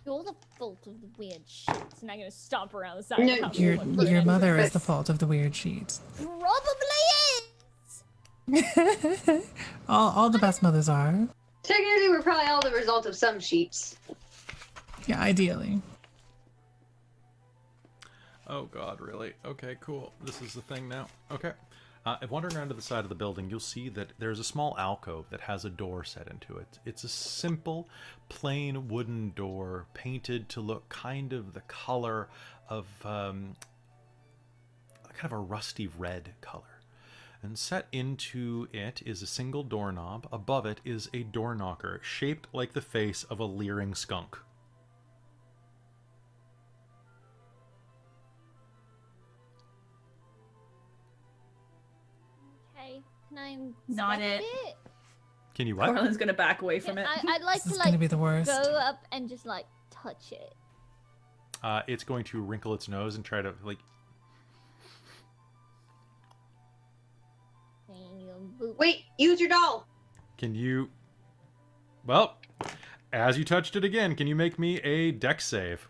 You're the fault of the weird shit. And I'm gonna stomp around the side No, of the house. Your and put it your in. mother is the fault of the weird sheet. Probably is. All the best mothers are. Technically, we're probably all the result of some sheets. Yeah, ideally. Oh god, really? Okay, cool. This is the thing now. Okay. If wandering around to the side of the building, you'll see that there's a small alcove that has a door set into it. It's a simple, plain wooden door, painted to look kind of the color of kind of a rusty red color. And set into it is a single doorknob. Above it is a door knocker shaped like the face of a leering skunk. Okay, can I Not inspect it. Can you what? Corlin's gonna back away from it. I'd like This to is gonna like be the worst. go up and just like touch it. It's going to wrinkle its nose and try to, like... Wait, use your doll. Can you... Well, as you touched it again, can you make me a dex save?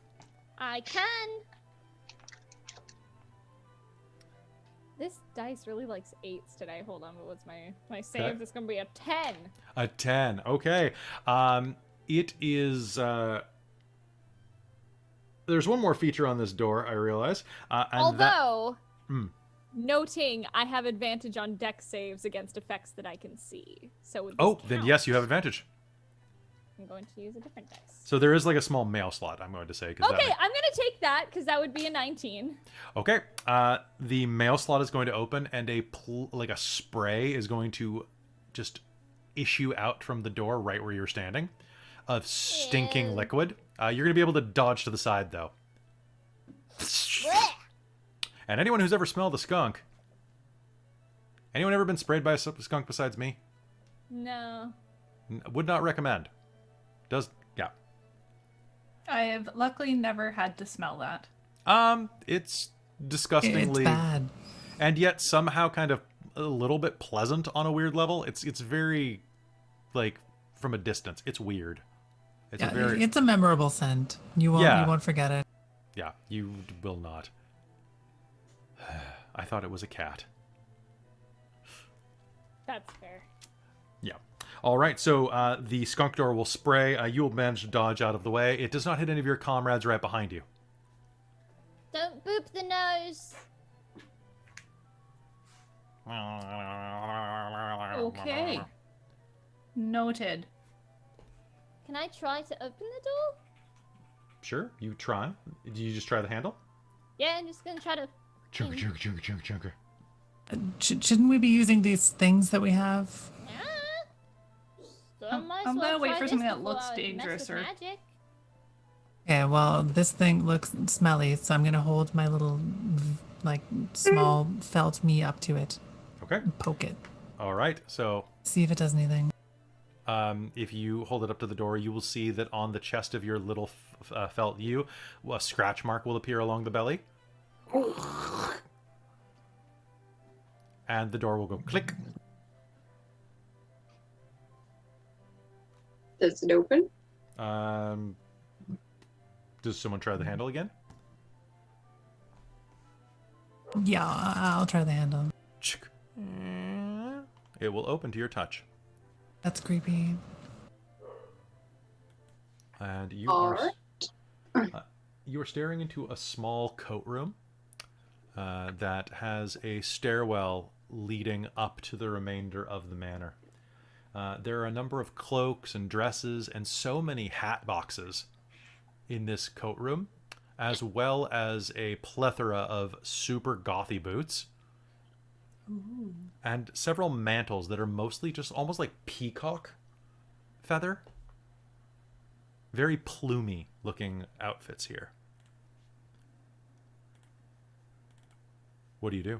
I can. This dice really likes 8s today. Hold on, but what's my save? Okay. It's gonna be a 10. A 10. Okay. It is... There's one more feature on this door, I realize. Although, Hmm. noting I have advantage on dex saves against effects that I can see. So would this Oh, then count? yes, you have advantage. I'm going to use a different dice. So there is like a small mail slot, I'm going to say. 'cause that Okay, might- I'm gonna take that because that would be a 19. Okay. The mail slot is going to open, and a spray is going to just issue out from the door right where you're standing of stinking Ew. liquid. You're going to be able to dodge to the side, though. Blech. And anyone who's ever smelled a skunk... Anyone ever been sprayed by a skunk besides me? No. Would not recommend. Yeah. I have luckily never had to smell that. It's It's disgustingly... bad. And yet somehow kind of a little bit pleasant on a weird level. It's very, like, from a distance. It's weird. It's Yeah, a very... it's a memorable scent. You won't forget it. Yeah, you will not. I thought it was a cat. That's fair. Yeah. All right, so the skunk door will spray. You will manage to dodge out of the way. It does not hit any of your comrades right behind you. Don't boop the nose. Okay. Noted. Can I try to open the door? Sure, you try. Do you just try the handle? Yeah, I'm just gonna try to. Chunker, chunker, chunker, chunker, chunker. Shouldn't we be using these things that we have? I'm gonna wait for something that looks dangerous or. Magic. Yeah, well, this thing looks smelly, so I'm gonna hold my little, like, small felt me up to it. Okay. And poke it. All right, so See if it does anything. if you hold it up to the door, you will see that on the chest of your little felt you, a scratch mark will appear along the belly. And the door will go click. Does it open? Does someone try the handle again? Yeah, I'll try the handle. It will open to your touch. That's creepy. And you All you are staring into a small coat room that has a stairwell leading up to the remainder of the manor. There are a number of cloaks and dresses and so many hat boxes in this coat room, as well as a plethora of super gothy boots. Ooh. And several mantles that are mostly just almost like peacock feather. Very plumy looking outfits here. What do you do?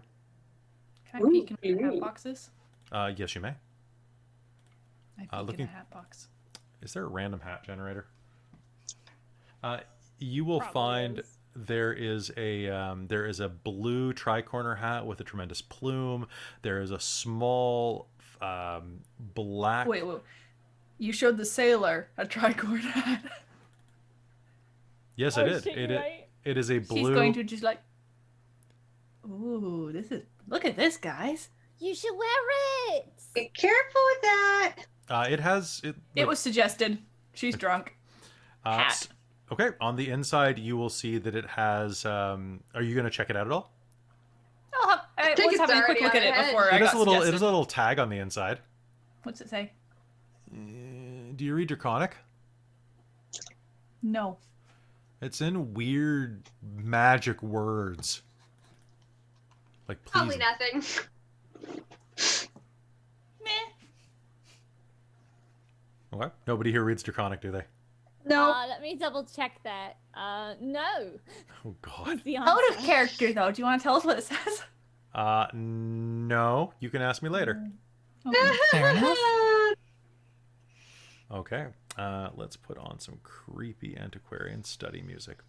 Can I peek in my hat boxes? Yes, you may. I peek looking- in a hat box. Is there a random hat generator? You will Probably find is. there is a blue tri-corner hat with a tremendous plume. There is a small black. Wait. You showed the sailor a tricorn hat. Yes, Oh, I did. shit, It, you're right. it is a blue. She's going to just like. Ooh, look at this, guys. You should wear it. Be careful with that. It has. It was suggested. She's drunk. Hat. Okay, on the inside, you will see that it has. Are you going to check it out at all? I think was it's having a quick already look on at it ahead. before I It got has a little. It suggested. has a little tag on the inside. What's it say? Do you read Draconic? No. It's in weird magic words. Like please. Probably nothing. Meh. Okay. Nobody here reads Draconic, do they? No. Let me double check that. No. Oh God. The Out answer. of character, though. Do you want to tell us what it says? No. You can ask me later. Okay. Fair enough. Okay. Let's put on some creepy antiquarian study music.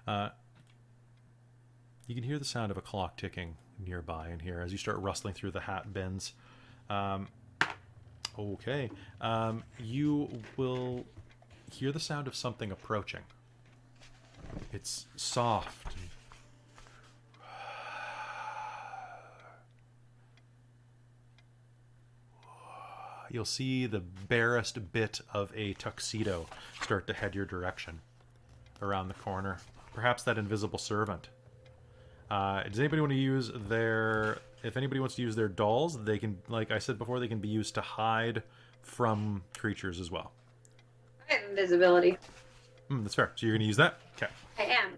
You can hear the sound of a clock ticking nearby in here as you start rustling through the hat bins. Okay. You will hear the sound of something approaching. It's soft. You'll see the barest bit of a tuxedo start to head your direction around the corner. Perhaps that invisible servant. Does anybody want to use their... If anybody wants to use their dolls, they can, like I said before, they can be used to hide from creatures as well. I have invisibility. That's fair. So you're going to use that? Okay. I am.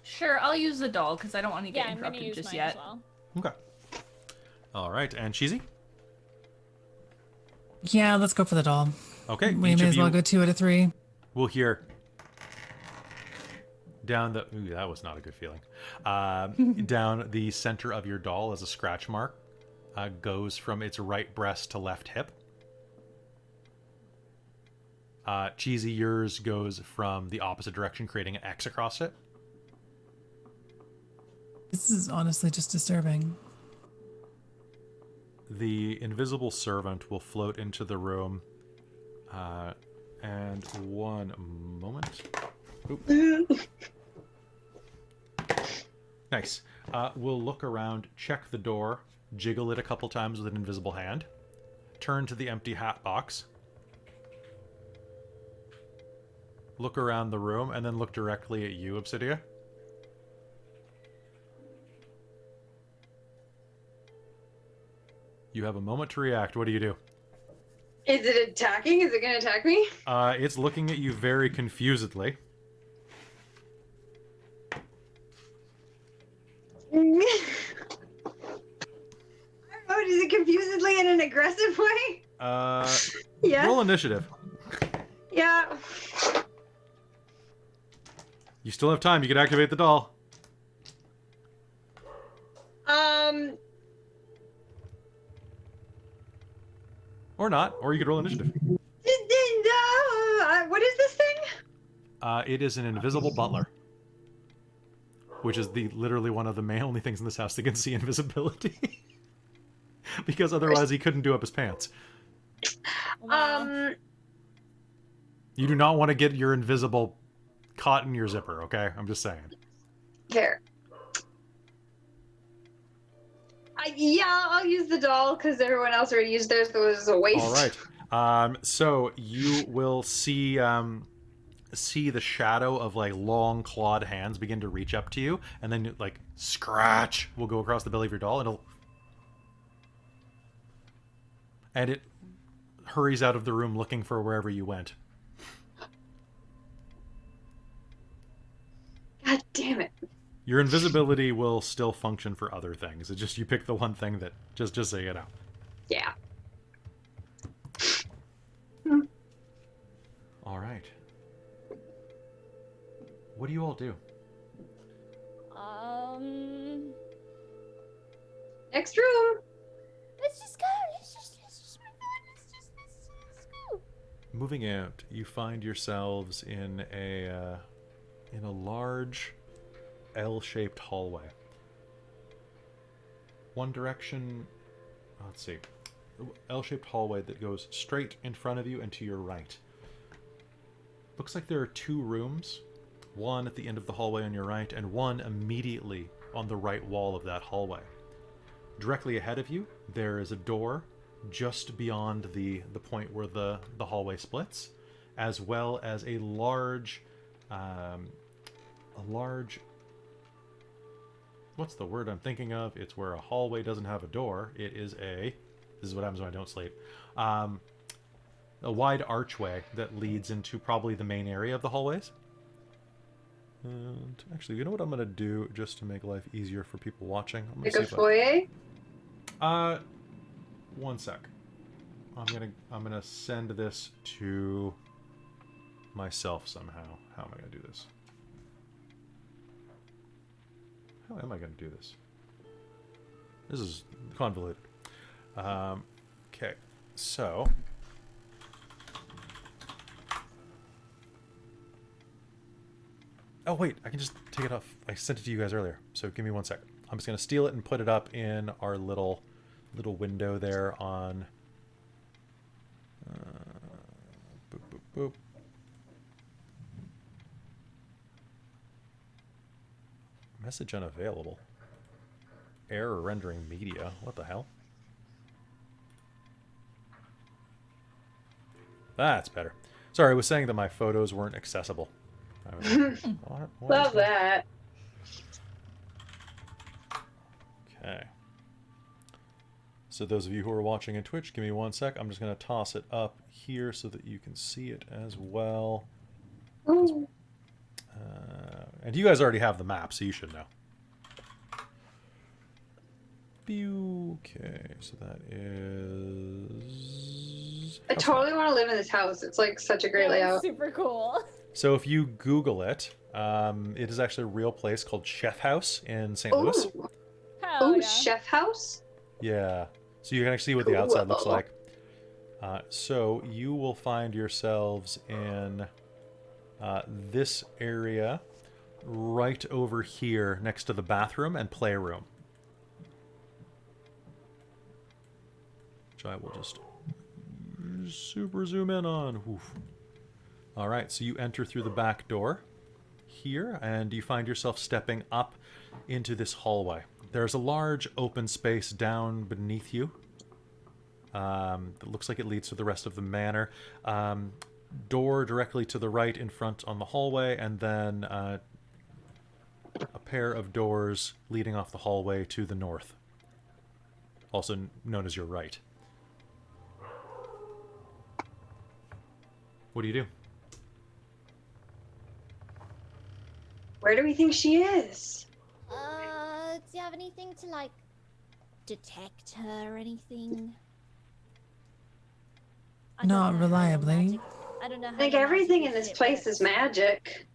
Sure, I'll use the doll because I don't want to Yeah, get I'm gonna interrupted use just mine yet. as well. Okay. All right. And Cheesy? Yeah, let's go for the doll. Okay. We each may of as well you go 2 out of 3. will hear down the... Ooh, that was not a good feeling. Down the center of your doll as a scratch mark goes from its right breast to left hip. Cheesy, yours goes from the opposite direction, creating an X across it. This is honestly just disturbing. The invisible servant will float into the room. And one moment. Oop. Nice. We'll look around, check the door, jiggle it a couple times with an invisible hand, turn to the empty hat box. Look around the room, and then look directly at you, Obsidia. You have a moment to react. What do you do? Is it attacking? Is it going to attack me? It's looking at you very confusedly. Oh, is it confusedly in an aggressive way? Yeah. Roll initiative. Yeah. You still have time. You can activate the doll. Or not. Or you could roll initiative. What is this thing? It is an invisible butler. Which is literally one of the only things in this house that can see invisibility. Because otherwise he couldn't do up his pants. You do not want to get your invisible caught in your zipper, okay? I'm just saying. Fair. Yeah, I'll use the doll because everyone else already used theirs, so it was a waste. All right. So you will see the shadow of like long clawed hands begin to reach up to you, and then like scratch will go across the belly of your doll. And it hurries out of the room looking for wherever you went. God damn it. Your invisibility will still function for other things. It's just you pick the one thing that just so you know. Yeah. All right. What do you all do? Next room. Let's just go. Let's just go. Moving out, you find yourselves in a large L-shaped hallway. One direction, let's see, L-shaped hallway that goes straight in front of you and to your right. Looks like there are two rooms, one at the end of the hallway on your right and one immediately on the right wall of that hallway. Directly ahead of you, there is a door just beyond the point where the hallway splits, as well as a large, what's the word I'm thinking of? It's where a hallway doesn't have a door. It is this is what happens when I don't sleep. A wide archway that leads into probably the main area of the hallways. And actually, you know what I'm going to do just to make life easier for people watching? I'm Like a foyer? One sec. I'm gonna send this to myself somehow. How am I gonna do this? How am I gonna do this? This is convoluted. Okay, so oh wait, I can just take it off. I sent it to you guys earlier, so give me one sec. I'm just gonna steal it and put it up in our little window there on boop, boop, boop. Message unavailable. Error rendering media. What the hell? That's better. Sorry, I was saying that my photos weren't accessible. I was like, what Love that. Okay. So those of you who are watching on Twitch, give me one sec. I'm just going to toss it up here so that you can see it as well. And you guys already have the map, so you should know. Okay, so that is... I totally want to live in this house. It's like such a great layout. Super cool. So if you Google it, it is actually a real place called Chef House in St. Louis. Hell yeah. Chef house? Yeah. So you can actually see what the outside looks like. So you will find yourselves in this area right over here next to the bathroom and playroom. Which I will just super zoom in on. Oof. All right, so you enter through the back door here, and you find yourself stepping up into this hallway. There's a large open space down beneath you. It looks like it leads to the rest of the manor. Door directly to the right in front on the hallway, and then a pair of doors leading off the hallway to the north, also known as your right. What do you do? Where do we think she is? Do you have anything to, like, detect her or anything? I don't Not know how your reliably. magic- I don't know how I think your everything in magical this shit place works. is magic.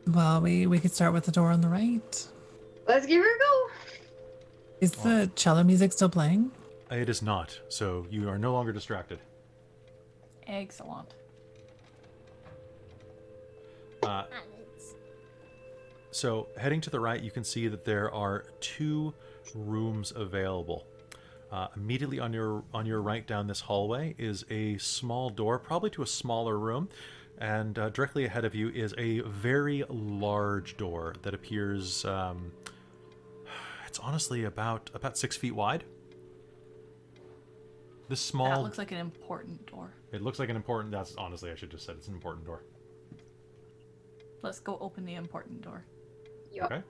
Well, we could start with the door on the right. Let's give her a go. Is the cello music still playing? It is not, so you are no longer distracted. Excellent. Alex. So heading to the right, you can see that there are 2 rooms available. Immediately on your right down this hallway is a small door, probably to a smaller room, and directly ahead of you is a very large door that appears. It's honestly about 6 feet wide. This small. That looks like an important door. It looks like an important. That's honestly, I should just said it's an important door. Let's go open the important door. Yup. Okay.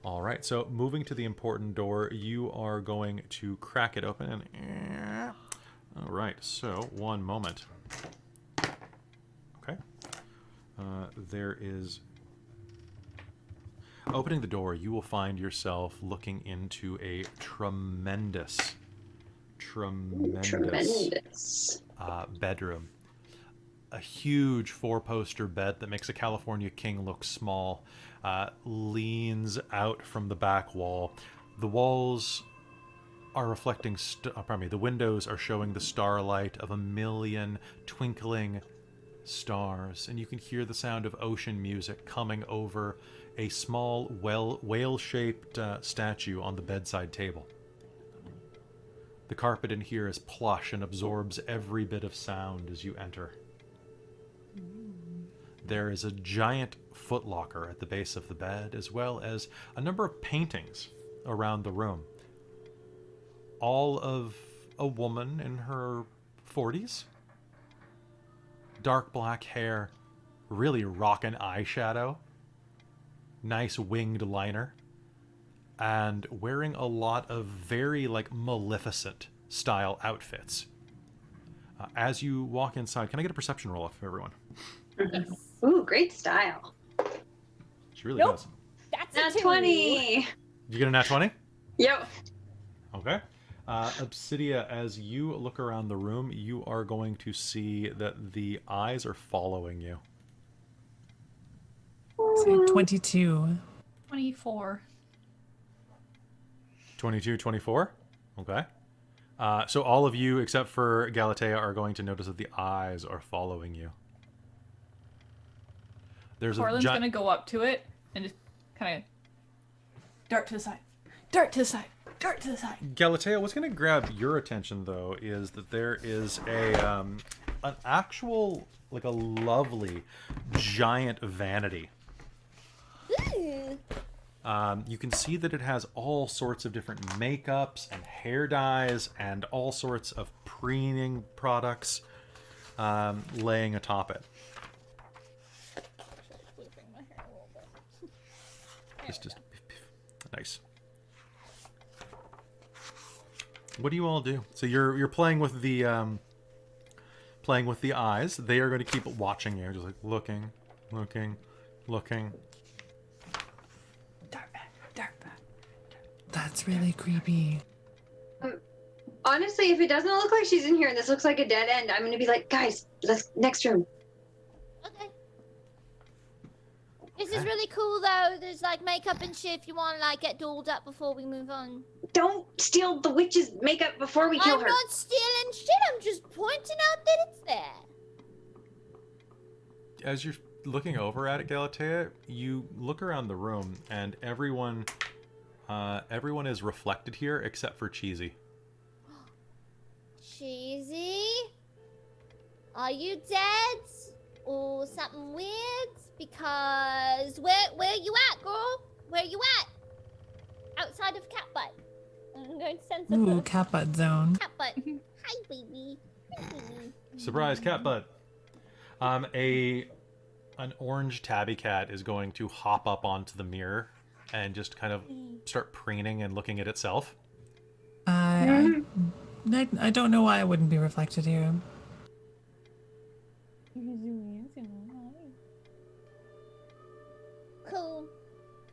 All right. So moving to the important door, you are going to crack it open. And all right. So one moment. Okay. There is. Opening the door, you will find yourself looking into a tremendous Tremendous. bedroom. A huge 4-poster bed that makes a California king look small leans out from the back wall. The walls are reflecting, the windows are showing the starlight of a million twinkling stars, and you can hear the sound of ocean music coming over a small whale-shaped statue on the bedside table. The carpet in here is plush and absorbs every bit of sound as you enter. There is a giant footlocker at the base of the bed, as well as a number of paintings around the room. All of a woman in her 40s. Dark black hair, really rockin' eyeshadow, nice winged liner, and wearing a lot of very, Maleficent style outfits. As you walk inside, can I get a perception roll off of everyone? Ooh, great style. She really Nope. does. That's Nat a 2. 20. Did you get a nat 20? Yep. Okay. Obsidia, as you look around the room, you are going to see that the eyes are following you. So 22. 24. 22, 24? Okay. So all of you, except for Galatea, are going to notice that the eyes are following you. There's Corlin's gonna go up to it and just kind of dart to the side, dart to the side, dart to the side. Galatea, what's going to grab your attention, though, is that there is an actual, a lovely, giant vanity. Ooh. You can see that it has all sorts of different makeups and hair dyes and all sorts of preening products laying atop it. Just nice. What do you all do? So you're playing with the eyes. They are going to keep watching you, just looking. Dart back, dart back. That's really creepy. Honestly, if it doesn't look like she's in here and this looks like a dead end, I'm gonna be like, guys, let's next room. Okay. This is really cool though. There's makeup and shit if you want to get dolled up before we move on. Don't steal the witch's makeup before we kill I'm her. not stealing shit. I'm just pointing out that it's there. As you're looking over at it, Galatea, you look around the room, and everyone is reflected here except for Cheesy. Cheesy. Are you dead? Or something weird? Because where you at, girl? Where you at? Outside of cat butt. I'm going to send some Ooh, cat butt zone. cat butt. Hi, baby. Hi, baby. Surprise, cat butt. An orange tabby cat is going to hop up onto the mirror and just kind of start preening and looking at itself. I don't know why it wouldn't be reflected here. Cool.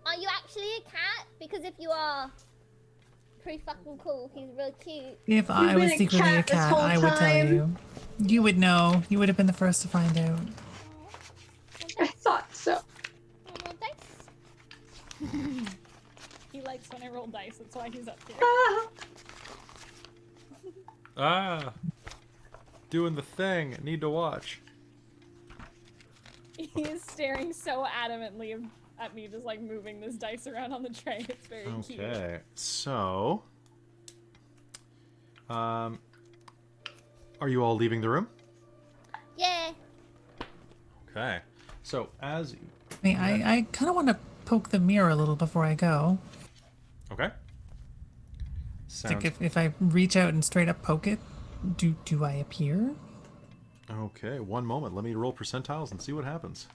Are you actually a cat? Because if you are, pretty fucking cool. He's really cute. If I was been a secretly a cat this cat, whole I would tell time. you. You would know. You would have been the first to find out. I thought so. Oh, well, thanks. He likes when I roll dice. That's why he's up here. Ah! Doing the thing. Need to watch. He is staring so adamantly at me, just like moving this dice around on the tray. It's very cute. Okay, so... are you all leaving the room? Yeah. Okay. So, as... I mean, I kind of want to poke the mirror a little before I go. Okay. Sounds... Like if I reach out and straight up poke it, do I appear? Okay, one moment. Let me roll percentiles and see what happens.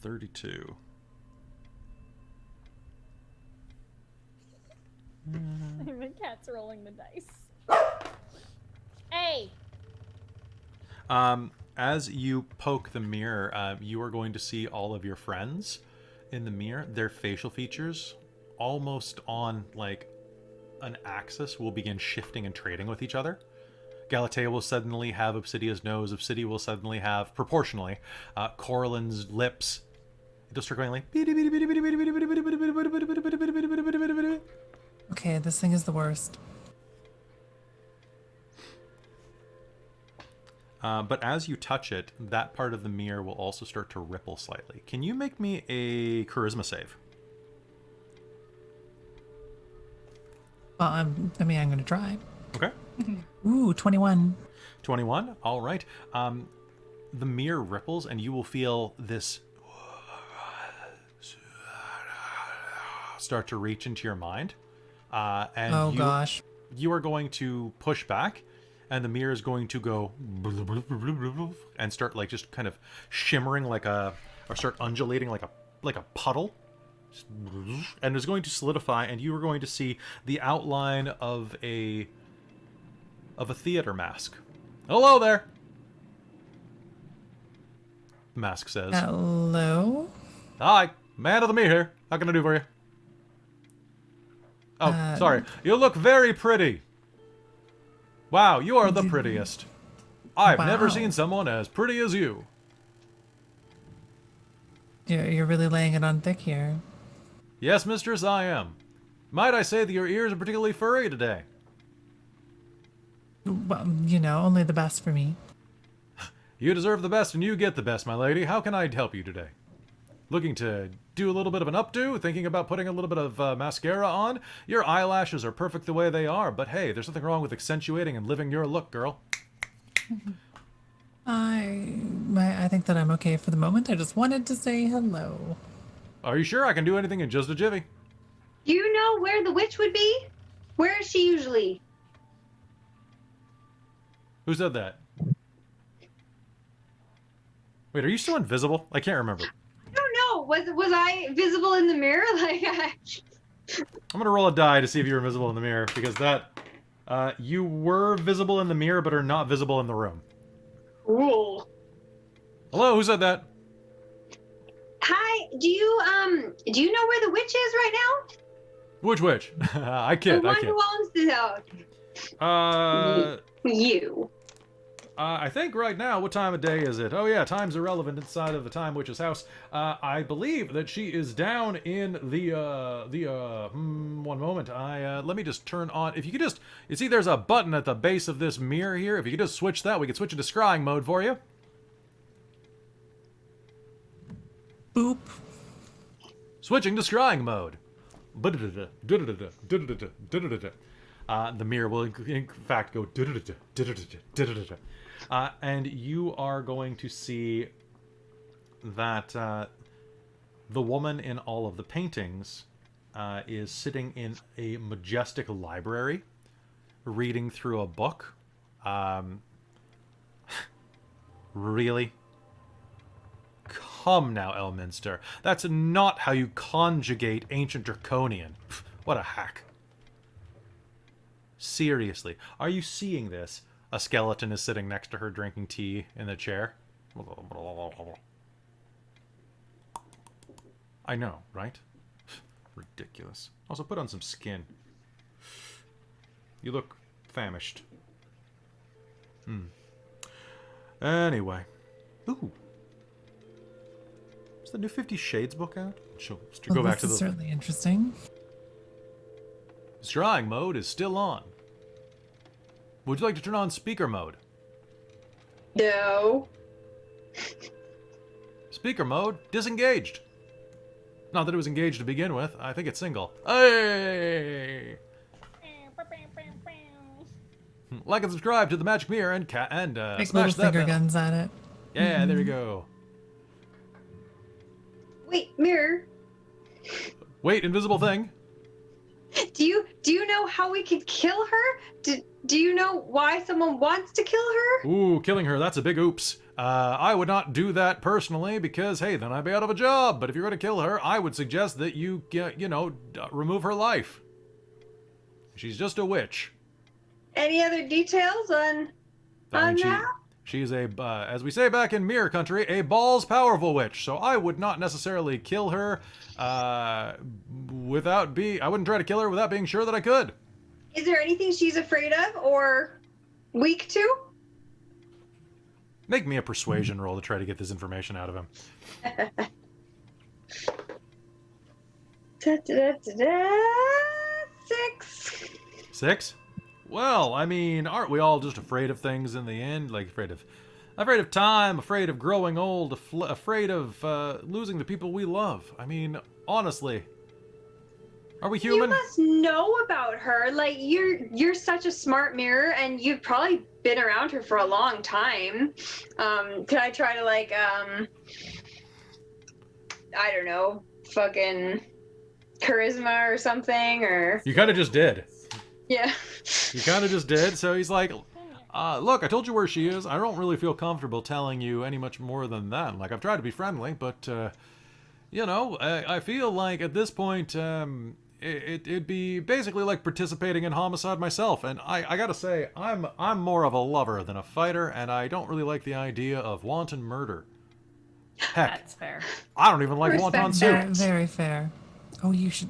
32. The cat's rolling the dice. Hey. As you poke the mirror, you are going to see all of your friends in the mirror. Their facial features, almost on like an axis, will begin shifting and trading with each other. Galatea will suddenly have Obsidia's nose. Obsidia will suddenly have, proportionally, Corallin's lips. It'll start going like... Okay, this thing is the worst. But as you touch it, that part of the mirror will also start to ripple slightly. Can you make me a charisma save? Well, I'm going to try. Okay. Ooh, 21. 21. All right. The mirror ripples, and you will feel this start to reach into your mind. And Oh, gosh. You are going to push back, and the mirror is going to go and start like just kind of shimmering or start undulating like a puddle. And is going to solidify, and you are going to see the outline of a theater mask. Hello there! The mask says. Hello? Hi, man of the mirror here. How can I do for you? Oh, sorry. You look very pretty. Wow, you are the prettiest. I've never Wow. seen someone as pretty as you. You're really laying it on thick here. Yes, mistress, I am. Might I say that your ears are particularly furry today? Well, only the best for me. You deserve the best and you get the best, my lady. How can I help you today? Looking to do a little bit of an updo? Thinking about putting a little bit of mascara on? Your eyelashes are perfect the way they are, but hey, there's nothing wrong with accentuating and living your look, girl. I think that I'm okay for the moment. I just wanted to say hello. Are you sure I can do anything in just a jiffy? Do you know where the witch would be? Where is she usually? Who said that? Wait, are you still invisible? I can't remember. I don't know. Was I visible in the mirror? I'm gonna roll a die to see if you were visible in the mirror, because you were visible in the mirror, but are not visible in the room. Cool. Hello, who said that? Hi. Do you know where the witch is right now? Which witch? I kid. The I one kid. who owns the house. You. I think right now, what time of day is it? Oh yeah, time's irrelevant inside of the Time Witch's house. I believe that she is down in one moment. Let me just turn on, if you could just, you see there's a button at the base of this mirror here. If you could just switch that, we could switch into scrying mode for you. Boop. Switching to scrying mode. The mirror will, in fact, go... and you are going to see that the woman in all of the paintings is sitting in a majestic library, reading through a book. Really? Come now, Elminster. That's not how you conjugate ancient Draconian. Pff, what a hack. Seriously, are you seeing this? A skeleton is sitting next to her drinking tea in the chair. I know, right? Ridiculous. Also, put on some skin. You look famished. Anyway. Ooh. Is the new 50 Shades book out? She'll go back to the... certainly interesting. Scrying mode is still on. Would you like to turn on speaker mode? No. Speaker mode disengaged. Not that it was engaged to begin with. I think it's single. Hey! Like and subscribe to the Magic Mirror and Make smash little that finger bell. guns at it. Yeah, there you go. Wait, Mirror. Wait, invisible thing. Do you know how we could kill her? Do you know why someone wants to kill her? Ooh, killing her, that's a big oops. I would not do that personally because, hey, then I'd be out of a job. But if you're going to kill her, I would suggest that you, remove her life. She's just a witch. Any other details on that? She's a, as we say back in Mirror Country, a balls powerful witch. So I would not necessarily kill her I wouldn't try to kill her without being sure that I could. Is there anything she's afraid of or weak to? Make me a persuasion roll to try to get this information out of him. Six. 6? Well, I mean, aren't we all just afraid of things in the end? Like, afraid of time, afraid of growing old, afraid of losing the people we love. I mean, honestly, are we human? You must know about her. Like, you're such a smart mirror, and you've probably been around her for a long time. Could I try to, like, I don't know, fucking charisma or something, or... You kind of just did. Yeah. You kind of just did. So he's like, look, I told you where she is. I don't really feel comfortable telling you any much more than that. Like, I've tried to be friendly, but, I feel like at this point, it'd be basically like participating in homicide myself. And I gotta say, I'm more of a lover than a fighter, and I don't really like the idea of wanton murder. Heck, That's fair. I don't even like Respect wonton that. soup. Very fair. Oh, you should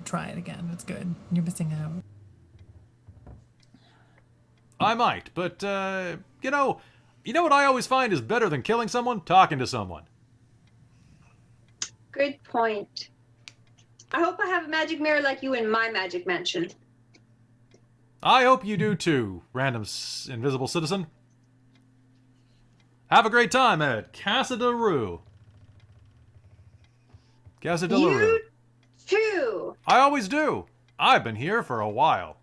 try it again. It's good. You're missing out. I might, but, you know what I always find is better than killing someone? Talking to someone. Good point. I hope I have a magic mirror like you in my magic mansion. I hope you do too, random invisible citizen. Have a great time at Casa de Rue. Casa de la Rue. You too. I always do. I've been here for a while.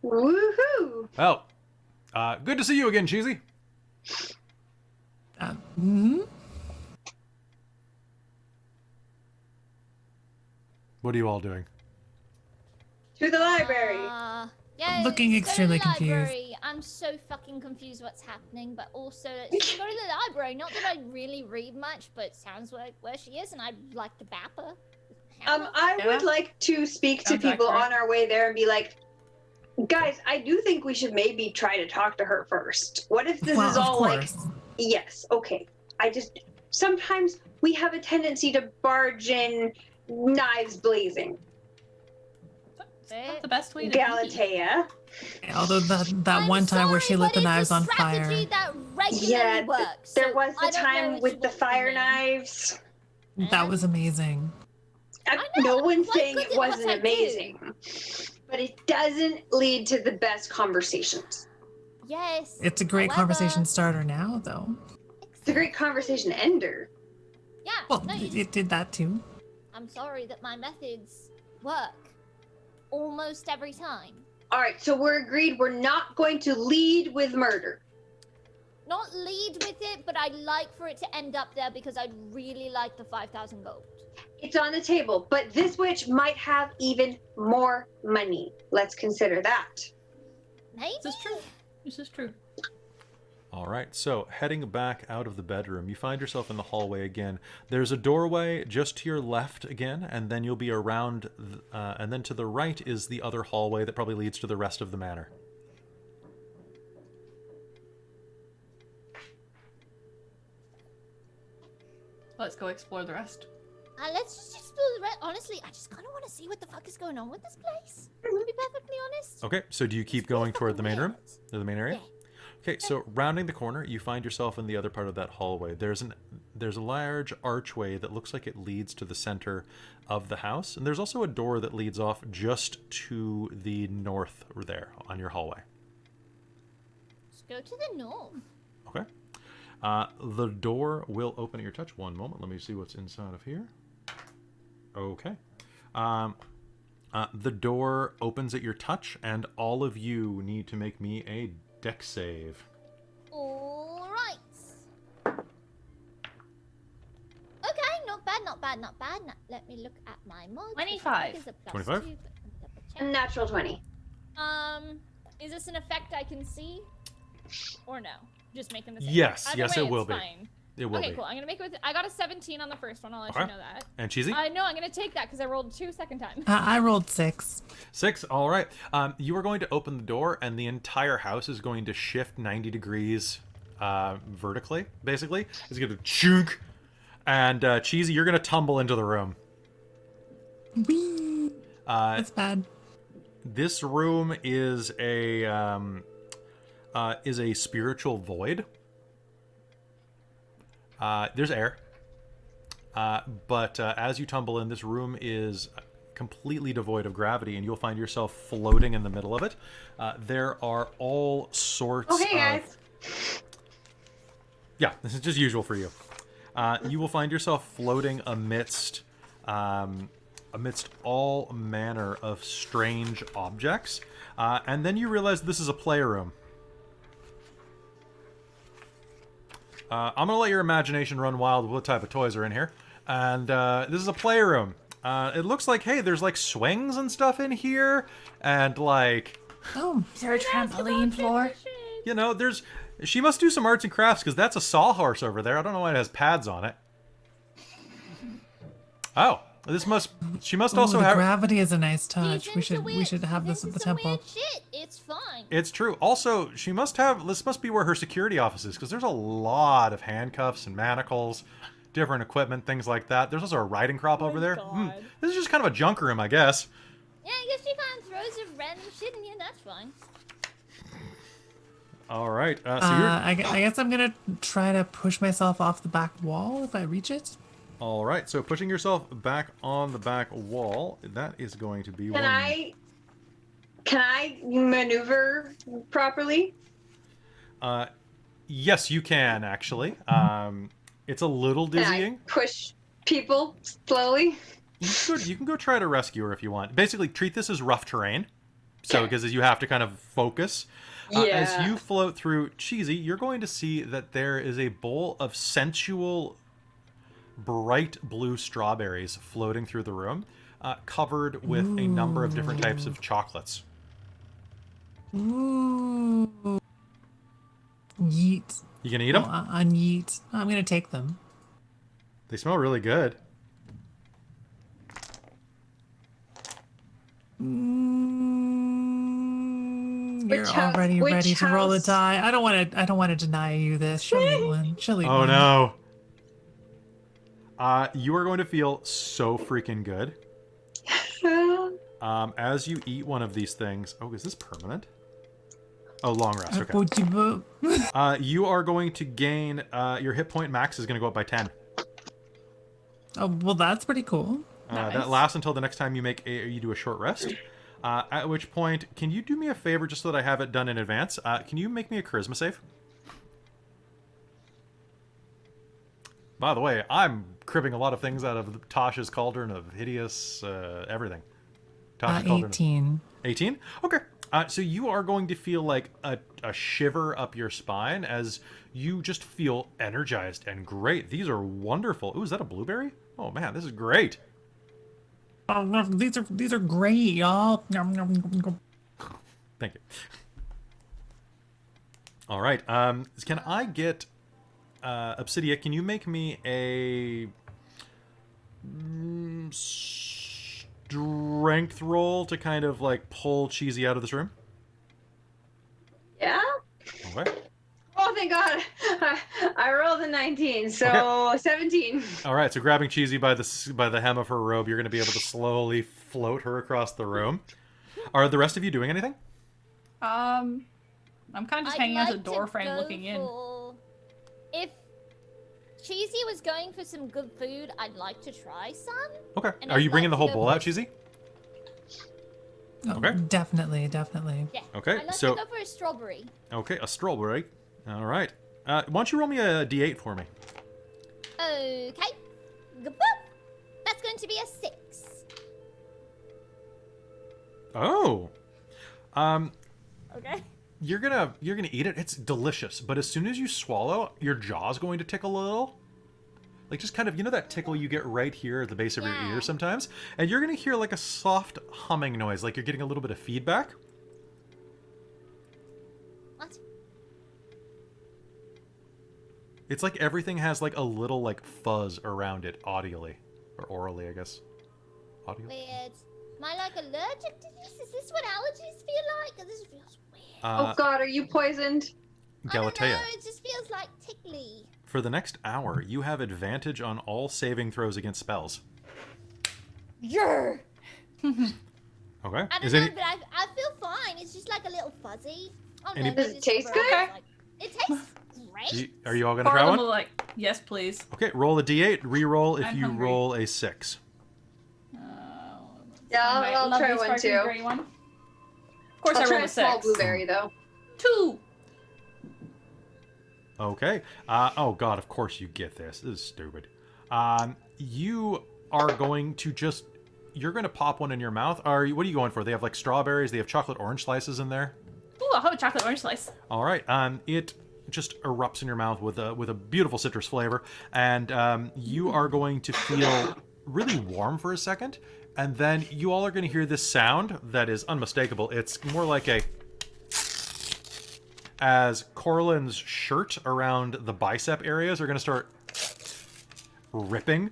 Woohoo! Well, good to see you again, Cheesy. What are you all doing? To the library. Yeah, Looking let's go to extremely the confused. library. I'm so fucking confused what's happening, but also let's go to the library. Not that I really read much, but it sounds like where she is, and I'd like to bap her. I would like to speak to Sounds people accurate. on our way there and be like, guys, I do think we should maybe try to talk to her first. What if this Well, is of all like, course. yes, okay. Sometimes we have a tendency to barge in knives blazing. That's the best way to be. Galatea. Although that I'm one time where she sorry, lit the but knives it's a on fire. strategy that regularly Yeah, works. there so was the I don't know time which with the one fire you mean. knives. That was amazing. I No know, one's what saying good it did what wasn't I do? amazing, but it doesn't lead to the best conversations. Yes. It's a great however- conversation starter now, though. It's a great conversation ender. Yeah. Well, no, it did that too. I'm sorry that my methods work almost every time. All right, so we're agreed we're not going to lead with murder. Not lead with it, but I'd like for it to end up there because I'd really like the 5,000 gold. It's on the table, but this witch might have even more money. Let's consider that. Maybe? This is true. This is true. All right, so heading back out of the bedroom, you find yourself in the hallway again. There's a doorway just to your left again, and then you'll be around, and then to the right is the other hallway that probably leads to the rest of the manor. Let's go explore the rest. Let's just explore the rest. Honestly, I just kind of want to see what the fuck is going on with this place. To be perfectly honest. Okay, so do you keep going toward the main room? Or the main area? Yeah. Okay, so rounding the corner, you find yourself in the other part of that hallway. There's a large archway that looks like it leads to the center of the house, and there's also a door that leads off just to the north there on your hallway. Let's go to the north. Okay. The door will open at your touch. One moment. Let me see what's inside of here. Okay. The door opens at your touch, and all of you need to make me a dex save. All right. Okay, not bad, not bad, not bad. Let me look at my mod. 25. 25? Natural 20. Is this an effect I can see? Or no? Just making the same. Yes, Either yes, way, it will it's be. fine. It will Okay, be. cool. I'm gonna make it with. I got a 17 on the first one. I'll let Okay. you know that. And Cheesy? No, I'm gonna take that because I rolled 2 second time. I rolled 6. 6. All right. You are going to open the door, and the entire house is going to shift 90 degrees vertically, basically. It's going to chunk. And Cheesy, you're going to tumble into the room. Whee! That's bad. This room is a spiritual void. There's air. But as you tumble in, this room is completely devoid of gravity, and you'll find yourself floating in the middle of it. There are all sorts Okay, guys. Yeah, this is just usual for you. You will find yourself floating amidst all manner of strange objects. And then you realize this is a playroom. I'm going to let your imagination run wild with what type of toys are in here. And this is a playroom. It looks like, hey, there's like swings and stuff in here. And like, Oh, Is there a trampoline floor? you know, she must do some arts and crafts because that's a sawhorse over there. I don't know why it has pads on it. Oh, she must also the have... gravity is a nice touch. He's into We should have he's this at the into some temple. weird shit. It's fine. It's true. Also, this must be where her security office is, because there's a lot of handcuffs and manacles, different equipment, things like that. There's also a riding crop over there. God. This is just kind of a junk room, I guess. Yeah, I guess she kind of throws a random shit in here. That's fine. All right. So you're... I guess I'm gonna try to push myself off the back wall if I reach it. All right. So pushing yourself back on the back wall, that is going to be Can I maneuver properly? Yes, you can, actually. It's a little Can I dizzying. push people slowly? You can go try to rescue her if you want. Basically, treat this as rough terrain. So, because you have to kind of focus. As you float through Cheesy, you're going to see that there is a bowl of sensual, bright blue strawberries floating through the room, covered with a number of different types of chocolates. Ooh. Yeet. You gonna eat them? On yeet. I'm gonna take them. They smell really good. You're already ready to roll a die. I don't want to deny you this. She'll eat one. She'll eat Oh one. no. You are going to feel so freaking good. As you eat one of these things. Oh, is this permanent? Oh, long rest. Okay. You are going to gain your hit point max is going to go up by 10. Oh, well, that's pretty cool. That lasts until the next time you do a short rest. At which point, can you do me a favor just so that I have it done in advance? Can you make me a charisma save? By the way, I'm cribbing a lot of things out of Tasha's Cauldron of Hideous everything. Tasha's Cauldron. 18. 18? Okay. So you are going to feel like a shiver up your spine as you just feel energized and great. These are wonderful. Ooh, is that a blueberry? Oh man, this is great. Oh, no, these are great, y'all. Thank you. All right. Can I get Obsidia? Can you make me a strength roll to kind of like pull Cheesy out of this room? Yeah? Okay. Oh, thank God. I rolled a 19, so Okay. 17. All right. So grabbing Cheesy by the hem of her robe, you're going to be able to slowly float her across the room. Are the rest of you doing anything? I'm kind of just hanging out as a I'd door like to frame go looking in. If Cheesy was going for some good food, I'd like to try some. Okay. And Are you I'd bringing the like to whole go bowl out, for- Cheesy? Oh, Okay. Definitely. Yeah. Okay, I'd like so- to go for a strawberry. Okay, a strawberry. All right. Why don't you roll me a d8 for me? Okay. Gaboop. That's going to be a 6. Oh. Okay. You're gonna eat it. It's delicious, but as soon as you swallow, your jaw's going to tickle a little. Like just kind of, you know that tickle you get right here at the base of your Yeah. ear sometimes? And you're gonna hear like a soft humming noise, like you're getting a little bit of feedback. What? It's like everything has like a little like fuzz around it audially. Or orally, I guess. Audially? Weird. Am I like allergic to this? Is this what allergies feel like? This feels weird. Oh, God, are you poisoned? I don't Galatea. know, it just feels like tickly. For the next hour, you have advantage on all saving throws against spells. Yeah. Okay. I don't Is know, any but I feel fine. It's just like a little fuzzy. I don't Any- know, Does maybe it taste it's good? gross, like- it tastes great. are you all gonna Part try of them one? will like, yes, please. Okay, roll a d8, re-roll if I'm you hungry. roll a 6. Yeah, My I'll try lovely one sparkling too. gray one. Of course, I'll I try rolled a a small 6. blueberry, though. 2. Okay. Oh god, of course you get this. This is stupid. You are going to just... You're going to pop one in your mouth. What are you going for? They have like strawberries. They have chocolate orange slices in there. Ooh, I'll have a chocolate orange slice. All right. It just erupts in your mouth with a beautiful citrus flavor, and you are going to feel really warm for a second, and then you all are going to hear this sound that is unmistakable. It's more like a... As Corlin's shirt around the bicep areas are going to start ripping.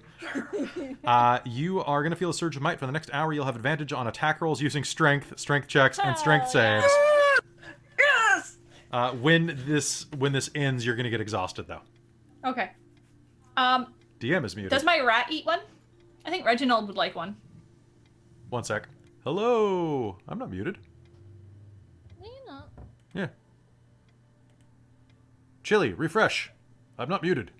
You are going to feel a surge of might. For the next hour, you'll have advantage on attack rolls using strength checks, and strength saves. Yes! When this ends, you're going to get exhausted, though. Okay. DM is muted. Does my rat eat one? I think Reginald would like one. One sec. Hello. I'm not muted. No, you're not. Yeah. Chili, refresh. I'm not muted.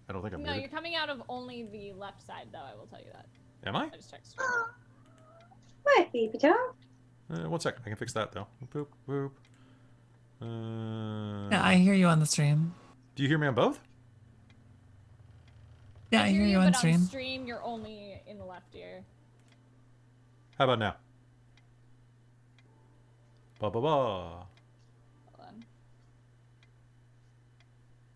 I don't think I'm No, you're muted. coming out of only the left side, though. I will tell you that. Am I? I just checked. What, baby doll? One sec. I can fix that, though. Boop, boop. Yeah, I hear you on the stream. Do you hear me on both? Yeah, I hear you on but stream. on stream, you're only in the left ear. How about now? Ba ba ba. Hold on.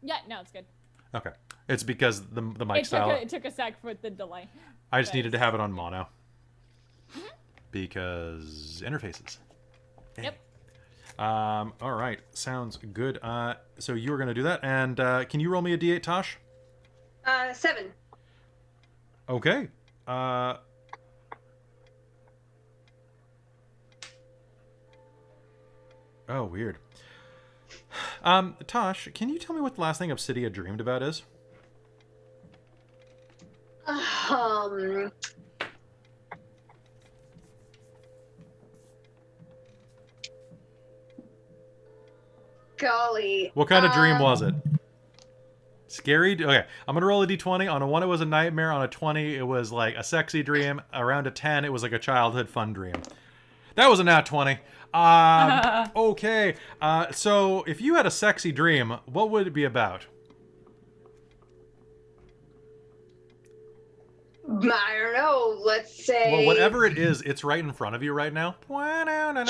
Yeah, no, it's good. Okay. It's because the mic style. It took a sec for the delay. I just but needed to it's- have it on mono. Because interfaces. Yep. All right. Sounds good. So you were going to do that. And can you roll me a d8, Tosh? 7. Okay. Oh, weird. Tosh, can you tell me what the last thing Obsidia dreamed about is? Golly. What kind of dream was it? Scary? Okay, I'm gonna roll a d20. On a 1, it was a nightmare. On a 20, it was like a sexy dream. Around a 10, it was like a childhood fun dream. That was a nat 20. Okay, so if you had a sexy dream, what would it be about? I don't know. Let's say. Well, whatever it is, it's right in front of you right now. Whatever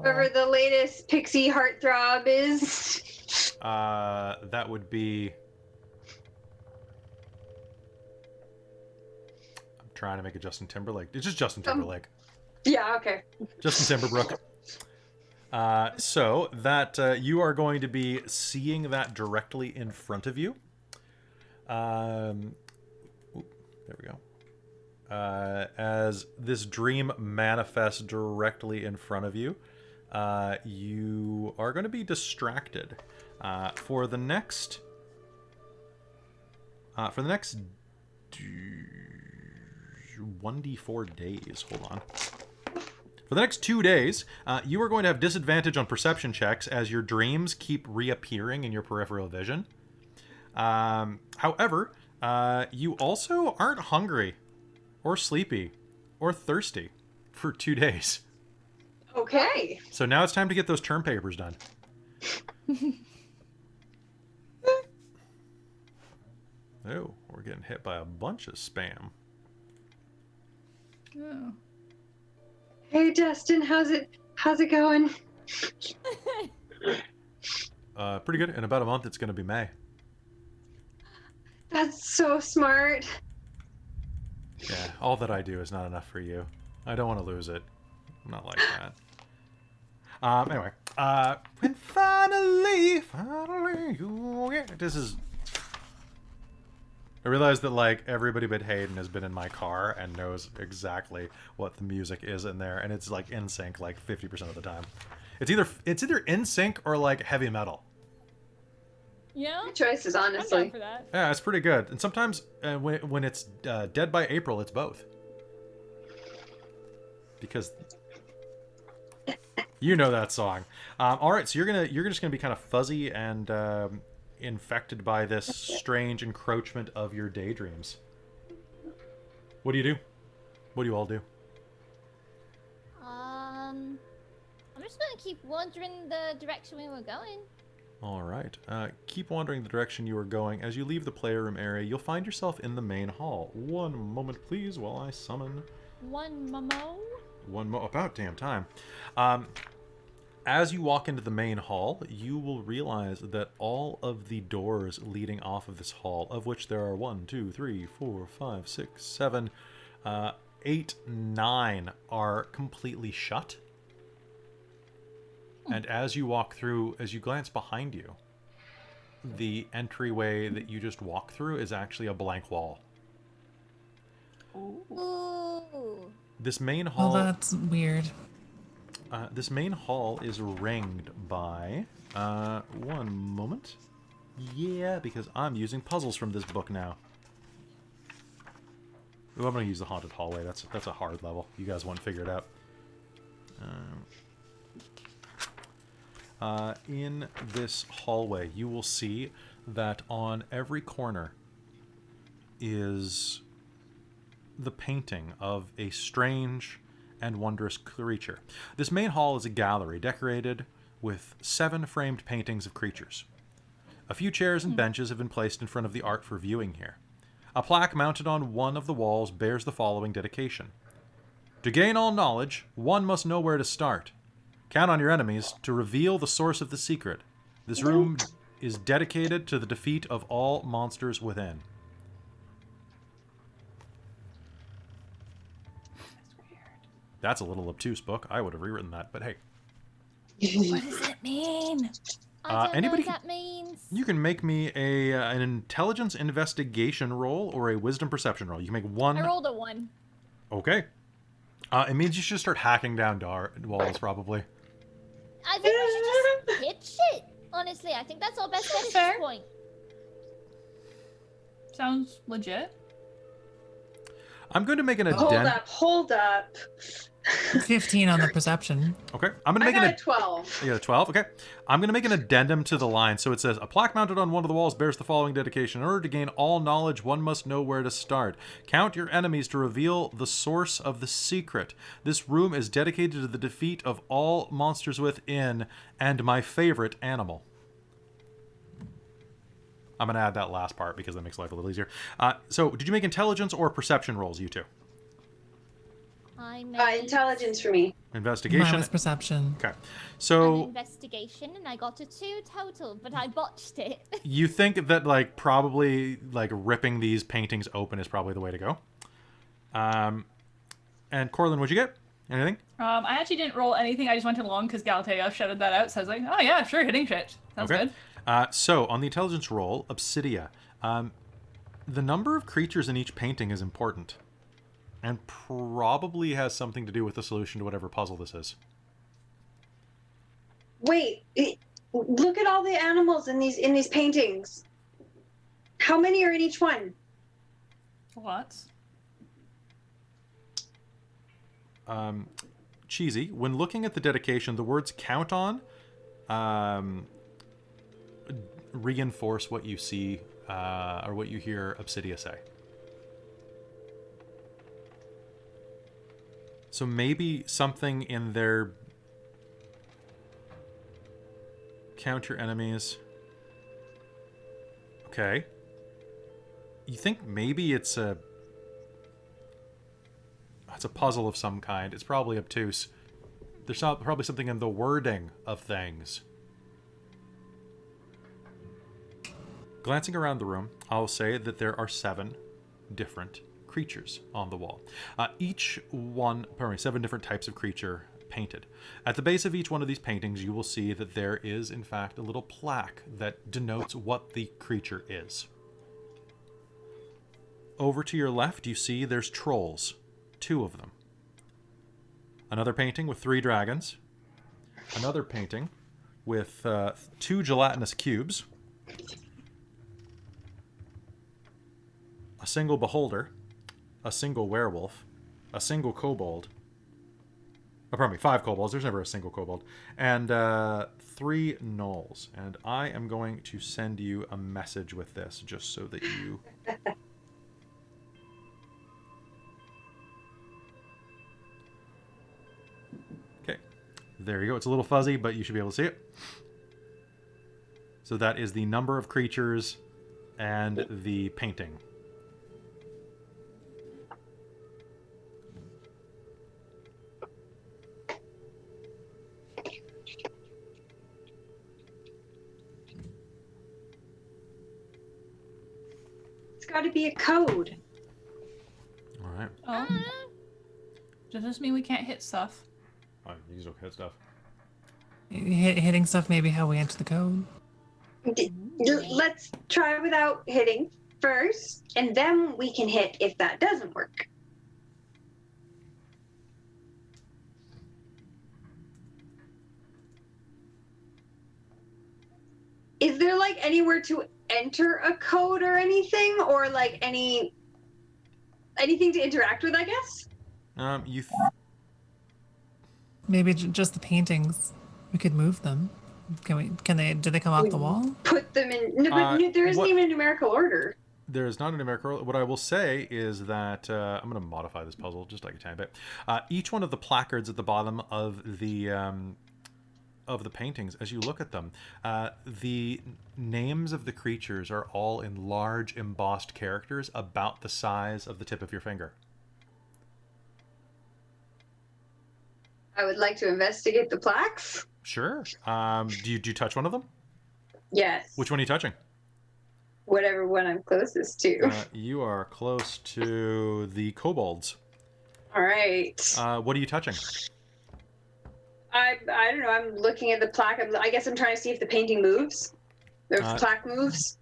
Whoever the latest pixie heartthrob is. That would be. I'm trying to make it Justin Timberlake. It's just Justin Timberlake. Yeah. Okay. Justin Timberbrook. So that you are going to be seeing that directly in front of you. There we go. As this dream manifests directly in front of you, you are going to be distracted for the next 1d4 days. Hold on. For the next 2 days, you are going to have disadvantage on perception checks as your dreams keep reappearing in your peripheral vision. However, you also aren't hungry or sleepy or thirsty for 2 days. Okay. So now it's time to get those term papers done. Oh, we're getting hit by a bunch of spam. Oh. Hey, Justin, how's it going? Pretty good. In about a month, it's going to be May. That's so smart. Yeah, all that I do is not enough for you. I don't want to lose it. I'm not like that. Anyway, when finally you get... This is... I realized that, like, everybody but Hayden has been in my car and knows exactly what the music is in there, and it's, like, in sync, like, 50% of the time. It's either in sync or, like, heavy metal. Yeah. Good choices, I'm honestly. down for that. Yeah, it's pretty good. And sometimes when it's Dead by April, it's both. Because you know that song. All right, so you're just gonna be kind of fuzzy and infected by this strange encroachment of your daydreams. What do you do? What do you all do? I'm just gonna keep wandering the direction we were going. All right. Keep wandering the direction you are going. As you leave the playroom area, you'll find yourself in the main hall. One moment, please, while I summon... One momo. About damn time. As you walk into the main hall, you will realize that all of the doors leading off of this hall, of which there are 1, 2, 3, 4, 5, 6, 7, 8, 9, are completely shut. And as you walk through, as you glance behind you, the entryway that you just walked through is actually a blank wall. Ooh. This main hall... Well, that's weird. This main hall is ringed by... one moment. Yeah, because I'm using puzzles from this book now. Ooh, I'm going to use the haunted hallway. That's a hard level. You guys won't figure it out. In this hallway, you will see that on every corner is the painting of a strange and wondrous creature. This main hall is a gallery decorated with 7 framed paintings of creatures. A few chairs and benches have been placed in front of the art for viewing here. A plaque mounted on one of the walls bears the following dedication. To gain all knowledge, one must know where to start. Count on your enemies to reveal the source of the secret. This room is dedicated to the defeat of all monsters within. That's a little obtuse book. I would have rewritten that, but hey. What does it mean? I don't anybody know what that means. You can make me an intelligence investigation roll or a wisdom perception roll. You can make one. I rolled a 1. Okay. It means you should start hacking down walls, probably. I think we should just hit shit. Honestly, I think that's our best bet at Fair. this point. Sounds legit. I'm going to make an Hold addendum. Hold up. 15 on the perception. Okay. I'm going to I make got an a 12. You got a 12? Okay. I'm going to make an addendum to the line. So it says, a plaque mounted on one of the walls bears the following dedication. In order to gain all knowledge, one must know where to start. Count your enemies to reveal the source of the secret. This room is dedicated to the defeat of all monsters within and my favorite animal. I'm going to add that last part because that makes life a little easier. So, did you make intelligence or perception rolls, you two? I made Intelligence for me. Investigation. Mine was perception. Okay. an So, investigation, and I got a 2 total, but I botched it. you think that, like, probably, like, ripping these paintings open is probably the way to go. And Corlin, what'd you get? Anything? I actually didn't roll anything. I just went along because Galatea shouted that out. So I was like, oh yeah, sure, hitting shit. Sounds Okay. good. So, on the intelligence roll, Obsidia, the number of creatures in each painting is important. And probably has something to do with the solution to whatever puzzle this is. Wait, look at all the animals in these paintings. How many are in each one? Lots. Cheesy, when looking at the dedication, the words count on reinforce what you see or what you hear Obsidia say. So maybe something in their count your enemies. Okay. You think maybe it's a puzzle of some kind. It's probably obtuse. There's probably something in the wording of things. Glancing around the room, I'll say that there are 7 different creatures on the wall. Seven different types of creature painted. At the base of each one of these paintings, you will see that there is, in fact, a little plaque that denotes what the creature is. Over to your left, you see there's trolls. 2 of them. Another painting with 3 dragons. Another painting with 2 gelatinous cubes. A single beholder. A single werewolf. A single kobold. 5 kobolds. There's never a single kobold. And 3 gnolls. And I am going to send you a message with this just so that you... Okay. There you go. It's a little fuzzy, but you should be able to see it. So that is the number of creatures and the painting. Got to be a code. All right. Oh. Does this mean we can't hit stuff? Oh, you just don't hit stuff. Hitting stuff maybe how we enter the code. Let's try without hitting first, and then we can hit if that doesn't work. Is there like anywhere to enter a code or anything, or like anything to interact with, I guess? Maybe just the paintings. We could move them. Do they come off the wall? Put them in. No, but there isn't even a numerical order. There is not a numerical order. What I will say is that I'm going to modify this puzzle just like a tiny bit. Each one of the placards at the bottom of the paintings, as you look at them, the names of the creatures are all in large embossed characters about the size of the tip of your finger. I would like to investigate the plaques. Sure. Do you touch one of them? Yes. Which one are you touching? Whatever one I'm closest to. You are close to the kobolds. All right. What are you touching? I don't know. I'm looking at the plaque. I guess I'm trying to see if the painting moves. If the plaque moves.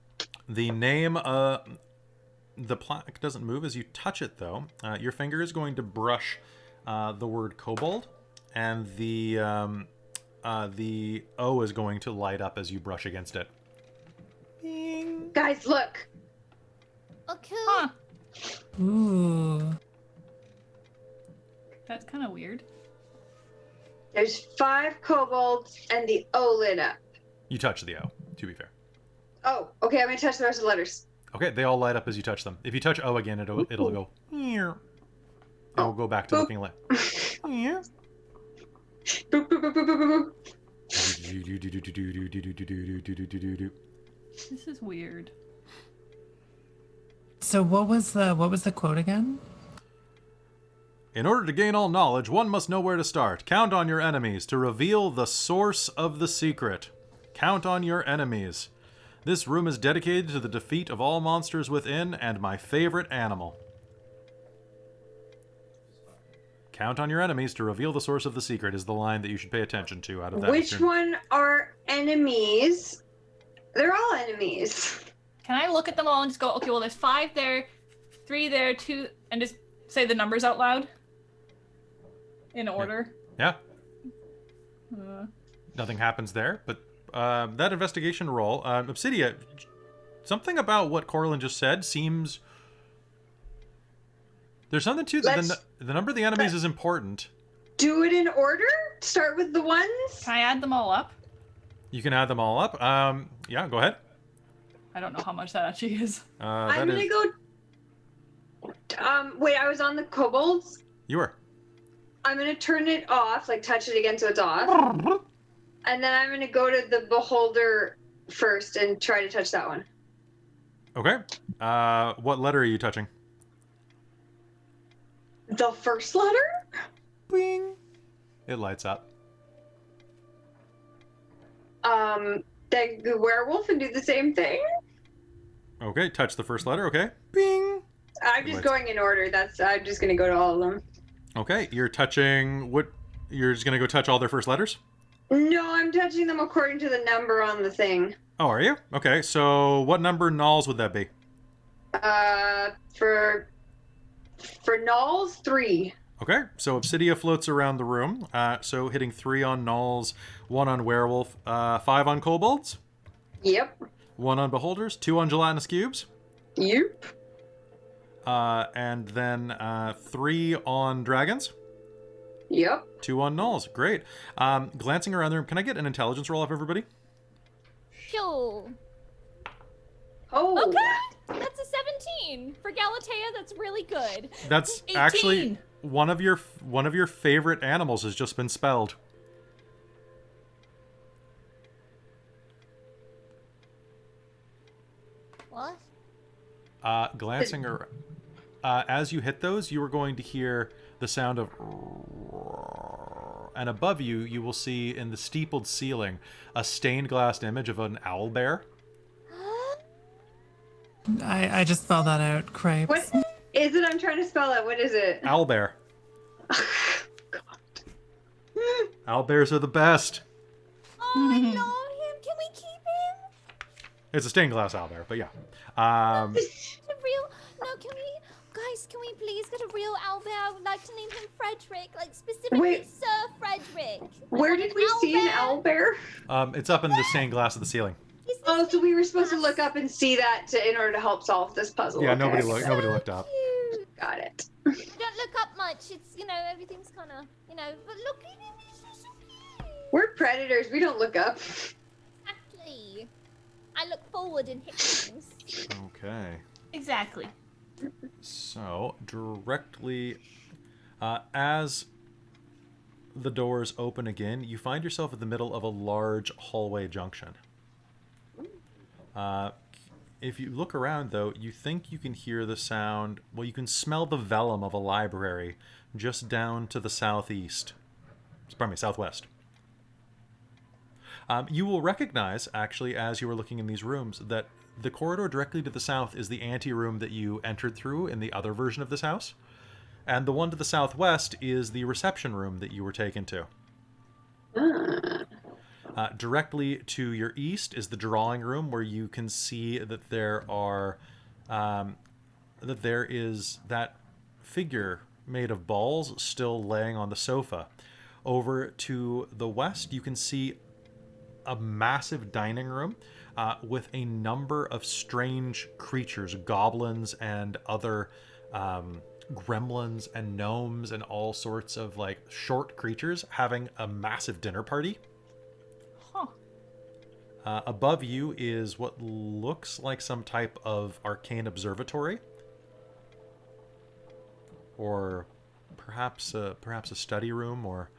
The name, the plaque doesn't move as you touch it, though. Your finger is going to brush the word kobold, and the O is going to light up as you brush against it. Bing. Guys, look. Okay. Huh. Ooh. That's kind of weird. There's 5 kobolds and the O lit up. You touch the O, to be fair. Oh, okay. I'm gonna touch the rest of the letters. Okay, they all light up as you touch them. If you touch O again, it'll go. It will go back to looking like. Boop, boop, boop, boop, boop, boop. This is weird. So what was the quote again? In order to gain all knowledge, one must know where to start. Count on your enemies to reveal the source of the secret. Count on your enemies. This room is dedicated to the defeat of all monsters within and my favorite animal. Count on your enemies to reveal the source of the secret is the line that you should pay attention to out of that. Which one are enemies? They're all enemies. Can I look at them all and just go, okay, well, there's 5 there, 3 there, 2, and just say the numbers out loud? In order? Yeah. Nothing happens there, but that investigation roll, Obsidia, something about what Corlin just said seems... There's something to the number of the enemies is important. Do it in order? Start with the ones? Can I add them all up? You can add them all up. Yeah, go ahead. I don't know how much that actually is. I'm gonna go... wait, I was on the kobolds? You were. I'm gonna turn it off, like touch it again so it's off. And then I'm gonna go to the beholder first and try to touch that one. Okay. What letter are you touching? The first letter? Bing. It lights up. The werewolf and do the same thing? Okay, touch the first letter, okay. Bing. I'm just going in order. I'm just gonna go to all of them. Okay, you're touching what? You're just gonna go touch all their first letters? No, I'm touching them according to the number on the thing. Oh, are you? Okay, so what number nulls would that be? For nulls, 3. Okay, so Obsidia floats around the room. So hitting 3 on nulls, 1 on werewolf, 5 on kobolds. Yep. 1 on beholders, 2 on gelatinous cubes. Yep. And then 3 on dragons. Yep. 2 on nulls. Great. Glancing around the room, can I get an intelligence roll off everybody? Sure. Oh. Okay. That's a 17 for Galatea. That's really good. That's 18. actually one of your favorite animals has just been spelled. What? Glancing around, as you hit those, you are going to hear the sound of, and above you, you will see in the steepled ceiling a stained glass image of an owl bear. I just spelled that out. Cripes. What is it? I'm trying to spell it. What is it? Owl bear. God. Owl bears are the best. Oh, I love him. Can we keep him? It's a stained glass owl bear, but yeah. A real? No, can we please get a real owlbear? I would like to name him Frederick, like specifically Wait. Sir Frederick. Where did we see an owlbear? It's up in the stained glass of the ceiling. Oh, so we were supposed to look up and see that in order to help solve this puzzle. Yeah, okay. nobody looked up. Cute. Got it. Don't look up much. It's, everything's kind of, but look at him. He's so cute. We're predators. We don't look up. Exactly. I look forward and hit things. Okay. Exactly. So, directly as the doors open again, you find yourself in the middle of a large hallway junction. If you look around, though, you think you can hear the sound... Well, you can smell the vellum of a library just down to the southwest. You will recognize, actually, as you were looking in these rooms, that the corridor directly to the south is the anteroom that you entered through in the other version of this house. And the one to the southwest is the reception room that you were taken to. Directly to your east is the drawing room, where you can see that there is that figure made of balls still laying on the sofa. Over to the west, you can see a massive dining room with a number of strange creatures, goblins and other gremlins and gnomes and all sorts of short creatures having a massive dinner party. Above you is what looks like some type of arcane observatory, or perhaps a study room, or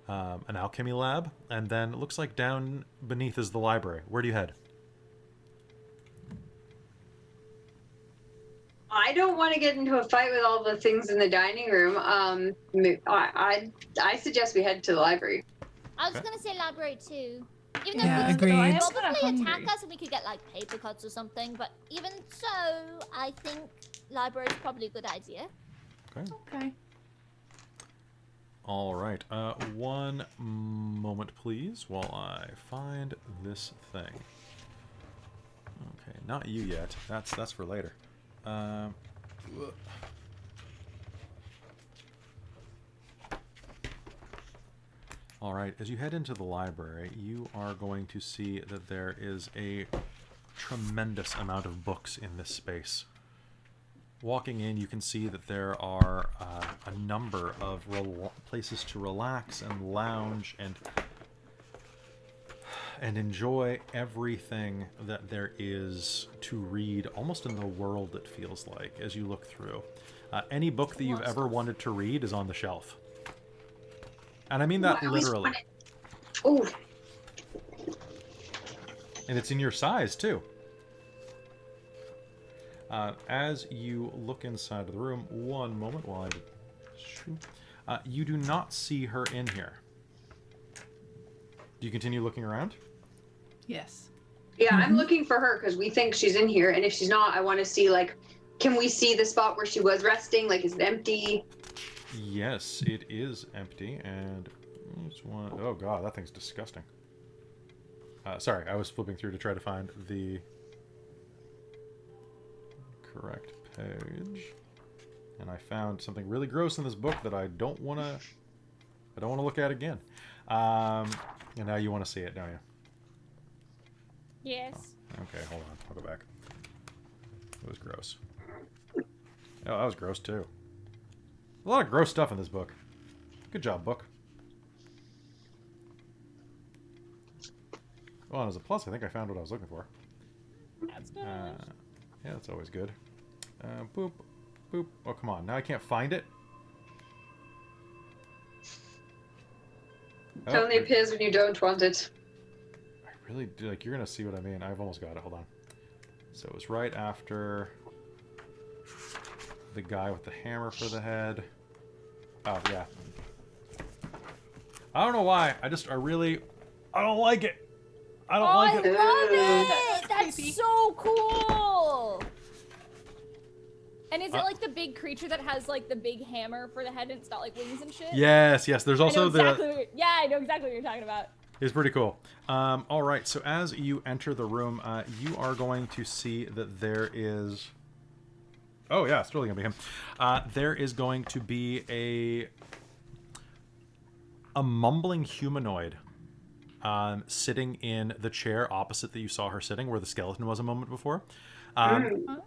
an alchemy lab. And then it looks like down beneath is the library. Where do you head? I don't want to get into a fight with all the things in the dining room. I suggest we head to the library. I was gonna say library too. Even Yeah, though agreed. they I am could kinda probably hungry. attack us and we could get like paper cuts or something, but even so, I think library is probably a good idea. Okay. Okay. All right. One moment, please, while I find this thing. Okay, not you yet. That's for later. All right. As you head into the library, you are going to see that there is a tremendous amount of books in this space. Walking in, you can see that there are a number of places to relax and lounge and enjoy everything that there is to read, almost in the world, it feels like, as you look through. Any book that you've ever wanted to read is on the shelf. And I mean that literally. Oh, And it's in your size, too. As you look inside of the room, one moment while you do not see her in here. Do you continue looking around? Yes. yeah, I'm looking for her because we think she's in here, and if she's not, I want to see, like, can we see the spot where she was resting? Like, is it empty? Yes, it is empty, and oh god, that thing's disgusting. Sorry, I was flipping through to try to find the correct page, and I found something really gross in this book that I don't want to look at again. And now you want to see it, don't you? Yes. Okay, hold on. I'll go back. It was gross. Oh, that was gross too. A lot of gross stuff in this book. Good job, book. Well, as a plus, I think I found what I was looking for. That's good. Yeah, that's always good. Boop. Boop. Oh, come on. Now I can't find it. It only appears when you don't want it. I really do. Like, you're going to see what I mean. I've almost got it. Hold on. So it was right after the guy with the hammer for the head. Oh, yeah. I don't know why. I don't like it. I don't like it. I love it! That's creepy. so cool! And is it like the big creature that has like the big hammer for the head and it's not like wings and shit? Yes. There's also I know exactly what you're talking about. It's pretty cool. All right, so as you enter the room, you are going to see that there is... Oh, yeah, it's totally going to be him. There is going to be a mumbling humanoid sitting in the chair opposite that you saw her sitting, where the skeleton was a moment before.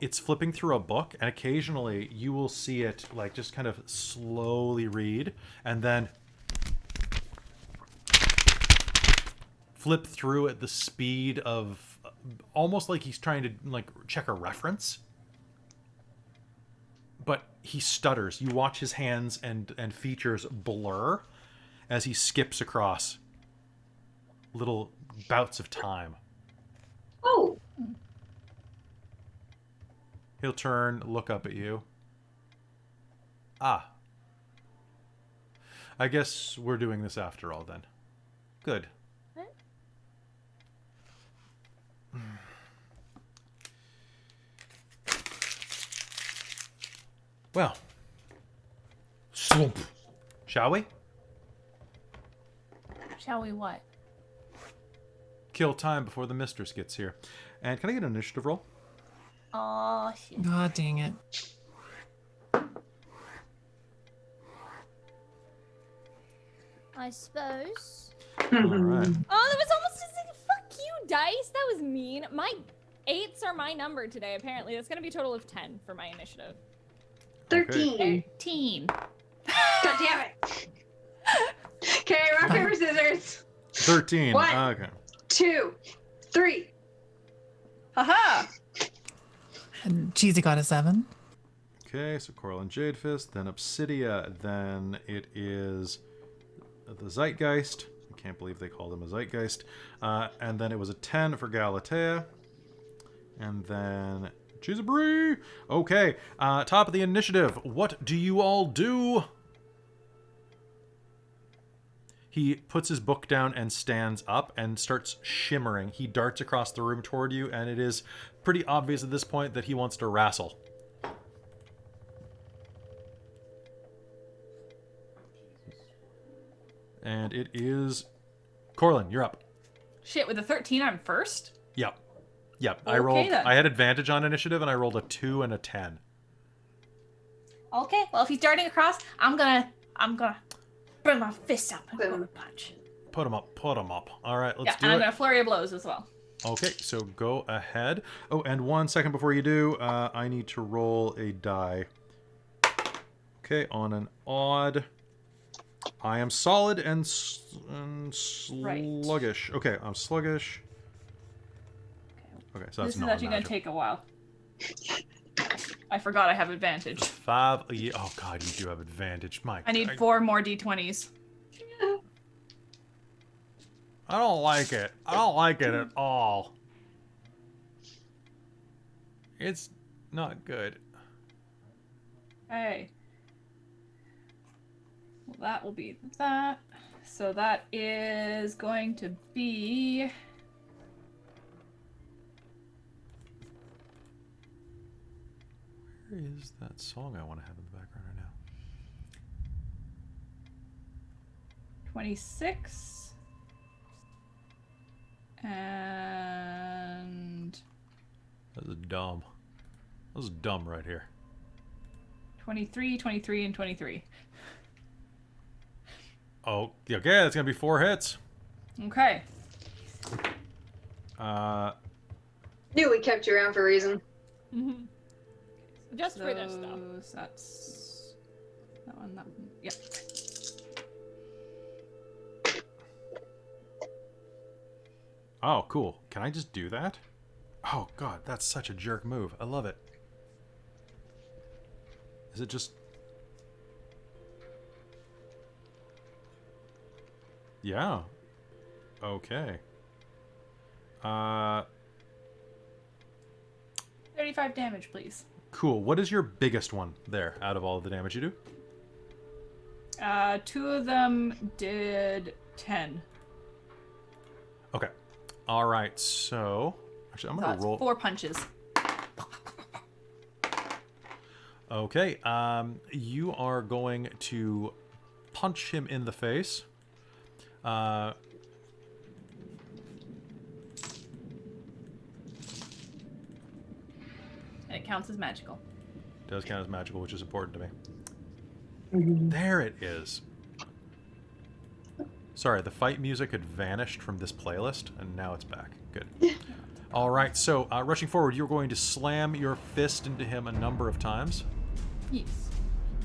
It's flipping through a book, and occasionally you will see it like just kind of slowly read, and then flip through at the speed of almost like he's trying to like check a reference, but he stutters. You watch his hands and features blur as he skips across little bouts of time. Oh, He'll turn, look up at you. Ah. I guess we're doing this after all then. Good. Well. Slump. Shall we? Shall we what? Kill time before the mistress gets here. And can I get an initiative roll? Oh, shit. God dang it. I suppose. All right. Oh, that was almost just like, fuck you, dice. That was mean. My 8s are my number today, apparently. That's going to be a total of 10 for my initiative. 13. 13. God damn it. Okay, rock, paper, scissors. 13. One. Okay. 2, 3. Haha! And Cheesy got a 7. Okay, so Coral and Jadefist, then Obsidia, then it is the Zeitgeist. I can't believe they called him a Zeitgeist. And then it was a 10 for Galatea. And then Cheesy Brie. Okay, top of the initiative. What do you all do? He puts his book down and stands up and starts shimmering. He darts across the room toward you, and it is pretty obvious at this point that he wants to wrestle. And it is... Corlin, you're up. Shit, with a 13, I'm first? Yep. Yep. Okay, then. I had advantage on initiative, and I rolled a 2 and a 10. Okay, well, if he's darting across, I'm gonna bring my fist up and go to punch. Put him up. All right, let's do and I'm it. gonna flurry of blows as well. Okay, so go ahead. Oh, and 1 second before you do, I need to roll a die. Okay, on an odd... I am solid and sluggish. Right. Okay, I'm sluggish. Okay, so that's This is not actually a gonna magic. take a while. I forgot I have advantage. 5. Yeah, oh god, you do have advantage. I need 4 more d20s. I don't like it. I don't like it at all. It's not good. Hey. Well, that will be that. So that is going to be... Where is that song I want to have in the background right now? 26. And... This is dumb. This is dumb right here. 23, 23, and 23. Oh, okay, that's gonna be 4 hits. Okay. Knew we kept you around for a reason. Just for this stuff. That's... That one, yep. Oh, cool. Can I just do that? Oh, God, that's such a jerk move. I love it. Is it just... Yeah. Okay. 35 damage, please. Cool. What is your biggest one there out of all of the damage you do? 2 of them did 10. Okay. All right. So, actually, I'm gonna That's roll 4 punches. Okay. You are going to punch him in the face. And it counts as magical. Does count as magical, which is important to me. There it is. Sorry, the fight music had vanished from this playlist, and now it's back. Good. All right, so rushing forward, you're going to slam your fist into him a number of times. Yes.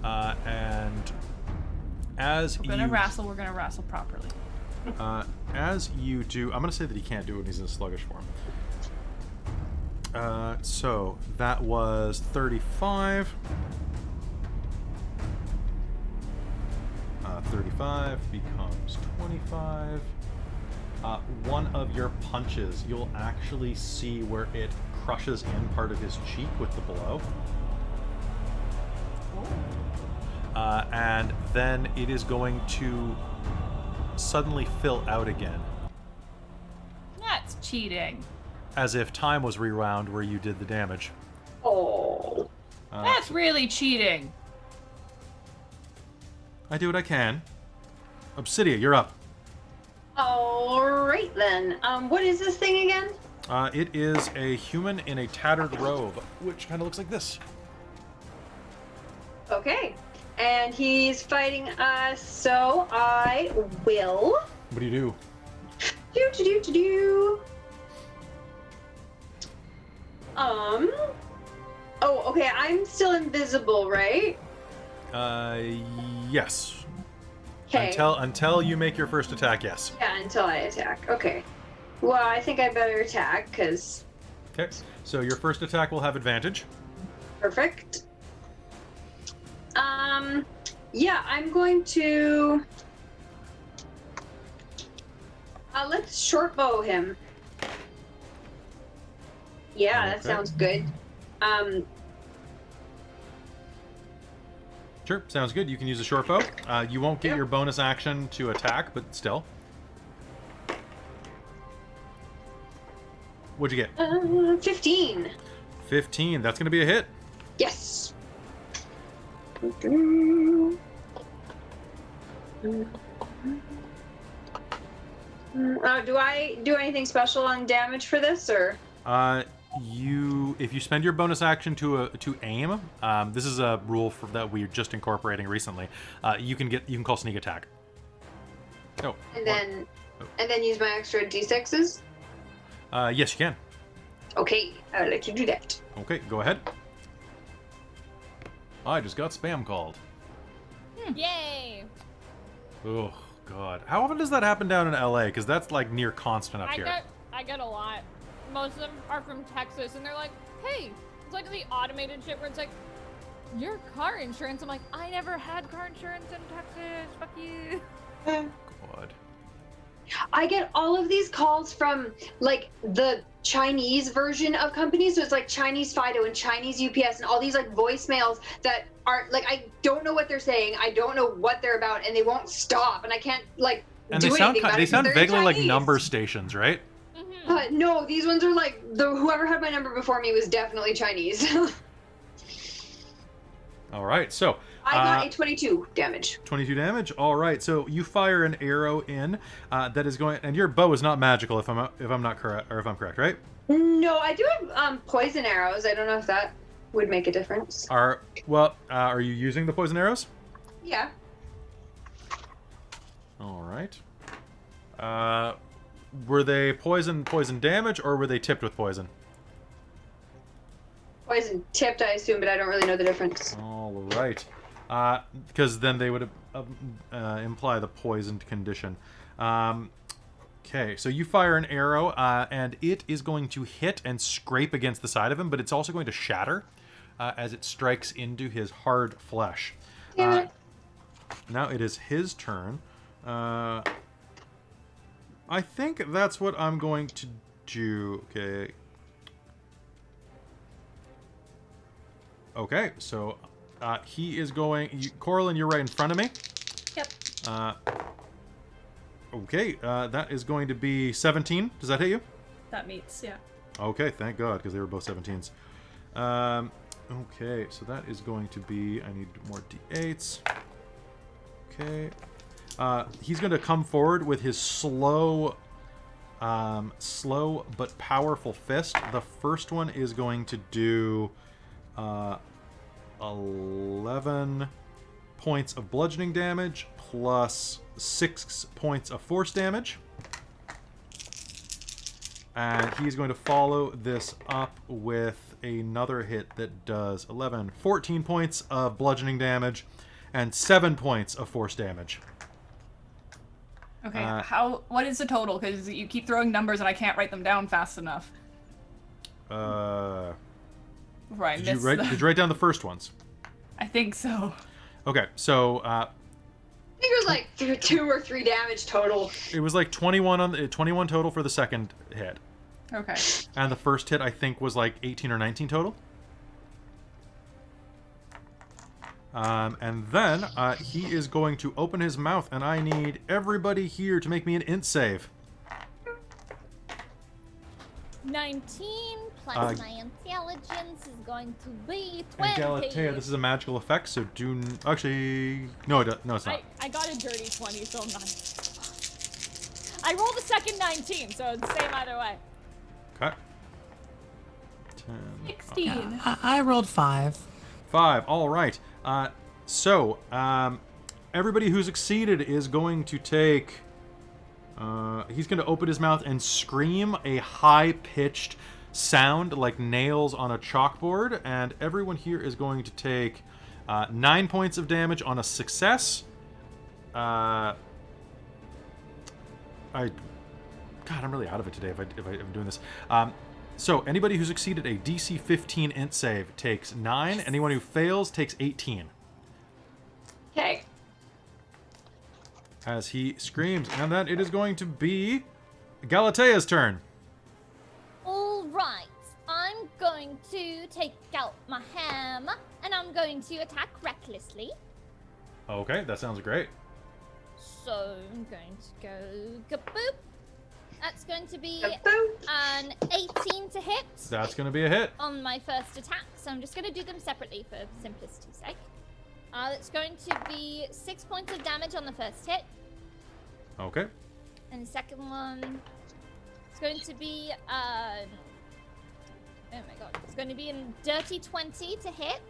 And as We're gonna wrestle properly. as you do, I'm going to say that he can't do it when he's in sluggish form. So that was 35. 35 becomes 25. One of your punches, you'll actually see where it crushes in part of his cheek with the blow. And then it is going to suddenly fill out again. That's cheating. As if time was rewound where you did the damage. Oh. That's really cheating. I do what I can. Obsidia, you're up. All right then. What is this thing again? It is a human in a tattered robe, which kind of looks like this. Okay. And he's fighting us, so I will. What do you do? Do. Oh, okay. I'm still invisible, right? Yes. Okay. Until you make your first attack, yes. Yeah, until I attack. Okay. Well, I think I better attack, because... Okay, so your first attack will have advantage. Perfect. Yeah, I'm going to... let's short bow him. Yeah, that Okay. sounds good. Sure, sounds good. You can use a short bow. You won't get your bonus action to attack, but still. What'd you get? 15. 15. That's going to be a hit. Yes. Do I do anything special on damage for this, or? If you spend your bonus action to aim, this is a rule that we're just incorporating recently. You can call sneak attack. Oh. And then use my extra d6s. Yes, you can. Okay, I would like to do that. Okay, go ahead. I just got spam called. Yay! Oh God, how often does that happen down in LA? Because that's like near constant up here. I get a lot. Most of them are from Texas, and they're like, "Hey," it's like the automated shit where it's like, "Your car insurance." I'm like, "I never had car insurance in Texas. Fuck you." God. I get all of these calls from like the Chinese version of companies, so it's like Chinese Fido and Chinese UPS and all these like voicemails that are like, I don't know what they're saying, I don't know what they're about, and they won't stop, and I can't like and do anything about it. They sound They're vaguely like Chinese. number stations, right? No, these ones are like whoever had my number before me was definitely Chinese. All right, so I got a 22 damage. 22 damage. All right, so you fire an arrow in that is going, and your bow is not magical if I'm not correct, or if I'm correct, right? No, I do have poison arrows. I don't know if that would make a difference. Are you using the poison arrows? Yeah. All right. Were they poison damage, or were they tipped with poison? Poison tipped, I assume, but I don't really know the difference. All right. Because then they would imply the poisoned condition. Okay, so you fire an arrow, and it is going to hit and scrape against the side of him, but it's also going to shatter as it strikes into his hard flesh. Now it is his turn. I think that's what I'm going to do. Okay. Okay, so he is going... Coraline, you're right in front of me. Yep. Okay, that is going to be 17. Does that hit you? That meets, yeah. Okay, thank God, because they were both 17s. Okay, so that is going to be... I need more d8s. Okay. He's going to come forward with his slow but powerful fist. The first one is going to do 11 points of bludgeoning damage plus 6 points of force damage. And he's going to follow this up with another hit that does 14 points of bludgeoning damage and 7 points of force damage. Okay, what is the total? Because you keep throwing numbers and I can't write them down fast enough. Right. Did you write down the first ones? I think so. Okay, so I think it was like 2 or 3 damage total. it was like 21 total for the second hit. Okay. And the first hit I think was like 18 or 19 total. And then he is going to open his mouth, and I need everybody here to make me an int save. 19 plus my intelligence is going to be 20. And Galatea, this is a magical effect, so actually... No, it's not. I got a dirty 20, so I'm not... I rolled a second 19, so it's the same either way. Okay. 10. 16. I rolled 5. 5, all right. So, everybody who succeeded is going to take... he's going to open his mouth and scream a high-pitched sound like nails on a chalkboard, and everyone here is going to take 9 points of damage on a success. God, I'm really out of it today if I'm doing this. So, anybody who succeeded a DC 15 int save takes 9. Anyone who fails takes 18. Okay. As he screams, and then it is going to be Galatea's turn. All right, I'm going to to take out my hammer, and I'm going to attack recklessly. Okay, that sounds great. So I'm going to go kaboop. That's going to be Kaboom. an 18 to hit That's gonna be a hit. on my first attack. So I'm just going to do them separately for simplicity's sake. That's going to be 6 points of damage on the first hit. Okay. And the second one is going to be, oh my god, it's going to be a dirty 20 to hit.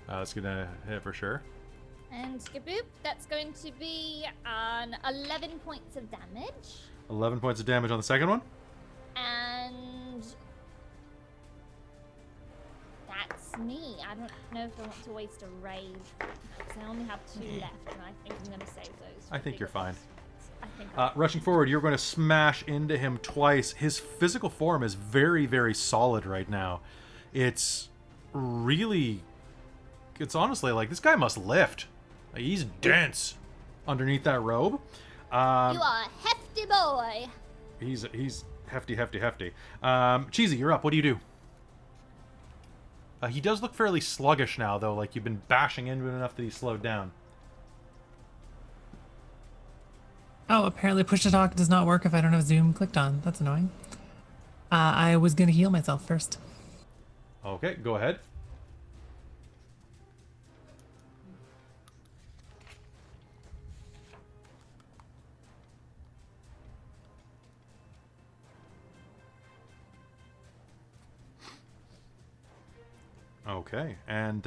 That's gonna hit for sure. And skaboop, that's going to be an 11 points of damage. 11 points of damage on the second one. And that's me. I don't know if I want to waste a rage, because I only have 2 left, and I think I'm going to save those. I think you're fine. I think Rushing forward, you're going to smash into him twice. His physical form is very, very solid right now. It's really... It's honestly like, this guy must lift. Like, he's dense underneath that robe. you are a hefty boy. He's hefty. Cheesy, you're up. What do you do? He does look fairly sluggish now, though. Like, you've been bashing into him enough that he's slowed down. Oh, apparently push to talk does not work if I don't have Zoom clicked on. That's annoying. I was gonna heal myself first. Okay, go ahead. Okay, and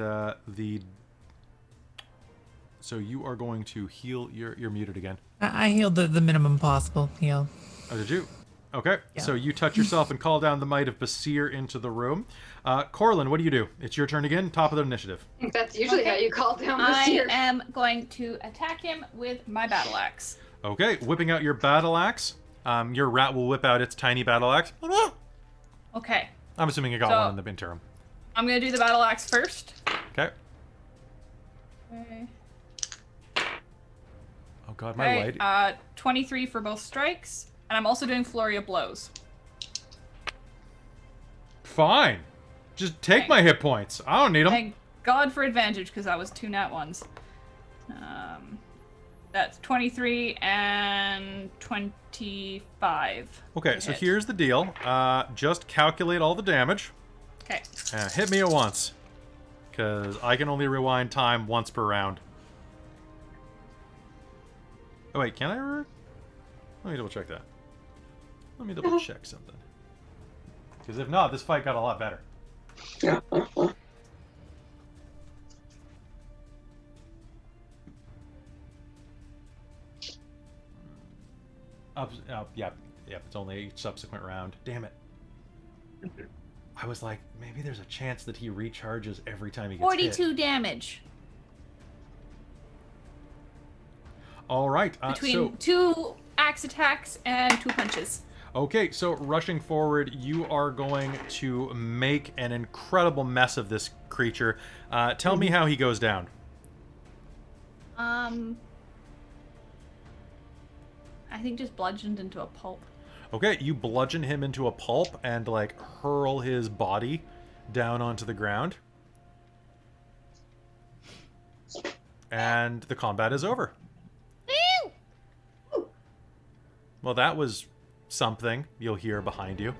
so you are going to heal. You're muted again. I healed the minimum possible heal. Oh, did you? Okay, Yeah. so you touch yourself and call down the might of Basir into the room. Corlin, what do you do? It's your turn again. Top of the initiative. I think that's usually how you call down the I seer. am going to attack him with my battle axe. Okay, whipping out your battle axe. Your rat will whip out its tiny battle axe. Okay, I'm assuming you got So- one in the interim. I'm going to do the battle axe first. Okay. Okay. Oh god, my light. 23 for both strikes, and I'm also doing flurry of blows. Fine. Just take my hit points. I don't need them. Thank God for advantage, because that was 2 nat ones. That's 23 and 25. Okay, to so hit. here's the deal. Just calculate all the damage. Okay. Hit me at once. Because I can only rewind time once per round. Oh, wait, can I? Let me double check that. Let me double check something. Because if not, this fight got a lot better. Yep, it's only each subsequent round. Damn it. I was like, maybe there's a chance that he recharges every time he gets 42 hit. damage. All right. Between 2 axe attacks and 2 punches. Okay, so rushing forward, you are going to make an incredible mess of this creature. Tell me how he goes down. I think just bludgeoned into a pulp. Okay, you bludgeon him into a pulp and, like, hurl his body down onto the ground. And the combat is over. Well, that was something you'll hear behind you.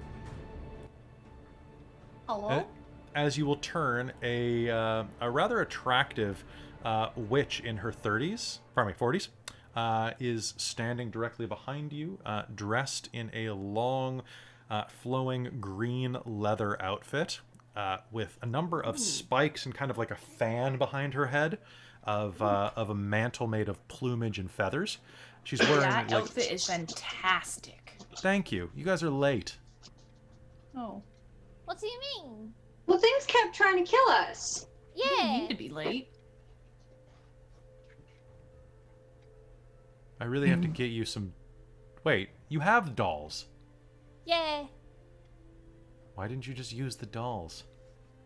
Hello? As you will turn, a rather attractive witch in her 40s, is standing directly behind you, dressed in a long, flowing green leather outfit with a number of spikes and kind of like a fan behind her head of a mantle made of plumage and feathers. She's wearing That like... outfit is fantastic. Thank you. You guys are late. Oh. What do you mean? Well, things kept trying to kill us. You didn't Yeah. need to be late. I really have to get you some... Wait, you have dolls. Yeah. Why didn't you just use the dolls?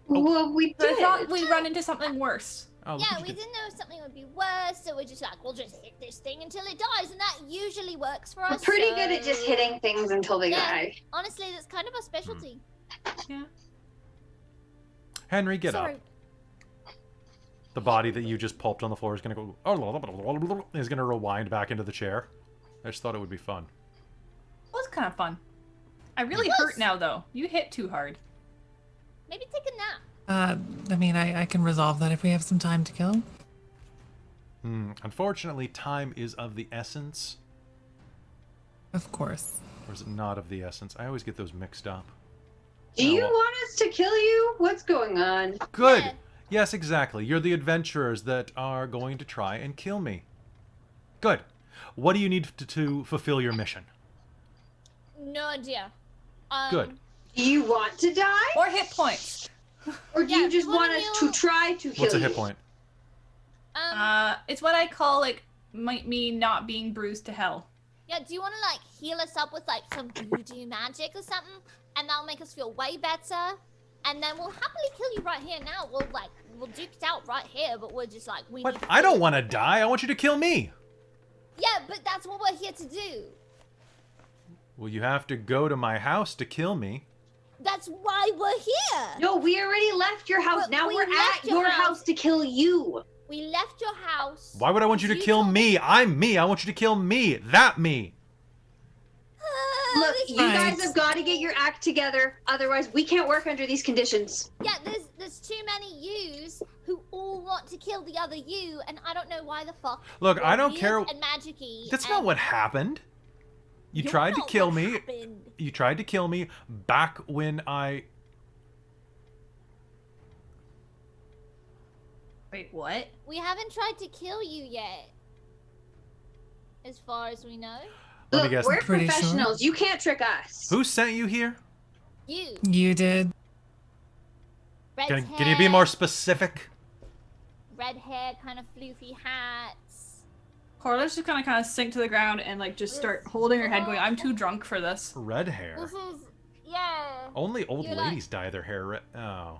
Well, we But I did. thought we'd run into something worse. Oh, look Yeah, at we you. didn't know something would be worse, so we're just like, we'll just hit this thing until it dies, and that usually works for We're us. pretty good at just so- hitting things until they Yeah. die. Honestly, that's kind of our specialty. Yeah. Henry, get Sorry. up. The body that you just pulped on the floor is going to go... is going to rewind back into the chair. I just thought it would be fun. It was kind of fun. I really hurt now, though. You hit too hard. Maybe take a nap. I mean, I can resolve that if we have some time to kill. Unfortunately, time is of the essence. Of course. Or is it not of the essence? I always get those mixed up. Do you want us to kill you? What's going on? Good! Yeah. Yes, exactly. You're the adventurers that are going to try and kill me. Good. What do you need to fulfill your mission? No idea. Good. Do you want to die? More hit points. Or do Yeah, you just what want do us you- to try to kill What's a you? hit point? It's what I call, like, me not being bruised to hell. Yeah, do you want to like heal us up with like some voodoo magic or something? And that'll make us feel way better. And then we'll happily kill you right here now. We'll duke it out right here, but we're just like, we What? need to I don't kill want to die. I want you to kill me. Yeah, but that's what we're here to do. Well, you have to go to my house to kill me. That's why we're here. No, we already left your house. But Now we we're left at your your house. house to kill you. We left your house. Why would I want you to kill told me? I'm me. I want you to kill me. That me. Look, this you is- guys have got to get your act together. Otherwise, we can't work under these conditions. Yeah, there's too many yous who all want to kill the other you, and I don't know why the fuck. Look, We're I don't weird care. And magic-y. That's not and what happened. You you're tried to not kill what me. happened. You tried to kill me back when I... Wait, what? We haven't tried to kill you yet. As far as we know. Let me Look, guess. we're Pretty sure. professionals. You can't trick us. Who sent you here? You. You did. Red Can you be more specific? Red hair, kind of floofy hats. Corliss just kind of sink to the ground and like just start holding her head going, I'm too drunk for this. Red hair. This is, yeah. Only old You're like- ladies dye their hair red. Oh.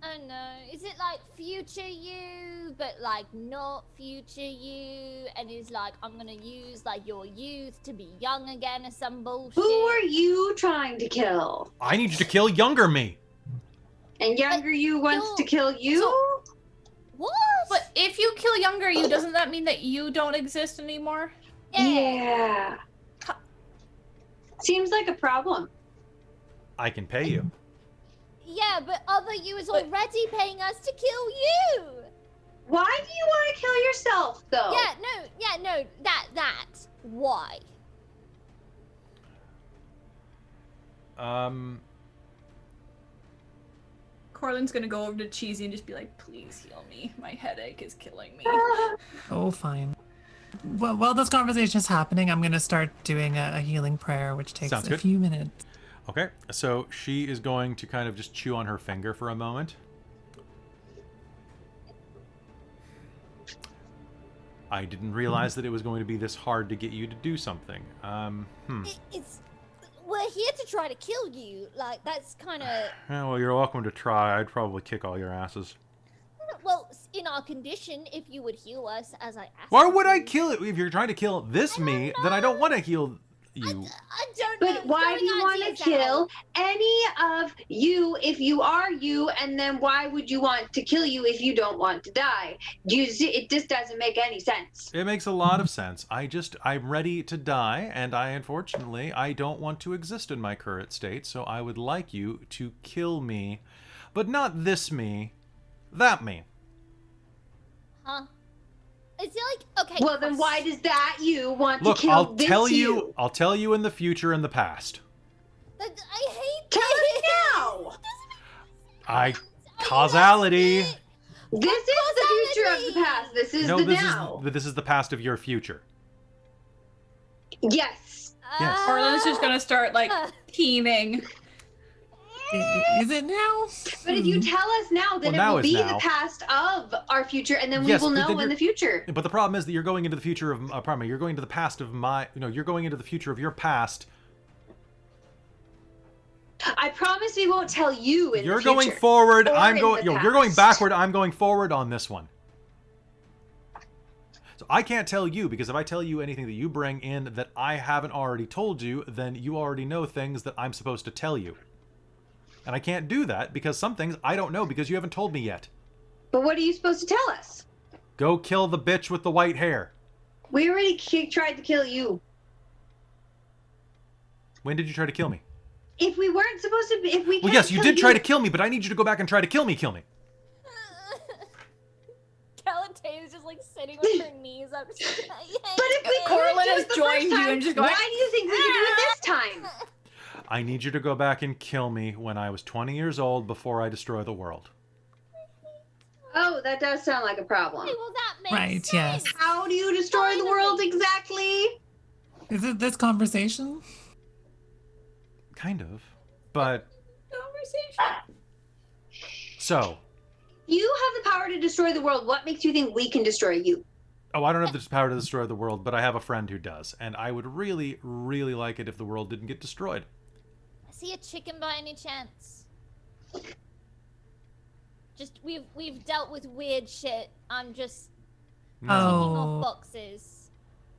Oh no. Is it like future you, but like not future you? And is like, I'm gonna use like your youth to be young again or some bullshit? Who are you trying to kill? I need you to kill younger me. And younger you wants to kill you? What? But if you kill younger you, doesn't that mean that you don't exist anymore? Yeah. Seems like a problem. I can pay you. Yeah, but other you is already paying us to kill you. Why do you want to kill yourself, though? Yeah, no, that. Why? Corlin's gonna go over to Cheesy and just be like, please heal me. My headache is killing me. Oh, fine. Well, while this conversation is happening, I'm going to start doing a healing prayer, which takes Sounds a good. few minutes. Okay, so she is going to kind of just chew on her finger for a moment. I didn't realize that it was going to be this hard to get you to do something. It's we're here to try to kill you. Like that's kind of Yeah, well, you're welcome to try. I'd probably kick all your asses. well in our condition. If you would heal us, as I asked. Why you would I to. kill it? If you're trying to kill this me, then I don't want to heal you. I don't know. But why do you throwing want to ideas kill out. any of you if you are you? And then why would you want to kill you if you don't want to die? Do you see? It just doesn't make any sense. It makes a lot of sense. I'm ready to die, and unfortunately, I don't want to exist in my current state, so I would like you to kill me. But not this me, that me. Huh? Is it like okay? Well, then why does that you want Look, to kill I'll this tell you? I'll tell you in the future and the past. I hate Tell this. us now. Causality. This is the future of the past. This is No, the this now. is the past of your future. Yes. Yes. Corlin's just gonna start like teeming. Is it now? But if you tell us now, then Well, now it will is be now. the past of our future, and then Yes, we will but know then in you're- the future. But the problem is that you're going into the future of pardon me, you're going to the past of my you're going into the future of your past. I promise we won't tell you in You're the future. going forward, or I'm in going the you're going past. backward, I'm going forward on this one. So I can't tell you, because if I tell you anything that you bring in that I haven't already told you, then you already know things that I'm supposed to tell you. And I can't do that because some things I don't know because you haven't told me yet. But what are you supposed to tell us? Go kill the bitch with the white hair. We already tried to kill you. When did you try to kill me? If we weren't supposed to be, if we Well, can't yes, you kill did try to kill me, but I need you to go back and try to kill me. Galatay is just like sitting with her knees up. Just, But if we Corlin couldn't do has it the joined first you time, and just going, why do you think we can do it this time? I need you to go back and kill me when I was 20 years old before I destroy the world. Oh, that does sound like a problem. Okay, well, that makes Right, sense. yes. How do you destroy the world exactly? Is it this conversation? Kind of. But, Conversation. so. You have the power to destroy the world. What makes you think we can destroy you? Oh, I don't have the power to destroy the world, but I have a friend who does. And I would really, really like it if the world didn't get destroyed. See a chicken by any chance? Just we've dealt with weird shit. I'm just ticking off Oh. boxes.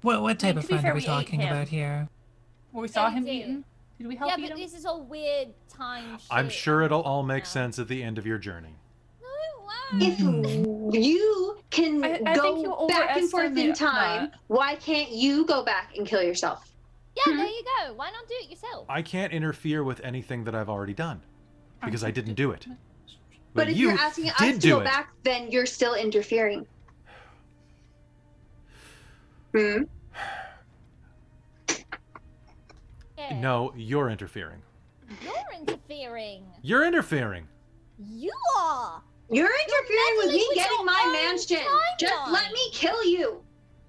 What type to of be friend fair, are we we ate talking him. about here? Well, we saw Yeah, him we did. eaten. Did we help Yeah, eat but him? this is all weird time shit. I'm sure it'll all make now. sense at the end of your journey. No, wow. If you can I think you go back and forth in overestimate time, that. why can't you go back and kill yourself? Yeah, there you go. Why not do it yourself? I can't interfere with anything that I've already done. Because I didn't do it. But if you you're asking us did to do go it. back, then you're still interfering. Hmm? Yeah. No, you're interfering. You're interfering. You're interfering. You are. You're interfering with meddling me with getting your my own mansion. Just timeline. let me kill you.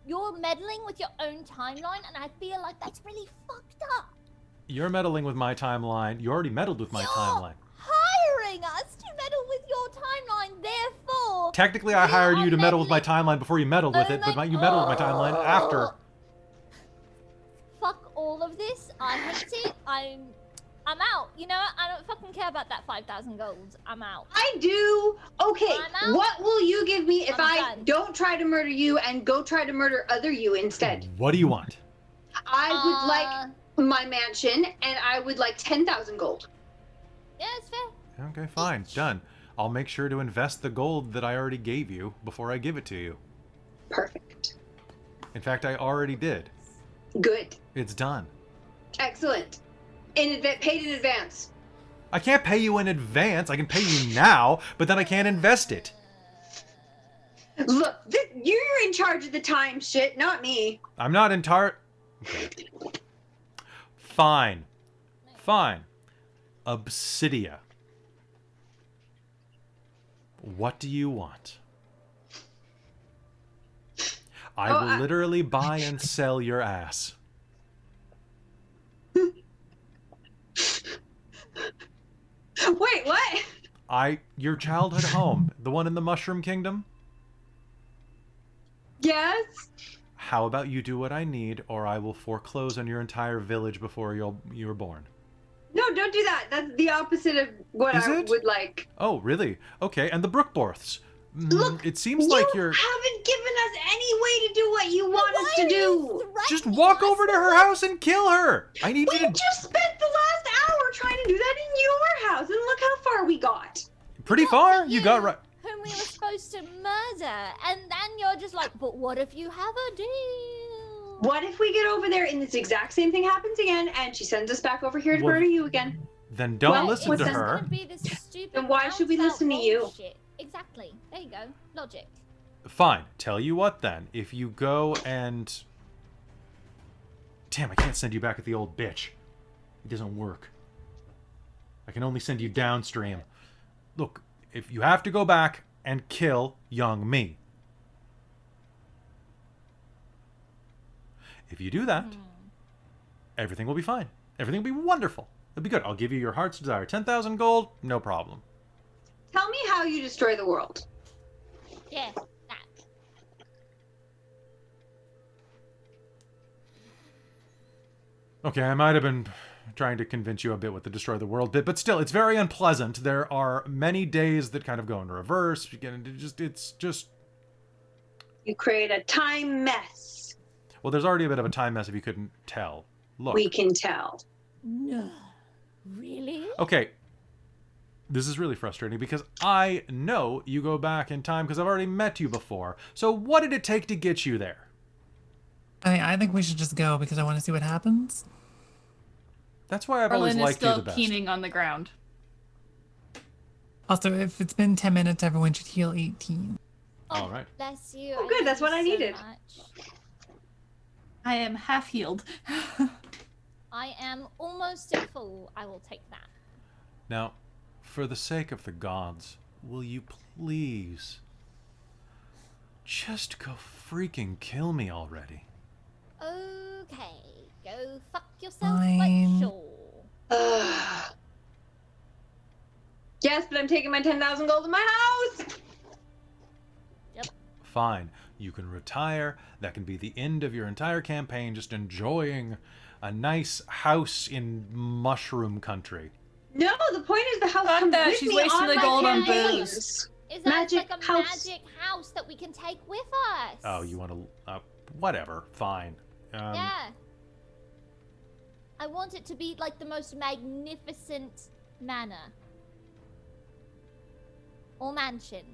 You're meddling with your own timeline, and I feel like that's really fucked up. You're meddling with my timeline. You already meddled with my You're timeline. hiring us to meddle with your timeline, therefore. Technically, I we hired are you to meddle with my meddling- timeline before you meddled with Oh it, my- but you meddled with my timeline after. Fuck all of this. I hate it. I'm out. You know what? I don't fucking care about that 5,000 gold. I'm out. I do. Okay, I'm out. what will you give me if I'm I done. don't try to murder you and go try to murder other you instead? What do you want? I would like my mansion, and I would like 10,000 gold. Yeah, it's fair. Okay, fine. Done. I'll make sure to invest the gold that I already gave you before I give it to you. Perfect. In fact, I already did. Good. It's done. Excellent. Paid in advance. I can't pay you in advance. I can pay you now, but then I can't invest it. Look, you're in charge of the time shit, not me. I'm not entire. Okay. Fine. Fine. Obsidia. What do you want? I will literally buy and sell your ass. Wait, what? Your childhood home, the one in the Mushroom Kingdom? Yes? How about you do what I need, or I will foreclose on your entire village before you were born. No, don't do that. That's the opposite of what Is I it? would like. Oh, really? Okay, and the Brookborths. Look, it seems like you're... haven't given us any way to do what you want us to do. Just walk over to her house and kill her! I need We you to... just spent the last hour trying to do that in your house, and look how far we got. Pretty far? You got right... Whom we were supposed to murder, and then you're just like, but what if you have a deal? What if we get over there and this exact same thing happens again, and she sends us back over here to Well, murder you again? Then don't Well, listen what's to this her. Gonna be this stupid Then why should we roundabout listen to you? bullshit. Exactly. There you go. Logic. Fine. Tell you what then. If you go and... Damn, I can't send you back with the old bitch. It doesn't work. I can only send you downstream. Look, if you have to go back and kill young me. If you do that, everything will be fine. Everything will be wonderful. It'll be good. I'll give you your heart's desire. 10,000 gold, no problem. Tell me how you destroy the world. Yeah, that. Okay, I might have been trying to convince you a bit with the destroy the world bit, but still, it's very unpleasant. There are many days that kind of go in reverse. You get into it's just... You create a time mess. Well, there's already a bit of a time mess if you couldn't tell. Look. We can tell. No. Really? Okay. This is really frustrating because I know you go back in time because I've already met you before. So what did it take to get you there? I think we should just go because I want to see what happens. That's why I've always Arlen is liked you still the best. keening on the ground. Also, if it's been 10 minutes, everyone should heal 18. All right. Bless you. Oh, good, that's what I needed. Much. I am half healed. I am almost at full. I will take that. Now, for the sake of the gods, will you please just go freaking kill me already? Okay, go fuck yourself, Fine. but sure. Yes, but I'm taking my 10,000 gold to my house. Fine. You can retire. That can be the end of your entire campaign, just enjoying a nice house in mushroom country. No, the point is the house Fuck comes that, with she's me wasting on the my gold on campaigns. booze. Is that Magic like a house. magic house that we can take with us? Oh, you want to... whatever. Fine. Yeah. I want it to be like the most magnificent manor. Or mansion.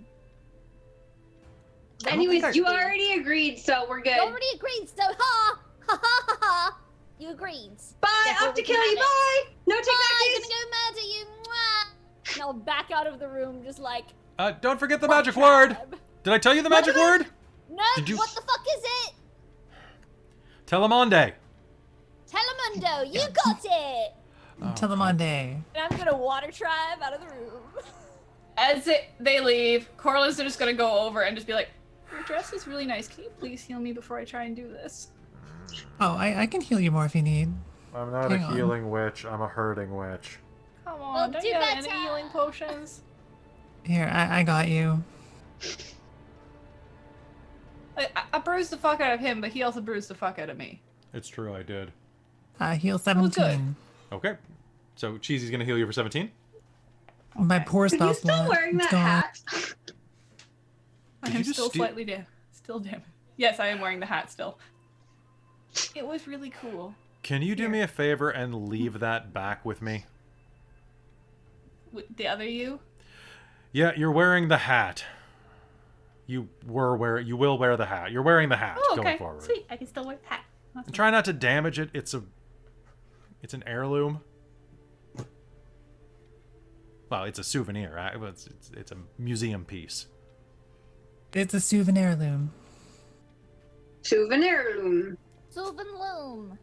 Anyways, think I- you already agreed, so we're good. You already agreed, so ha! Ha ha ha ha! You agreed. Bye, Therefore off to we can kill you, have it. bye! No, take Bye, that, gonna go murder you. Mwah. And I'll back out of the room just like... don't forget the What magic word! tribe? Did I tell you the magic word? No, Did you- what the fuck is it? Telemonde. Telemundo, you got it! Telemonde. And I'm gonna water tribe out of the room. As they leave, Corliss is just gonna go over and just be like, "Your dress is really nice. Can you please heal me before I try and do this?" Oh, I can heal you more if you need. I'm not Hang on. witch. I'm a hurting witch. Come on, Well, don't do you have better. any healing potions? Here, I got you. I bruised the fuck out of him, but he also bruised the fuck out of me. It's true, I did. Heal good. 17. Okay. So Cheesy's gonna heal you for 17? My poor Are you spell still slot. wearing It's that gone. hat? I Did am you just still steal- slightly still damaged. Yes, I am wearing the hat still. It was really cool. Can you do me a favor and leave that back with me? With the other you? Yeah, you're wearing the hat. You will wear the hat. You're wearing the hat Oh, going okay. forward. Sweet. I can still wear the hat. Awesome. And try not to damage it. It's an heirloom. Well, it's a souvenir. Right? It's a museum piece. It's a souvenir loom. Souvenir loom. Sylvan Loom.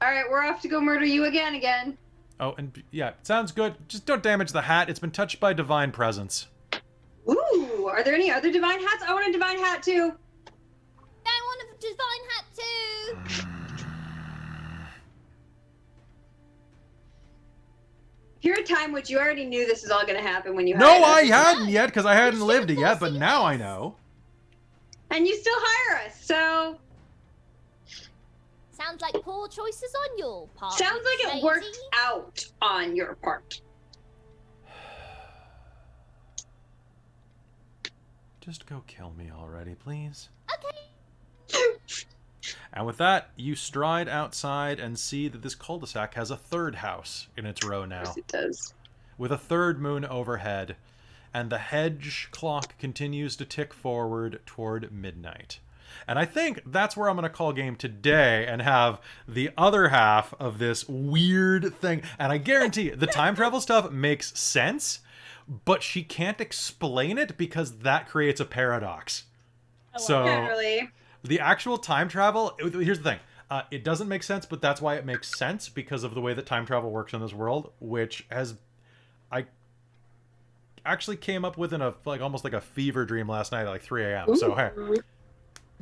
Alright, we're off to go murder you again. Oh, and yeah, sounds good. Just don't damage the hat. It's been touched by divine presence. Ooh, are there any other divine hats? I want a divine hat too. I want a divine hat too. If you're a time which you already knew this is all gonna happen when you No, hired I us. hadn't yet because I hadn't You lived it should've yet, but foreseen now I this. know. And you still hire us, so Sounds like poor choices on your part. sounds like it lady. worked out on your part. Just go kill me already, please. Okay. And with that, you stride outside and see that this cul-de-sac has a third house in its row now, Yes, it does. with a third moon overhead, and the hedge clock continues to tick forward toward midnight. And I think that's where I'm going to call game today and have the other half of this weird thing. And I guarantee you, the time travel stuff makes sense, but she can't explain it because that creates a paradox. So Generally. the actual time travel, here's the thing. It doesn't make sense, but that's why it makes sense because of the way that time travel works in this world, which I actually came up with in a almost like a fever dream last night at like 3 a.m. So hey.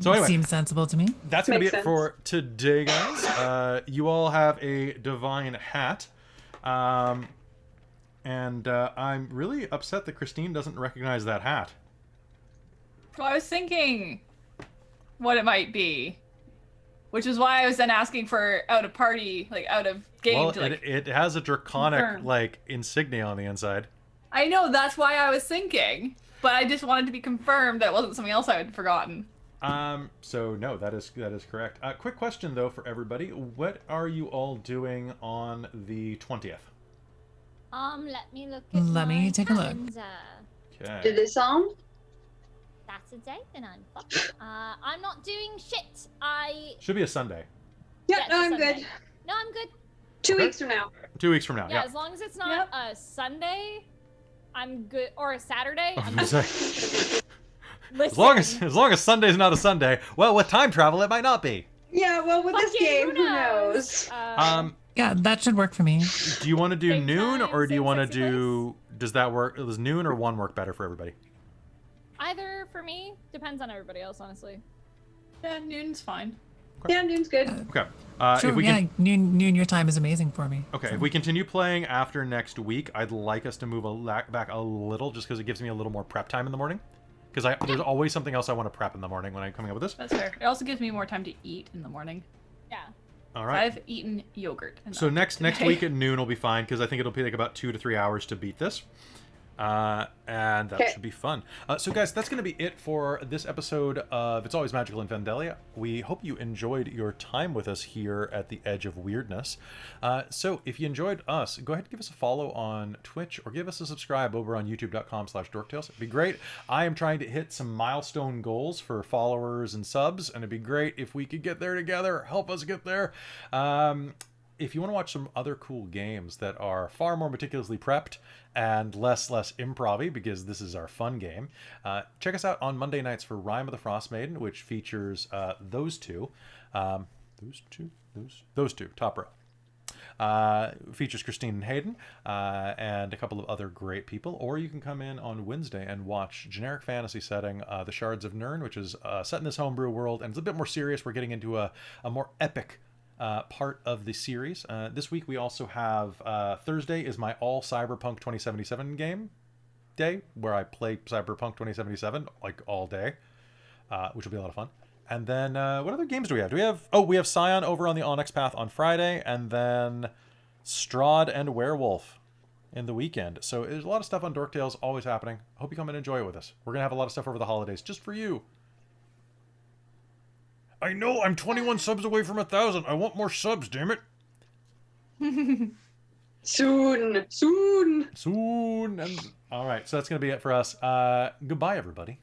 So anyway, Seems sensible to me. that's gonna be Makes it sense. for today, guys. You all have a divine hat. And I'm really upset that Christine doesn't recognize that hat. Well, I was thinking what it might be, which is why I was then asking for out of party, like out of game. Well, to, like, it has a draconic confirm. like insignia on the inside. I know that's why I was thinking, but I just wanted to be confirmed that it wasn't something else I had forgotten. So no, that is correct. Quick question though for everybody: what are you all doing on the 20th? Let me look at Let me my take a look. calendar. Okay. Did this song? That's a day, then I'm fucked. I'm not doing shit. Should be a Sunday. Yeah, Yeah, no, it's I'm a good. Sunday. No, I'm good. 2 Okay. weeks from now. 2 weeks from now. Yeah, Yeah. as long as it's not a Sunday, I'm good. Or a Saturday, I was I'm gonna good. say, Listen, as long as Sunday's not a Sunday. Well, with time travel, it might not be. Yeah, well, with this fucking game, who knows? Yeah, that should work for me. Do you want to do Same noon time, or do you same want to sexy do? Does that work? Does noon or 1 work better for everybody? either for me depends on everybody else, honestly. Yeah, noon's fine. Yeah, noon's good. Okay. Sure, if we yeah, can, noon your time is amazing for me. okay. So. If we continue playing after next week, I'd like us to move back a little, just because it gives me a little more prep time in the morning. Because there's always something else I want to prep in the morning when I'm coming up with this. That's fair. It also gives me more time to eat in the morning. Yeah. All So right. I've eaten yogurt. So enough next today. week at noon will be fine because I think it'll take about 2 to 3 hours to beat this. And that Okay. should be fun. So guys, that's going to be it for this episode of It's Always Magical in Fandelia. We hope you enjoyed your time with us here at the edge of weirdness. So if you enjoyed us, go ahead and give us a follow on Twitch or give us a subscribe over on youtube.com/dorktales. It'd be great. I am trying to hit some milestone goals for followers and subs, and it'd be great if we could get there together. Help us get there. If you want to watch some other cool games that are far more meticulously prepped and less improv-y, because this is our fun game, check us out on Monday nights for Rime of the Frost Maiden, which features those two, top row. Features Christine and Hayden and a couple of other great people. Or you can come in on Wednesday and watch generic fantasy setting, The Shards of Nirn, which is set in this homebrew world, and it's a bit more serious. We're getting into a more epic part of the series. This week we also have Thursday is my all Cyberpunk 2077 game day, where I play Cyberpunk 2077 like all day, which will be a lot of fun. And then what other games do we have? We have Scion over on the Onyx Path on Friday, and then Strahd and Werewolf in the weekend. So there's a lot of stuff on Dork Tales always happening. Hope you come and enjoy it with us. We're gonna have a lot of stuff over the holidays just for you. I know, I'm 21 subs away from 1,000. I want more subs, damn it. Soon. And all right, so that's going to be it for us. Goodbye, everybody.